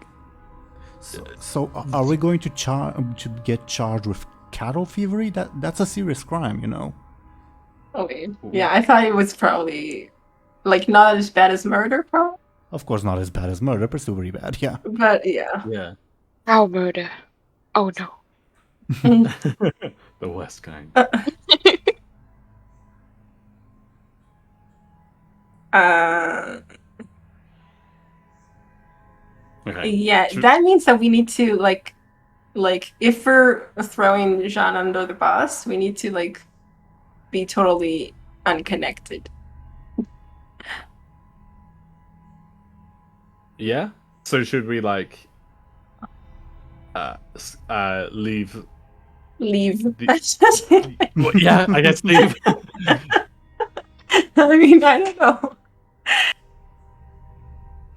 so are we going to get charged with cattle thievery? That's a serious crime, you know. Okay. Yeah, I thought it was probably like not as bad as murder, probably. Of course, not as bad as murder, but still very bad. Yeah. But yeah. Yeah. Cow murder. Oh no. The worst kind. Okay. Yeah, that means that we need to like if we're throwing Jean under the bus, we need to like be totally unconnected. Yeah. So should we like leave? Well, yeah, I guess leave. I mean, I don't know.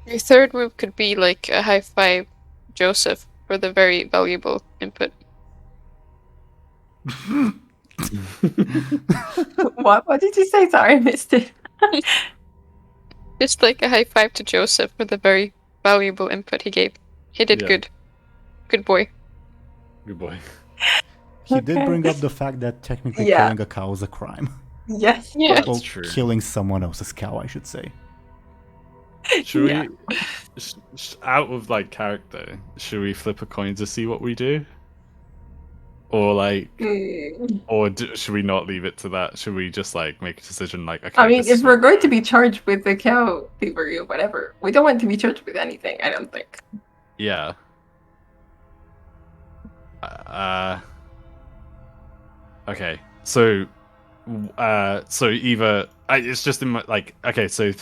Your third move could be like a high five Joseph for the very valuable input. What did you say? Sorry, I missed it. Just like a high five to Joseph for the very valuable input he gave. He did good. Good boy. Good boy. He did bring up the fact that technically killing a cow is a crime. Yes. Yeah. Well, That's true. killing someone else's cow, I should say. Should we, out of like character, should we flip a coin to see what we do? Or like, should we not leave it to that? Should we just like make a decision like, okay, I mean, if we're going to be charged with the cow thievery or whatever, we don't want to be charged with anything, I don't think. Yeah. Okay. So either it's just in my like, okay, so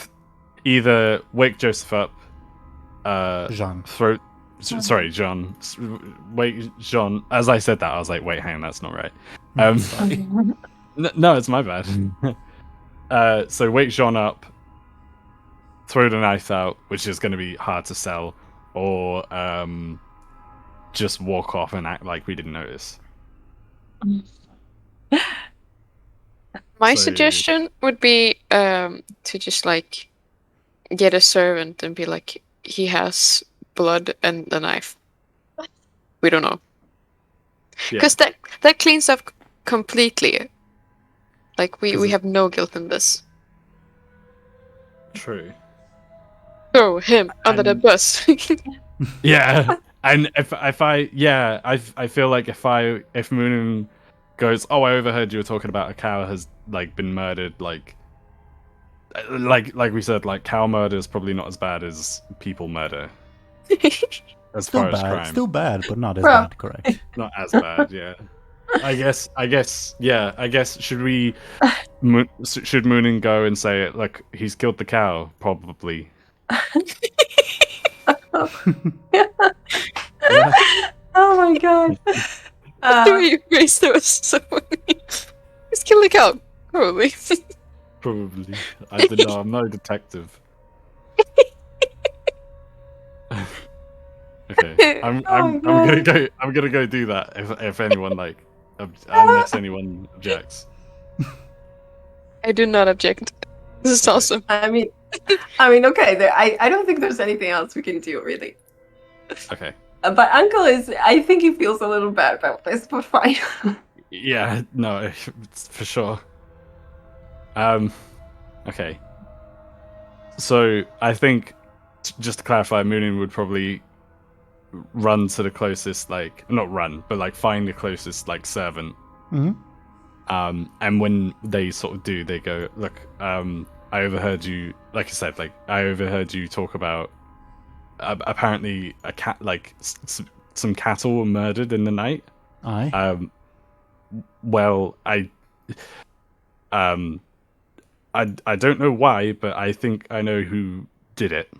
either wake Joseph up, Jean. throw. Sorry, Jean. Wait, Jean. As I said that, I was like, wait, hang on, that's not right. No, it's my bad. So wake Jean up, throw the knife out, which is going to be hard to sell, or just walk off and act like we didn't notice. My suggestion would be to just like get a servant and be like, he has blood and a knife. We don't know, because that cleans up completely. Like we have no guilt in this. True. Throw him under the bus. Yeah, and if I feel like if Muninn goes, oh, I overheard you were talking about a cow has like been murdered, like we said, like cow murder is probably not as bad as people murder. As Still far as bad. crime, Still bad, but not as bad. Correct. not as bad. Yeah. I guess. Should Muninn go and say it like he's killed the cow? Probably. Yeah. Oh my god. The way you phrased it was so funny. Just kill the cow, probably. Probably. I don't know. I'm not a detective. Okay. I'm gonna go. I'm gonna go do that if anyone unless anyone objects. I do not object. This is Okay. awesome. I mean, okay. I don't think there's anything else we can do, really. Okay. But Uncle I think he feels a little bad about this, but fine. Yeah. No. It's for sure. Okay. So I think, just to clarify, Muninn would probably run to the closest, not run, but find the closest servant. Hmm. And when they sort of do, they go, look, I overheard you, like I said, I overheard you talk about apparently a cat, some cattle were murdered in the night. Aye. Well, I don't know why, but I think I know who did it.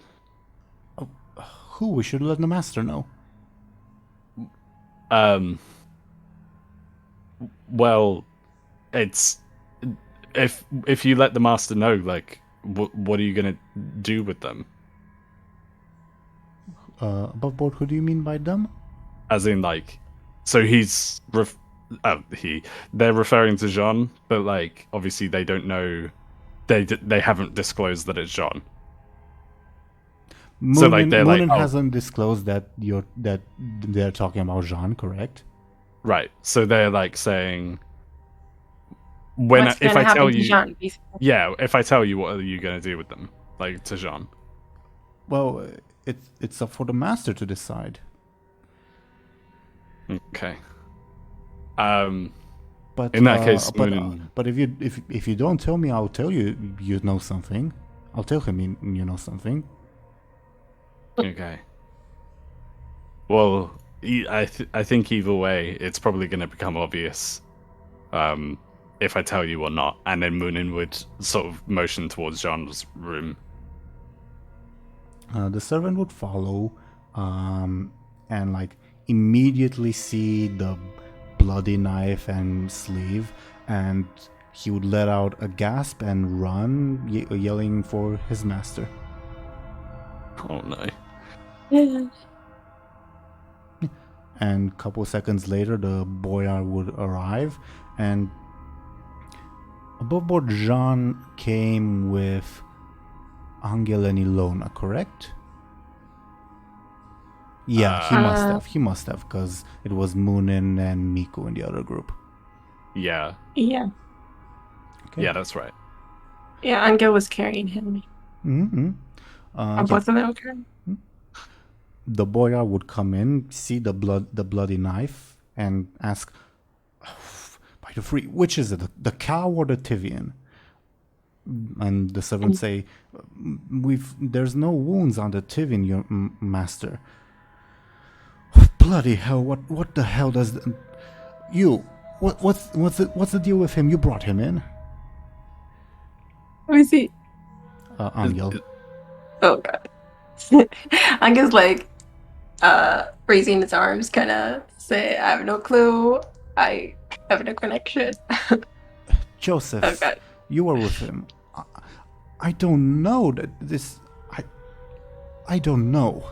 Who? We should let the master know. Well, it's if you let the master know, what are you gonna do with them? Above board, who do you mean by them? As in, so he's they're referring to Jean, but obviously they don't know, they haven't disclosed that it's Jean. Muninn hasn't disclosed that they're talking about Jean, correct? Right. So they're saying, What's if gonna I happen tell to you, Jean, basically? yeah, if I tell you, what are you gonna do with them, to Jean? Well, it's up for the master to decide. Okay. But In that case, Muninn. but if you don't tell me, I'll tell you you know something. I'll tell him you know something. Okay. Well, I think either way, it's probably going to become obvious, if I tell you or not. And then Muninn would sort of motion towards Jean's room. The servant would follow, and immediately see the bloody knife and sleeve, and he would let out a gasp and run, yelling for his master. Oh no. And a couple seconds later, the boyar would arrive, and above board Jean came with Anghel and Illona, correct? Yeah, he must have, because it was Muninn and Miku in the other group. Yeah. Yeah. Okay. Yeah, that's right. Yeah, Anghel was carrying him. Mm-hmm. Both of them were carrying. The boyar would come in, see the bloody knife, and ask, by the free, which is it, the cow or the Teeironor? And the servant say, there's no wounds on the Teeironor, your master. Bloody hell! What the hell does what's the deal with him? You brought him in. Who is he? Anghel. Oh god. Angel's raising his arms, kind of say, I have no clue. I have no connection. Joseph, Oh god. you were with him. I don't know that this. I don't know.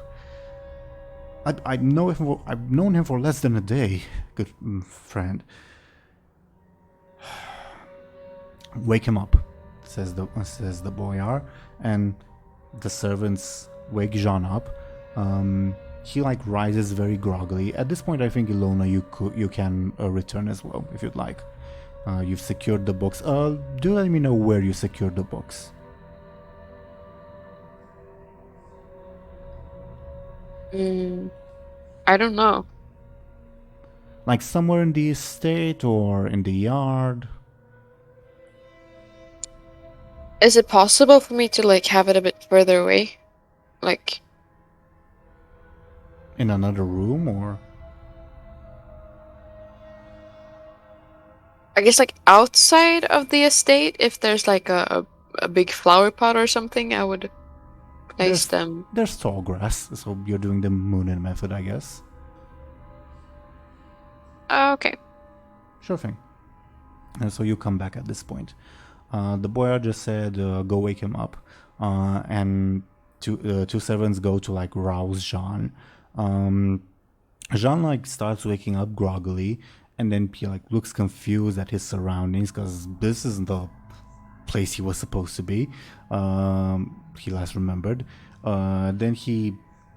I've known him for less than a day, good friend. Wake him up, says the boyar, and the servants wake Jean up. He rises very groggily. At this point, I think Illona, you can return as well if you'd like. You've secured the books. Do let me know where you secured the books. I don't know. Somewhere in the estate or in the yard. Is it possible for me to have it a bit further away? In another room, or? I guess outside of the estate, if there's a big flower pot or something, I would place them? There's tall grass, so you're doing the Muninn method, I guess. Okay. Sure thing. And so you come back at this point. The boyar just said, go wake him up. And two servants go to like rouse Jean. Jean like starts waking up groggily, and then he like looks confused at his surroundings because this isn't the place he was supposed to be. He last remembered. Then he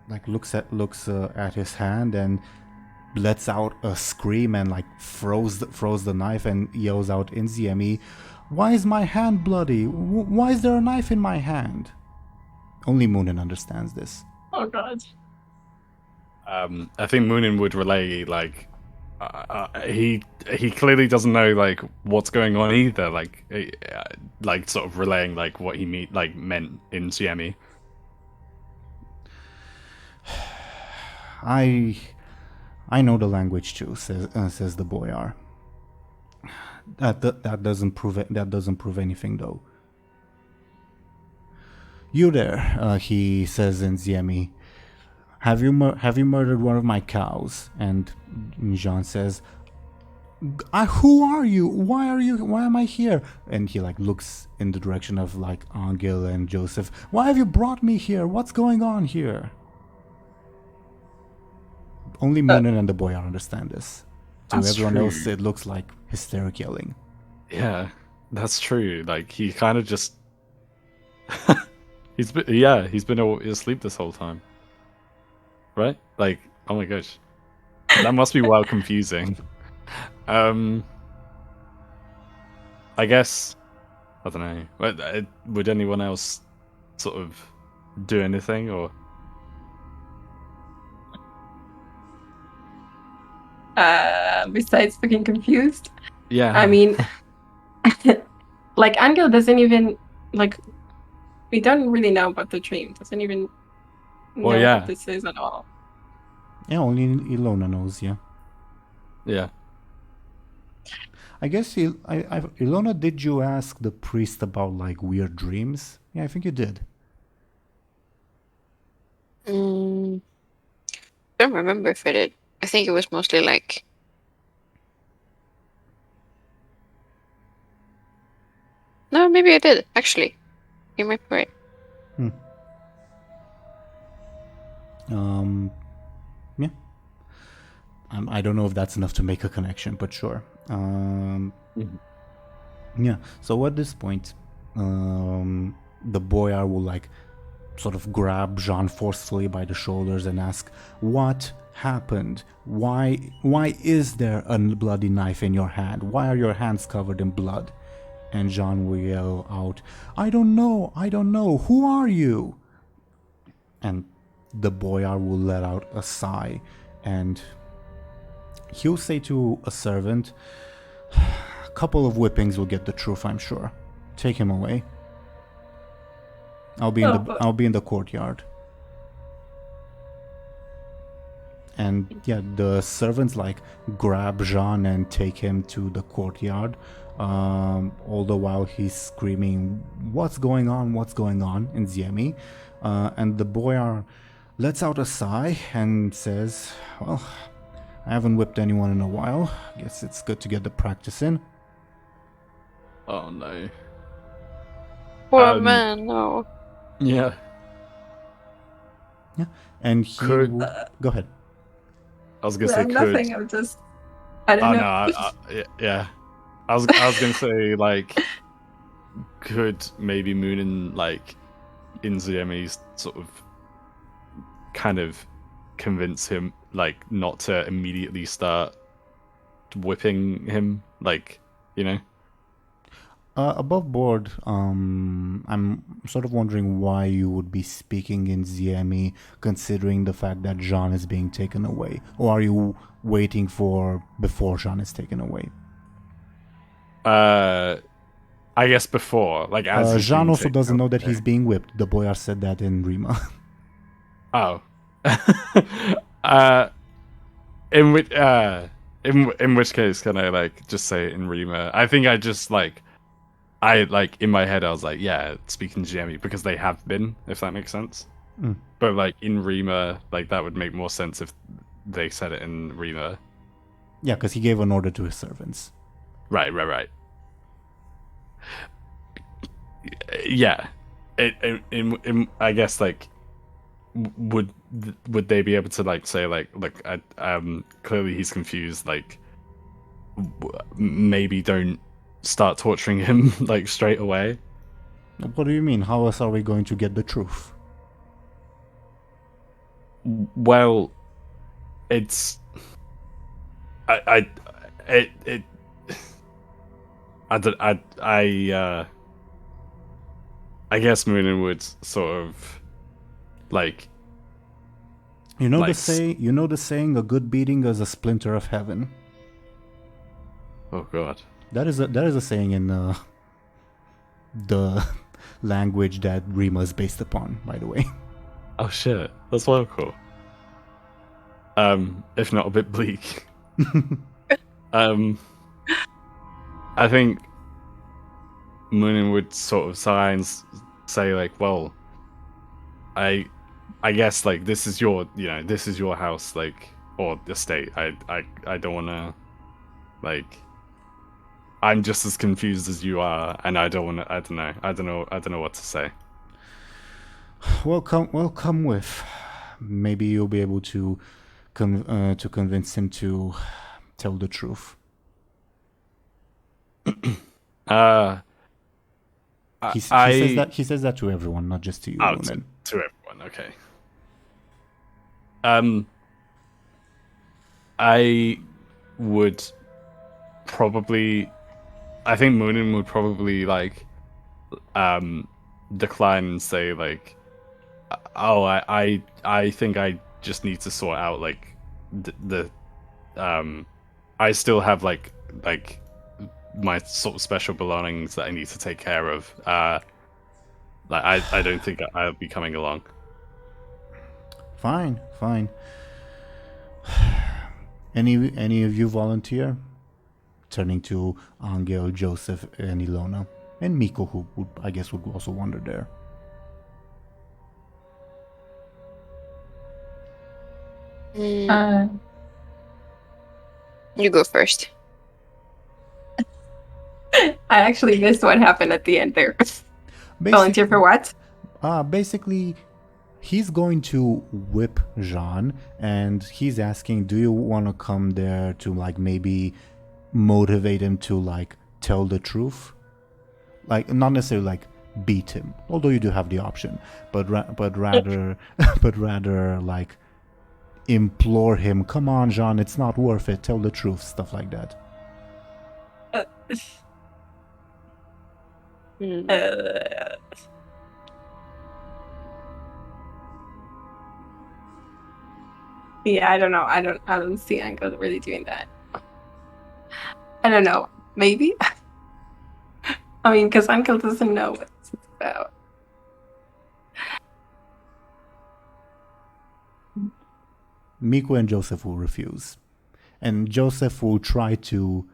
like looks at his hand and lets out a scream and like throws the knife and yells out in Ziemi, "Why is my hand bloody? Why is there a knife in my hand?" Only Muninn understands this. Oh god. I think Muninn would relay like he clearly doesn't know like what's going on either. Like sort of relaying like what he meant in Ziemi. I know the language too, says the boyar. That doesn't prove it. That doesn't prove anything though. You there? He says in Ziemi. Have you murdered one of my cows? And Jean says, "Who are you? Why am I here?" And he like looks in the direction of like Anghel and Joseph. "Why have you brought me here? What's going on here?" Only Muninn and the boyar understand this. To everyone else, it looks like hysteric yelling. Yeah, that's true. Like he kind of just he's been asleep this whole time, right? Like, oh my gosh, that must be wild confusing. I guess I don't know. Would anyone else sort of do anything or? Besides looking confused. Yeah. I mean, like Anghel doesn't even like. We don't really know about the dream. Doesn't even know what this is at all. Yeah, only Illona knows. Yeah. Yeah. I guess Illona, did you ask the priest about like weird dreams? Yeah, I think you did. Don't remember if I did. I think it was mostly like. No, maybe I did actually. You might be right. Yeah. I don't know if that's enough to make a connection, but sure. Yeah. So at this point, the boyar will like sort of grab Jean forcefully by the shoulders and ask, "What happened? Why is there a bloody knife in your hand? Why are your hands covered in blood?" And Jean will yell out, I don't know, who are you?" And the boyar will let out a sigh, and he'll say to a servant, "A couple of whippings will get the truth, I'm sure. Take him away. I'll be in the courtyard." And yeah, the servants like grab Jean and take him to the courtyard. All the while he's screaming, what's going on in Ziemi. And the boyar lets out a sigh and says, "Well, I haven't whipped anyone in a while. Guess it's good to get the practice in." Oh no. Poor man, no. Yeah. Yeah. And he go ahead. I was gonna say nothing. I'm just. I don't know. No, yeah. I was gonna say like, could maybe Muninn like in Ziemi's sort of kind of convince him like not to immediately start whipping him, like, you know? Above board, I'm sort of wondering why you would be speaking in Ziemi, considering the fact that Jean is being taken away. Or are you waiting for before Jean is taken away? I guess before, like as Jean also doesn't know that he's being whipped. The boyar said that in Rima. Oh. In which case can I like just say it in Rima? I think I just like I like in my head I was like, yeah, speaking GME because they have been, if that makes sense. Mm. But like in Rima, like that would make more sense if they said it in Rima. Yeah, because he gave an order to his servants. Right. Yeah. I guess like would they be able to like say like, look, clearly he's confused, like maybe don't start torturing him like straight away. What do you mean? How else are we going to get the truth? Well, it's I guess Muninn would sort of like You know like the saying, a good beating is a splinter of heaven. oh god. That is a saying in the language that Rima is based upon, by the way. Oh shit, that's local. If not a bit bleak. I think Muninn would sort of sigh and say like, well, I guess like this is your house, like, or estate. I don't want to, like, I'm just as confused as you are, and I don't want to. I don't know what to say. Well, come with. Maybe you'll be able to convince him to tell the truth. He says that to everyone, not just to you. To everyone, okay. I think Muninn would probably like decline and say like, oh, I think I just need to sort out like the I still have like my sort of special belongings that I need to take care of. Like I don't think I'll be coming along. Fine. Any of you volunteer? Turning to Anghel, Joseph, and Illona, and Miko, who I guess would also wander there. You go first. I actually missed what happened at the end there. Volunteer for what? Basically, he's going to whip Jean, and he's asking, do you want to come there to like maybe motivate him to like tell the truth? Like not necessarily like beat him, although you do have the option, but rather like implore him, come on Jean, it's not worth it, tell the truth, stuff like that. Yeah, I don't know. I don't see Anghel really doing that. I don't know. Maybe. I mean, because Anghel doesn't know what it's about. Miko and Joseph will refuse, and Joseph will try to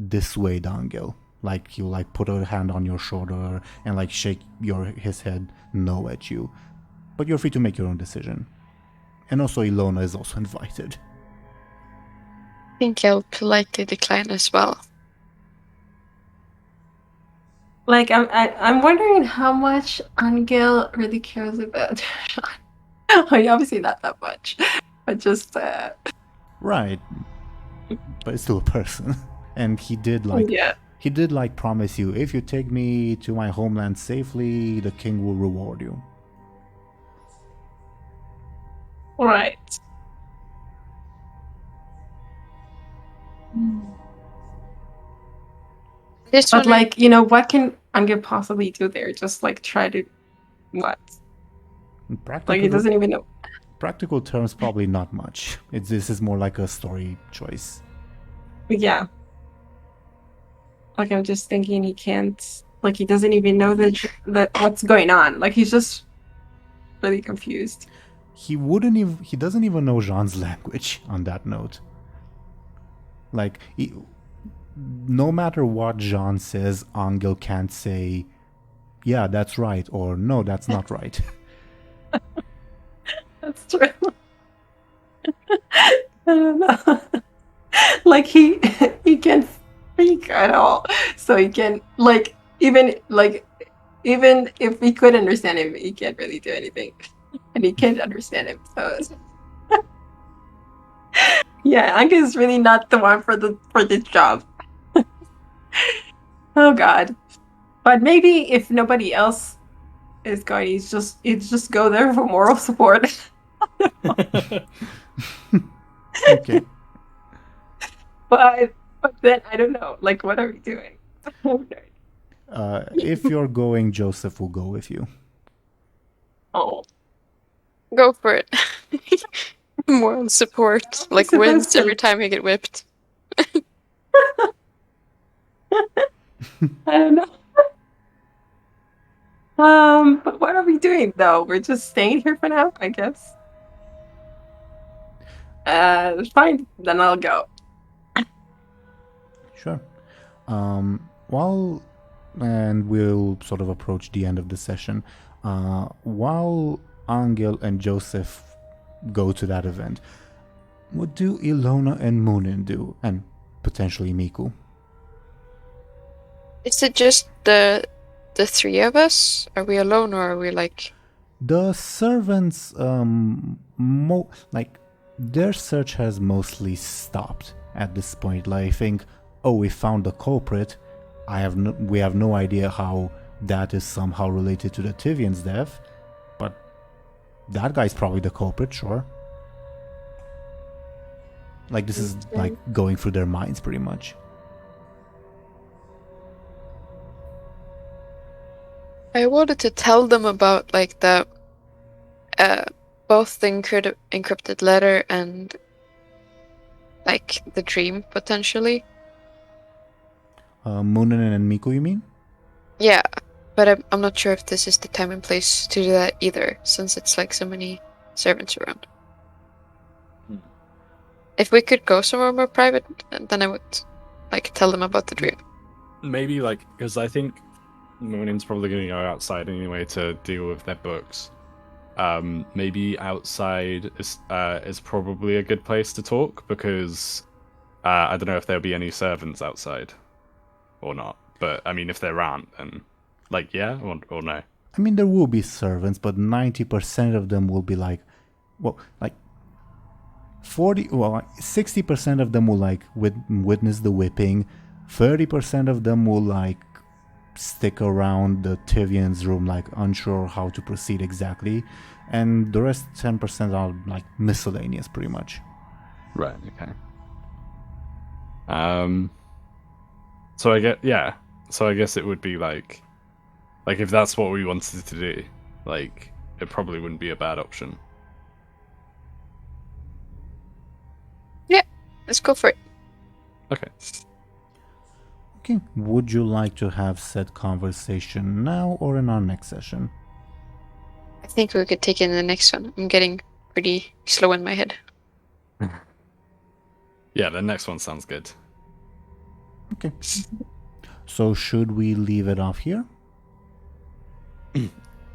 dissuade Anghel. Like he'll like put a hand on your shoulder and like shake his head no at you, but you're free to make your own decision. And also Illona is also invited. I think I'll politely decline as well. Like I'm wondering how much Anghel really cares about Sean. I mean, obviously not that much, but just right. But it's still a person, and he did promise you, if you take me to my homeland safely, the king will reward you. Right. But like, you know, what can Anghel possibly do there? Just like try to what? Like he doesn't even know. Practical terms, probably not much. This is more like a story choice. Yeah. Like I'm just thinking he can't. Like he doesn't even know that what's going on. Like he's just really confused. He doesn't even know Jean's language on that note. Like no matter what John says, Anghel can't say, yeah, that's right, or no, that's not right. That's true. I don't know. Like he can't speak at all, so he can even if we could understand him, he can't really do anything, and he can't understand him. So yeah, Anka is really not the one for this job. Oh God! But maybe if nobody else is going, he's just go there for moral support. Okay. But then I don't know. Like, what are we doing? If you're going, Joseph will go with you. Oh, Go for it. Moral support. Like supposed wins to- every time you get whipped. I don't know. But what are we doing though? We're just staying here for now, I guess. Fine. Then I'll go. Sure. And we'll sort of approach the end of the session. While Anghel and Joseph go to that event, what do Illona and Muninn do? And potentially Miku? Is it just the three of us? Are we alone or are we like... The servants, their search has mostly stopped at this point. Like, I think, we found the culprit. We have no idea how that is somehow related to the Tivian's death, but that guy's probably the culprit, sure. Like, this is like going through their minds pretty much. I wanted to tell them about like the both the encrypted letter and like the dream potentially. Muninn and Miku, you mean? Yeah, but I'm not sure if this is the time and place to do that either, since it's like so many servants around. If we could go somewhere more private, then I would like tell them about the dream. Maybe like because I think Muninn's probably going to go outside anyway to deal with their books. Maybe outside is probably a good place to talk because I don't know if there'll be any servants outside or not. But I mean, if there aren't, then like yeah or no. I mean, there will be servants, but 90% of them will be like, 60% of them will like witness the whipping. 30% of them will like stick around the Tivian's room, like unsure how to proceed exactly, and the rest 10% are like miscellaneous, pretty much. Right. Okay. So I guess it would be like if that's what we wanted to do, like it probably wouldn't be a bad option. Yeah, let's go for it. Okay. Okay, would you like to have said conversation now or in our next session? I think we could take it in the next one. I'm getting pretty slow in my head. Yeah, the next one sounds good. Okay. So should we leave it off here?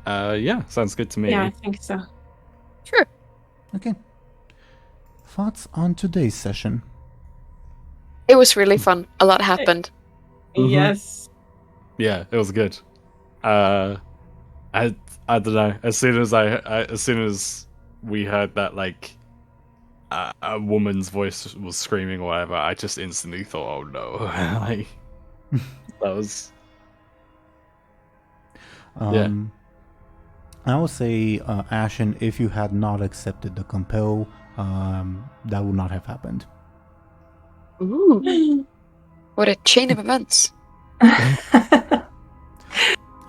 Yeah, sounds good to me. Yeah, I think so. Sure. Okay. Thoughts on today's session? It was really fun. A lot happened. Mhm. Yes. Yeah, it was good. I don't know. As soon as we heard that like a woman's voice was screaming or whatever, I just instantly thought, oh no, like that was. I would say, Ashen, if you had not accepted the compel, that would not have happened. Ooh. What a chain of events.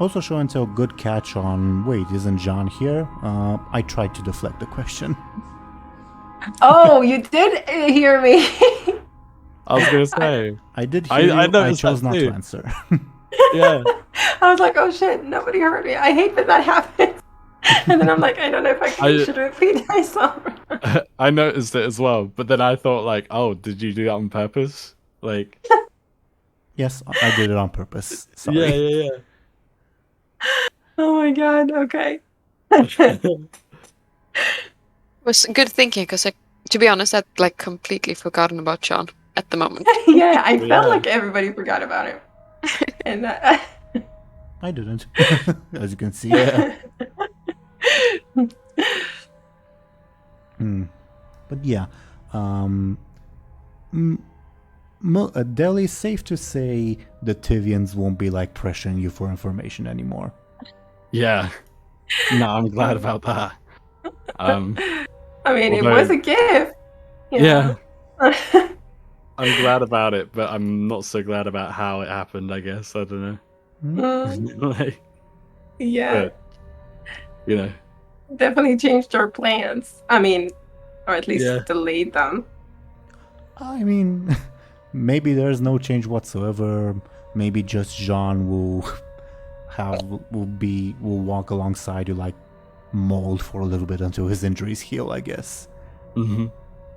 Also, Show&Tell, good catch on, wait, isn't John here? I tried to deflect the question. Oh, you did hear me. I was gonna say. I did hear I you, I noticed chose that not too. to answer. Yeah. I was like, oh shit, nobody heard me. I hate that happens. And then I'm like, I don't know if I should repeat myself. I noticed it as well, but then I thought like, oh, did you do that on purpose? Like, Yes, I did it on purpose. Sorry. Yeah. Oh my god. Okay. It was good thinking because, to be honest, I'd like completely forgotten about John at the moment. Yeah, I felt Yeah. like everybody forgot about him. And I didn't, as you can see. Yeah. But yeah, Delhi, safe to say the Tivians won't be like pressuring you for information anymore. Yeah. No, I'm glad about that. I mean, it Although- was a gift. you Yeah. know. I'm glad about it, but I'm not so glad about how it happened, I guess. I don't know. Like, Yeah, but, you know. definitely changed our plans. I mean, or at least Yeah. delayed them. I mean, maybe there's no change whatsoever. Maybe just Jean will walk alongside you like mold for a little bit until his injuries heal, I guess. Mm-hmm.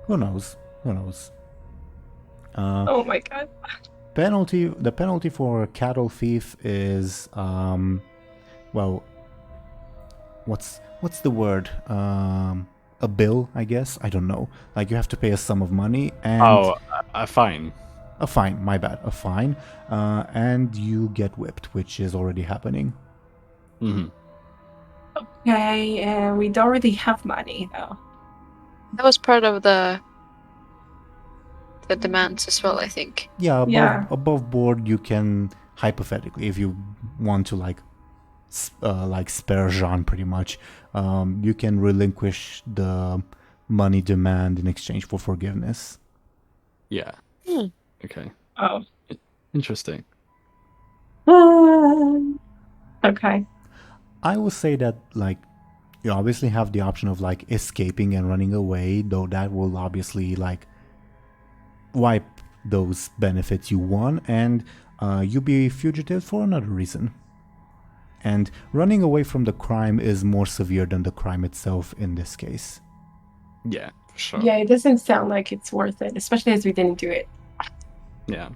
Who knows? Oh my god. The penalty for a cattle thief is well, what's the word? A bill, I guess. I don't know. Like you have to pay a sum of money and Fine. a fine. My bad, a fine, and you get whipped, which is already happening. Mm-hmm. Okay, we don't really have money though. That was part of the demands as well, I think. Yeah, Yeah. above board, you can hypothetically, if you want to like spare Jean, pretty much, you can relinquish the money demand in exchange for forgiveness. Yeah. Hmm. Okay. Oh. Interesting. Okay. I will say that like you obviously have the option of like escaping and running away, though that will obviously like wipe those benefits you won, and you'll be fugitive for another reason. And running away from the crime is more severe than the crime itself in this case. Yeah, for sure. Yeah, it doesn't sound like it's worth it, especially as we didn't do it. Yeah.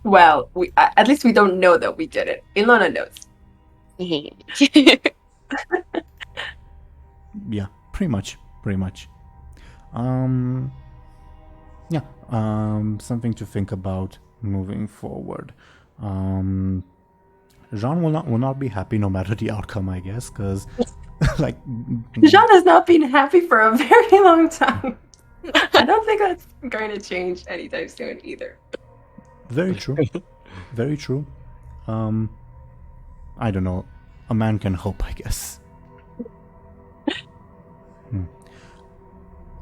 Well, we at least we don't know that we did it. Illona knows. Yeah, pretty much. Yeah, something to think about moving forward. Jean will not be happy no matter the outcome, I guess, because like Jean has not been happy for a very long time. I don't think that's going to change anytime soon either. very true. Very true. I don't know. A man can hope, I guess.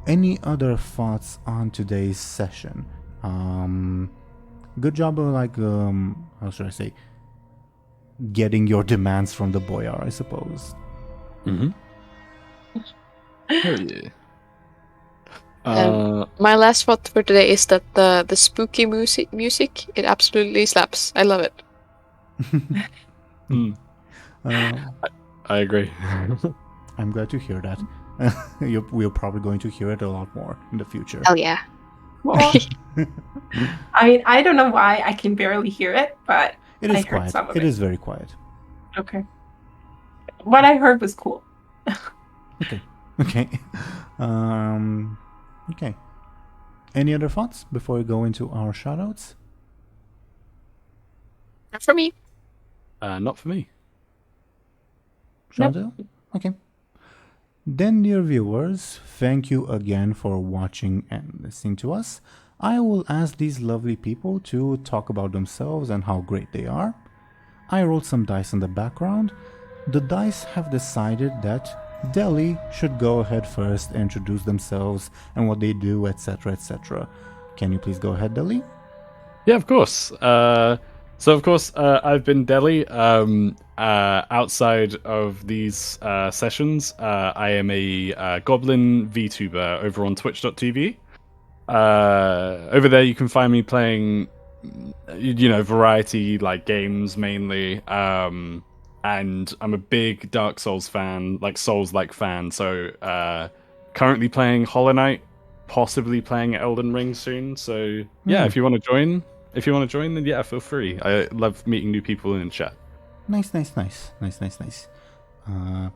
Any other thoughts on today's session? Good job of like how should I say, getting your demands from the boyar, I suppose. Mm-hmm. Oh yeah. My last thought for today is that the spooky music, it absolutely slaps. I love it. I agree. I'm glad to hear that. We're probably going to hear it a lot more in the future. Hell yeah. Well, I mean, I don't know why I can barely hear it, but It is I heard quiet. some of It it. is very quiet. Okay. What I heard was cool. Okay. Okay. Any other thoughts before we go into our shoutouts? Not for me. Not for me. Shout-out? Okay. Then, dear viewers, thank you again for watching and listening to us. I will ask these lovely people to talk about themselves and how great they are. I rolled some dice in the background. The dice have decided that Dely should go ahead first, introduce themselves and what they do, etc., etc. Can you please go ahead, Dely? Yeah, of course. So of course, I've been Dely. Outside of these sessions, I am a Goblin VTuber over on Twitch.tv. Over there, you can find me playing, variety like games mainly. And I'm a big Dark Souls fan, like Souls-like fan. So currently playing Hollow Knight possibly playing Elden Ring soon. So yeah, if you want to join, then yeah, feel free. I love meeting new people in chat. Nice. Yeah.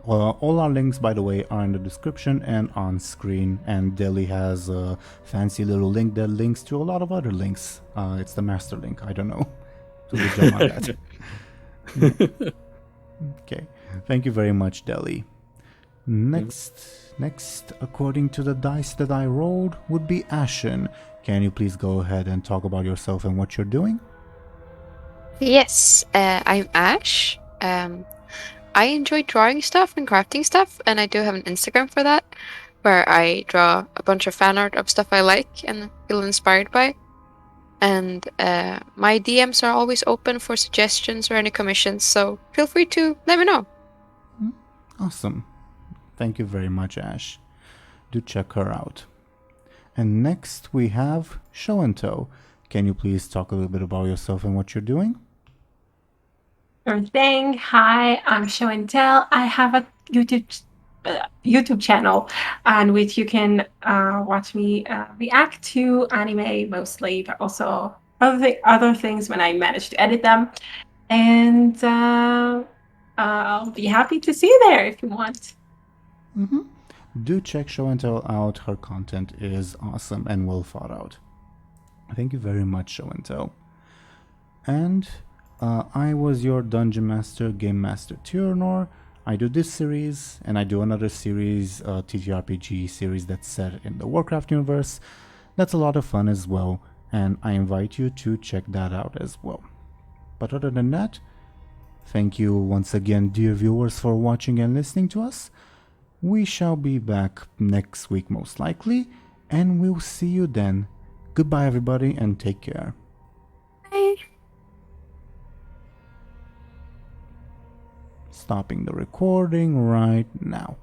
Well, all our links, by the way, are in the description and on screen. And Deli has a fancy little link that links to a lot of other links. It's the master link. I don't know. So we jump on that. Okay. Thank you very much, Deli. Next, according to the dice that I rolled, would be Ashen. Can you please go ahead and talk about yourself and what you're doing? Yes, I'm Ash. I enjoy drawing stuff and crafting stuff, and I do have an Instagram for that, where I draw a bunch of fan art of stuff I like and feel inspired by. And my DMs are always open for suggestions or any commissions, so feel free to let me know. Awesome. Thank you very much, Ash. Do check her out. And next we have Show&Tell. Can you please talk a little bit about yourself and what you're doing? Sure thing. Hi, I'm Show&Tell. I have a YouTube channel on which you can watch me react to anime mostly, but also other things when I manage to edit them. And I'll be happy to see you there if you want. Do check Show&Tell out. Her content is awesome and well thought out. Thank you very much, Show&Tell. And I was your Dungeon Master, Game Master Teeironor. I do this series, and I do another series, TTRPG series that's set in the Warcraft universe. That's a lot of fun as well, and I invite you to check that out as well. But other than that, thank you once again, dear viewers, for watching and listening to us. We shall be back next week most likely, and we'll see you then. Goodbye everybody, and take care. Bye. Stopping the recording right now.